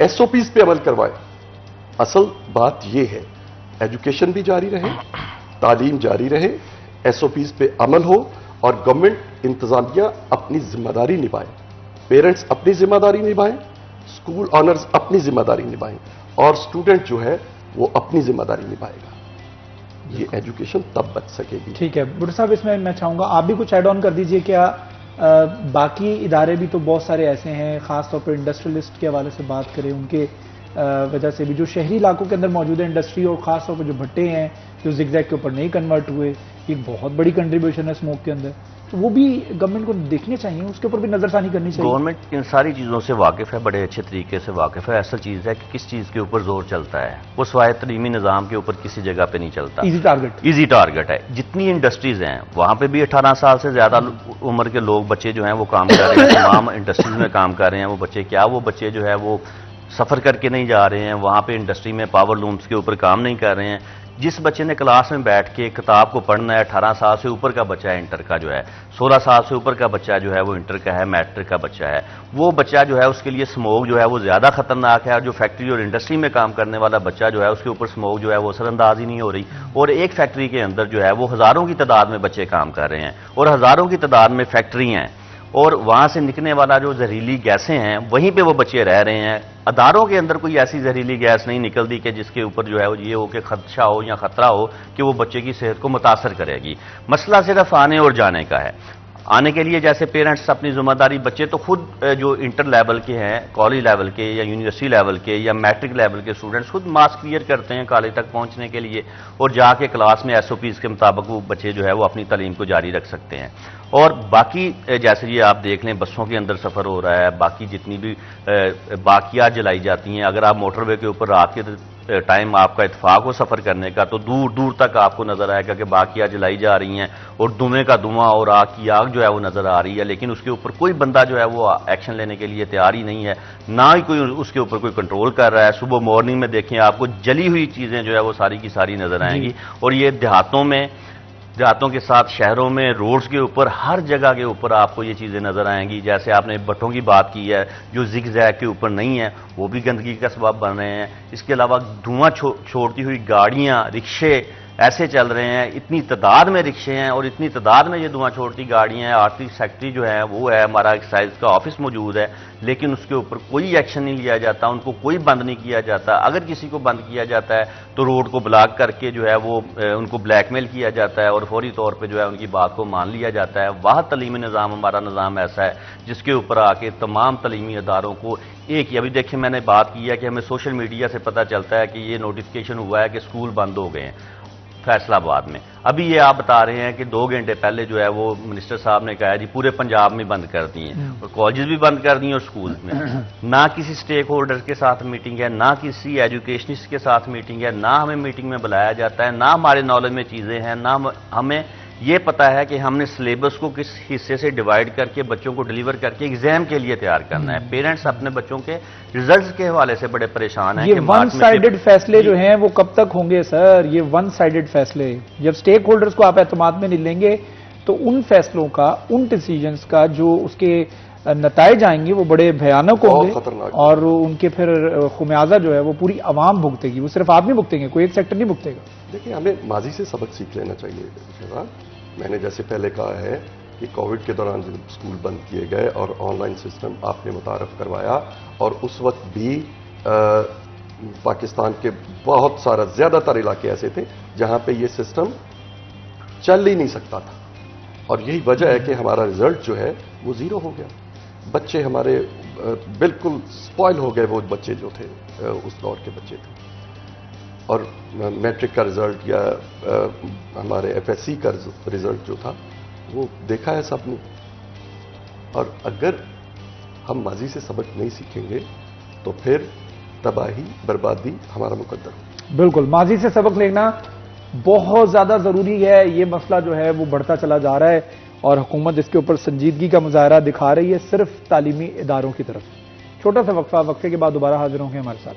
SOPs پہ عمل کروائیں. اصل بات یہ ہے ایجوکیشن بھی جاری رہے, تعلیم جاری رہے, SOPs پہ عمل ہو, اور گورنمنٹ انتظامیہ اپنی ذمہ داری نبھائے, پیرنٹس اپنی ذمہ داری نبھائیں, اسکول آنرز اپنی ذمہ داری نبھائیں, اور اسٹوڈنٹ جو ہے وہ اپنی ذمہ داری نبھائے گا. یہ ایجوکیشن تب بچ سکے گی. ٹھیک ہے بھٹو صاحب, اس میں چاہوں گا آپ بھی کچھ ایڈ آن کر دیجئے. کیا باقی ادارے بھی تو بہت سارے ایسے ہیں, خاص طور پر انڈسٹریلسٹ کے حوالے سے بات کریں, ان کے وجہ سے بھی جو شہری علاقوں کے اندر موجود ہے انڈسٹری, اور خاص طور پر جو بھٹے ہیں جو زگ زیگ کے اوپر نہیں کنورٹ ہوئے, یہ بہت بڑی کنٹریبیوشن ہے اسموک کے اندر, تو وہ بھی گورنمنٹ کو دیکھنے چاہیے, اس کے اوپر بھی نظر ثانی کرنی چاہیے. گورنمنٹ ان ساری چیزوں سے واقف ہے, بڑے اچھے طریقے سے واقف ہے. ایسا چیز ہے کہ کس چیز کے اوپر زور چلتا ہے, وہ سوائے تعلیمی نظام کے اوپر کسی جگہ پہ نہیں چلتا. ایزی ٹارگٹ ہے. جتنی انڈسٹریز ہیں وہاں پہ بھی 18 سال سے زیادہ عمر کے لوگ بچے جو ہیں وہ کام کر رہے ہیں, تمام انڈسٹریز میں کام کر رہے ہیں. وہ بچے وہ بچے جو ہے وہ سفر کر کے نہیں جا رہے ہیں, وہاں پہ انڈسٹری میں پاور لومز کے اوپر کام نہیں کر رہے ہیں. جس بچے نے کلاس میں بیٹھ کے کتاب کو پڑھنا ہے, 18 سال سے اوپر کا بچہ ہے انٹر کا جو ہے, 16 سال سے اوپر کا بچہ جو ہے وہ انٹر کا ہے, میٹرک کا بچہ ہے, وہ بچہ جو ہے اس کے لیے اسموک جو ہے وہ زیادہ خطرناک ہے. اور جو فیکٹری اور انڈسٹری میں کام کرنے والا بچہ جو ہے اس کے اوپر اسموک جو ہے وہ اثر انداز ہی نہیں ہو رہی. اور ایک فیکٹری کے اندر جو ہے وہ ہزاروں کی تعداد میں بچے کام کر رہے ہیں, اور ہزاروں کی تعداد میں فیکٹری ہیں, اور وہاں سے نکلنے والا جو زہریلی گیسیں ہیں وہیں پہ وہ بچے رہ رہے ہیں. اداروں کے اندر کوئی ایسی زہریلی گیس نہیں نکلتی کہ جس کے اوپر جو ہے یہ ہو کہ خدشہ ہو یا خطرہ ہو کہ وہ بچے کی صحت کو متاثر کرے گی. مسئلہ صرف آنے اور جانے کا ہے. آنے کے لیے جیسے پیرنٹس اپنی ذمہ داری, بچے تو خود جو انٹر لیول کے ہیں, کالج لیول کے یا یونیورسٹی لیول کے یا میٹرک لیول کے اسٹوڈنٹس خود ماسک کلیئر کرتے ہیں کالج تک پہنچنے کے لیے, اور جا کے کلاس میں SOPs کے مطابق وہ بچے جو ہے وہ اپنی تعلیم کو جاری رکھ سکتے ہیں. اور باقی جیسے یہ آپ دیکھ لیں بسوں کے اندر سفر ہو رہا ہے, باقی جتنی بھی باقیات جلائی جاتی ہیں, اگر آپ موٹر وے کے اوپر رات کے ٹائم آپ کا اتفاق ہو سفر کرنے کا تو دور دور تک آپ کو نظر آئے گا کہ باقیات جلائی جا رہی ہیں, اور دھوئیں کا دھواں اور آگ کی آگ جو ہے وہ نظر آ رہی ہے, لیکن اس کے اوپر کوئی بندہ جو ہے وہ ایکشن لینے کے لیے تیار ہی نہیں ہے, نہ ہی کوئی اس کے اوپر کوئی کنٹرول کر رہا ہے. صبح مارننگ میں دیکھیں آپ کو جلی ہوئی چیزیں جو ہے وہ ساری کی ساری نظر آئیں گی. اور یہ دیہاتوں کے ساتھ شہروں میں روڈز کے اوپر ہر جگہ کے اوپر آپ کو یہ چیزیں نظر آئیں گی. جیسے آپ نے بٹوں کی بات کی ہے جو زگ زیگ کے اوپر نہیں ہے, وہ بھی گندگی کا سبب بن رہے ہیں. اس کے علاوہ دھواں چھوڑتی ہوئی گاڑیاں, رکشے ایسے چل رہے ہیں, اتنی تعداد میں رکشے ہیں اور اتنی تعداد میں یہ دھواں چھوڑتی گاڑیاں ہیں. آرٹی سیکٹری جو ہے وہ ہے, ہمارا ایکسائز کا آفس موجود ہے, لیکن اس کے اوپر کوئی ایکشن نہیں لیا جاتا, ان کو کوئی بند نہیں کیا جاتا. اگر کسی کو بند کیا جاتا ہے تو روڈ کو بلاک کر کے جو ہے وہ ان کو بلیک میل کیا جاتا ہے, اور فوری طور پہ جو ہے ان کی بات کو مان لیا جاتا ہے. وہاں تعلیمی نظام, ہمارا نظام ایسا ہے جس کے اوپر آ کے تمام تعلیمی اداروں کو ایک ہی, ابھی دیکھیں میں نے بات کی ہے کہ ہمیں سوشل میڈیا سے پتہ چلتا ہے کہ یہ نوٹیفیکیشن ہوا ہے کہ اسکول بند ہو گئے ہیں فیصل آباد میں. ابھی یہ آپ بتا رہے ہیں کہ 2 گھنٹے پہلے جو ہے وہ منسٹر صاحب نے کہا جی پورے پنجاب میں بند کر دی ہیں, اور کالجز بھی بند کر دی ہیں اور اسکول میں. نہ کسی سٹیک ہولڈر کے ساتھ میٹنگ ہے, نہ کسی ایجوکیشنسٹ کے ساتھ میٹنگ ہے, نہ ہمیں میٹنگ میں بلایا جاتا ہے, نہ ہمارے نالج میں چیزیں ہیں, نہ ہمیں یہ پتا ہے کہ ہم نے سلیبس کو کس حصے سے ڈیوائیڈ کر کے بچوں کو ڈیلیور کر کے ایگزام کے لیے تیار کرنا ہے. پیرنٹس اپنے بچوں کے ریزلٹس کے حوالے سے بڑے پریشان ہیں. یہ ون سائیڈڈ فیصلے جو ہیں وہ کب تک ہوں گے سر؟ یہ ون سائیڈڈ فیصلے جب سٹیک ہولڈرز کو آپ اعتماد میں نہیں لیں گے تو ان فیصلوں کا, ان ڈیسیجنز کا جو اس کے نتائج آئیں گے وہ بڑے بھیانک ہوں گے, اور ان کے پھر خمیازہ جو ہے وہ پوری عوام بھگتے گی. وہ صرف آپ نہیں بھگتیں گے, کوئی ایک سیکٹر نہیں بھگتے گا. دیکھیں ہمیں ماضی سے سبق سیکھ لینا چاہیے. میں نے جیسے پہلے کہا ہے کہ کووڈ کے دوران جب اسکول بند کیے گئے اور آن لائن سسٹم آپ نے متعارف کروایا, اور اس وقت بھی پاکستان کے بہت سارا زیادہ تر علاقے ایسے تھے جہاں پہ یہ سسٹم چل ہی نہیں سکتا تھا, اور یہی وجہ ہے کہ ہمارا رزلٹ جو ہے وہ 0 ہو گیا. بچے ہمارے بالکل سپوائل ہو گئے, وہ بچے جو تھے اس دور کے بچے تھے. اور میٹرک کا رزلٹ یا ہمارے FSC کا رزلٹ جو تھا وہ دیکھا ہے سب نے. اور اگر ہم ماضی سے سبق نہیں سیکھیں گے تو پھر تباہی بربادی ہمارا مقدر ہو. بالکل, ماضی سے سبق لینا بہت زیادہ ضروری ہے. یہ مسئلہ جو ہے وہ بڑھتا چلا جا رہا ہے اور حکومت اس کے اوپر سنجیدگی کا مظاہرہ دکھا رہی ہے صرف تعلیمی اداروں کی طرف. چھوٹا سا وقفہ, وقفے کے بعد دوبارہ حاضر ہوں گے ہمارے ساتھ.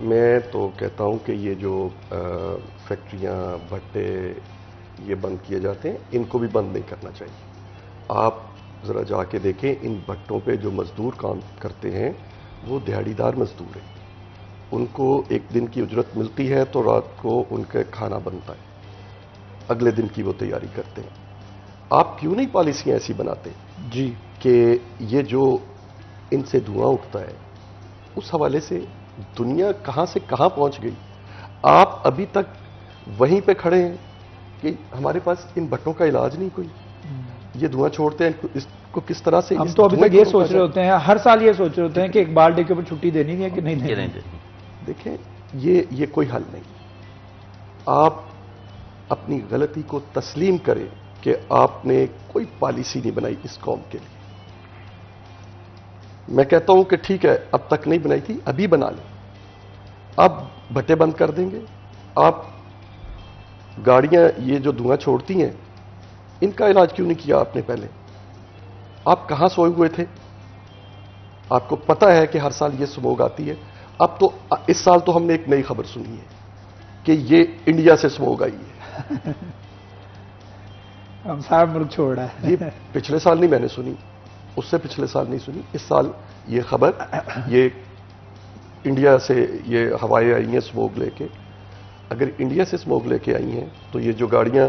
میں تو کہتا ہوں کہ یہ جو فیکٹریاں بھٹے یہ بند کیے جاتے ہیں ان کو بھی بند نہیں کرنا چاہیے. آپ ذرا جا کے دیکھیں ان بھٹوں پہ جو مزدور کام کرتے ہیں وہ دیہڑی دار مزدور ہیں. ان کو ایک دن کی اجرت ملتی ہے تو رات کو ان کا کھانا بنتا ہے, اگلے دن کی وہ تیاری کرتے ہیں. آپ کیوں نہیں پالیسیاں ایسی بناتے جی کہ یہ جو ان سے دھواں اٹھتا ہے اس حوالے سے دنیا کہاں سے کہاں پہنچ گئی. آپ ابھی تک وہیں پہ کھڑے ہیں کہ ہمارے پاس ان بھٹوں کا علاج نہیں کوئی. یہ دھواں چھوڑتے ہیں, اس کو کس طرح سے ہم تو ابھی تک یہ سوچ رہے ہوتے ہیں, ہر سال یہ سوچ رہے ہوتے ہیں کہ اقبال ڈے کے اوپر چھٹی دینی ہے کہ نہیں دینی. دیکھیں یہ کوئی حل نہیں. آپ اپنی غلطی کو تسلیم کریں کہ آپ نے کوئی پالیسی نہیں بنائی اس قوم کے لیے. میں کہتا ہوں کہ ٹھیک ہے اب تک نہیں بنائی تھی, ابھی بنا لیں. اب بھٹے بند کر دیں گے. آپ گاڑیاں یہ جو دھواں چھوڑتی ہیں ان کا علاج کیوں نہیں کیا آپ نے پہلے؟ آپ کہاں سوئے ہوئے تھے؟ آپ کو پتا ہے کہ ہر سال یہ سموگ آتی ہے. اب تو اس سال تو ہم نے ایک نئی خبر سنی ہے کہ یہ انڈیا سے سموگ آئی ہے. ہم سارا ملک چھوڑ رہا ہے. یہ پچھلے سال نہیں میں نے سنی, اس سے پچھلے سال نہیں سنی, اس سال یہ خبر, یہ انڈیا سے یہ ہوائیں آئی ہیں سموگ لے کے. اگر انڈیا سے سموگ لے کے آئی ہیں تو یہ جو گاڑیاں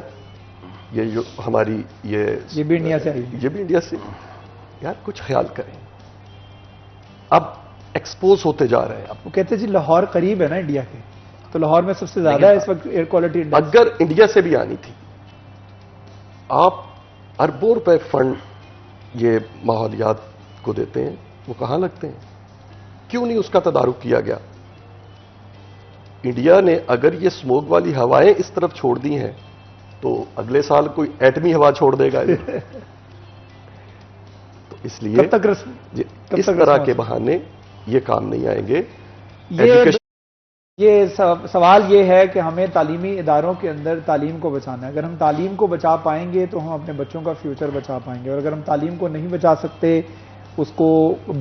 یہ جو ہماری یہ بھی انڈیا سے آئی, یہ بھی انڈیا سے. یار کچھ خیال کریں. اب ایکسپوز ہوتے جا رہے ہیں. وہ کہتے ہیں جی لاہور قریب ہے نا انڈیا کے, تو لاہور میں سب سے زیادہ ہے اس وقت ایئر کوالٹی انڈیکس. اگر انڈیا سے بھی آنی تھی, آپ اربوں روپے فنڈ یہ ماحولیات کو دیتے ہیں, وہ کہاں لگتے ہیں؟ کیوں نہیں اس کا تدارک کیا گیا؟ انڈیا نے اگر یہ سموگ والی ہوائیں اس طرف چھوڑ دی ہیں تو اگلے سال کوئی ایٹمی ہوا چھوڑ دے گا. تو اس لیے اس طرح کے بہانے یہ کام نہیں آئیں گے. یہ سوال یہ ہے کہ ہمیں تعلیمی اداروں کے اندر تعلیم کو بچانا ہے. اگر ہم تعلیم کو بچا پائیں گے تو ہم اپنے بچوں کا فیوچر بچا پائیں گے, اور اگر ہم تعلیم کو نہیں بچا سکتے, اس کو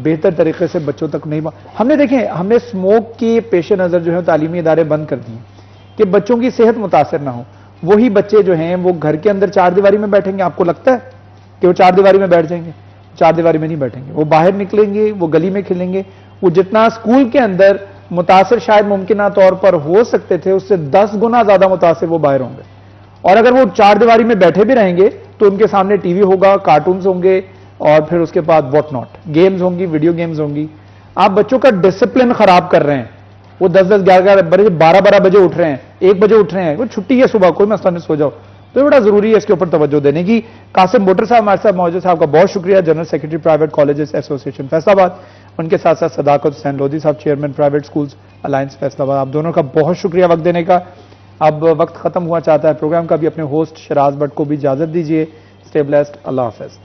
بہتر طریقے سے بچوں تک نہیں ہم نے دیکھیں ہم نے اسموک کے پیش نظر جو ہے تعلیمی ادارے بند کر دیے کہ بچوں کی صحت متاثر نہ ہو. وہی بچے جو ہیں وہ گھر کے اندر چار دیواری میں بیٹھیں گے. آپ کو لگتا ہے کہ وہ چار دیواری میں بیٹھ جائیں گے؟ چار دیواری میں نہیں بیٹھیں گے. وہ باہر نکلیں گے, وہ گلی میں کھیلیں گے. وہ جتنا اسکول کے اندر متاثر شاید ممکنہ طور پر ہو سکتے تھے, اس سے 10 گنا زیادہ متاثر وہ باہر ہوں گے. اور اگر وہ چار دیواری میں بیٹھے بھی رہیں گے تو ان کے سامنے ٹی وی ہوگا, کارٹونز ہوں گے, اور پھر اس کے بعد واٹ ناٹ گیمز ہوں گی, ویڈیو گیمز ہوں گی. آپ بچوں کا ڈسپلن خراب کر رہے ہیں. وہ 10-10, 11-11 بجے, 12-12 بجے اٹھ رہے ہیں, 1 بجے اٹھ رہے ہیں. وہ چھٹی ہے صبح, کوئی مسئلہ نہیں, سو جاؤ. تو بڑا ضروری ہے اس کے اوپر توجہ دینے کی. قاسم بوٹر صاحب ہمارے ساتھ موجود, صاحب کا بہت شکریہ. جنرل سیکرٹری پرائیویٹ کالجز ایسوسی ایشن فیصل آباد. ان کے ساتھ ساتھ صداقت حسین لودھی صاحب, chairman private schools alliance Faisal آباد. آپ دونوں کا بہت شکریہ وقت دینے کا. اب وقت ختم ہوا چاہتا ہے پروگرام کا بھی. اپنے ہوسٹ شراز بٹ کو بھی اجازت دیجیے. Stay blessed. اللہ حافظ.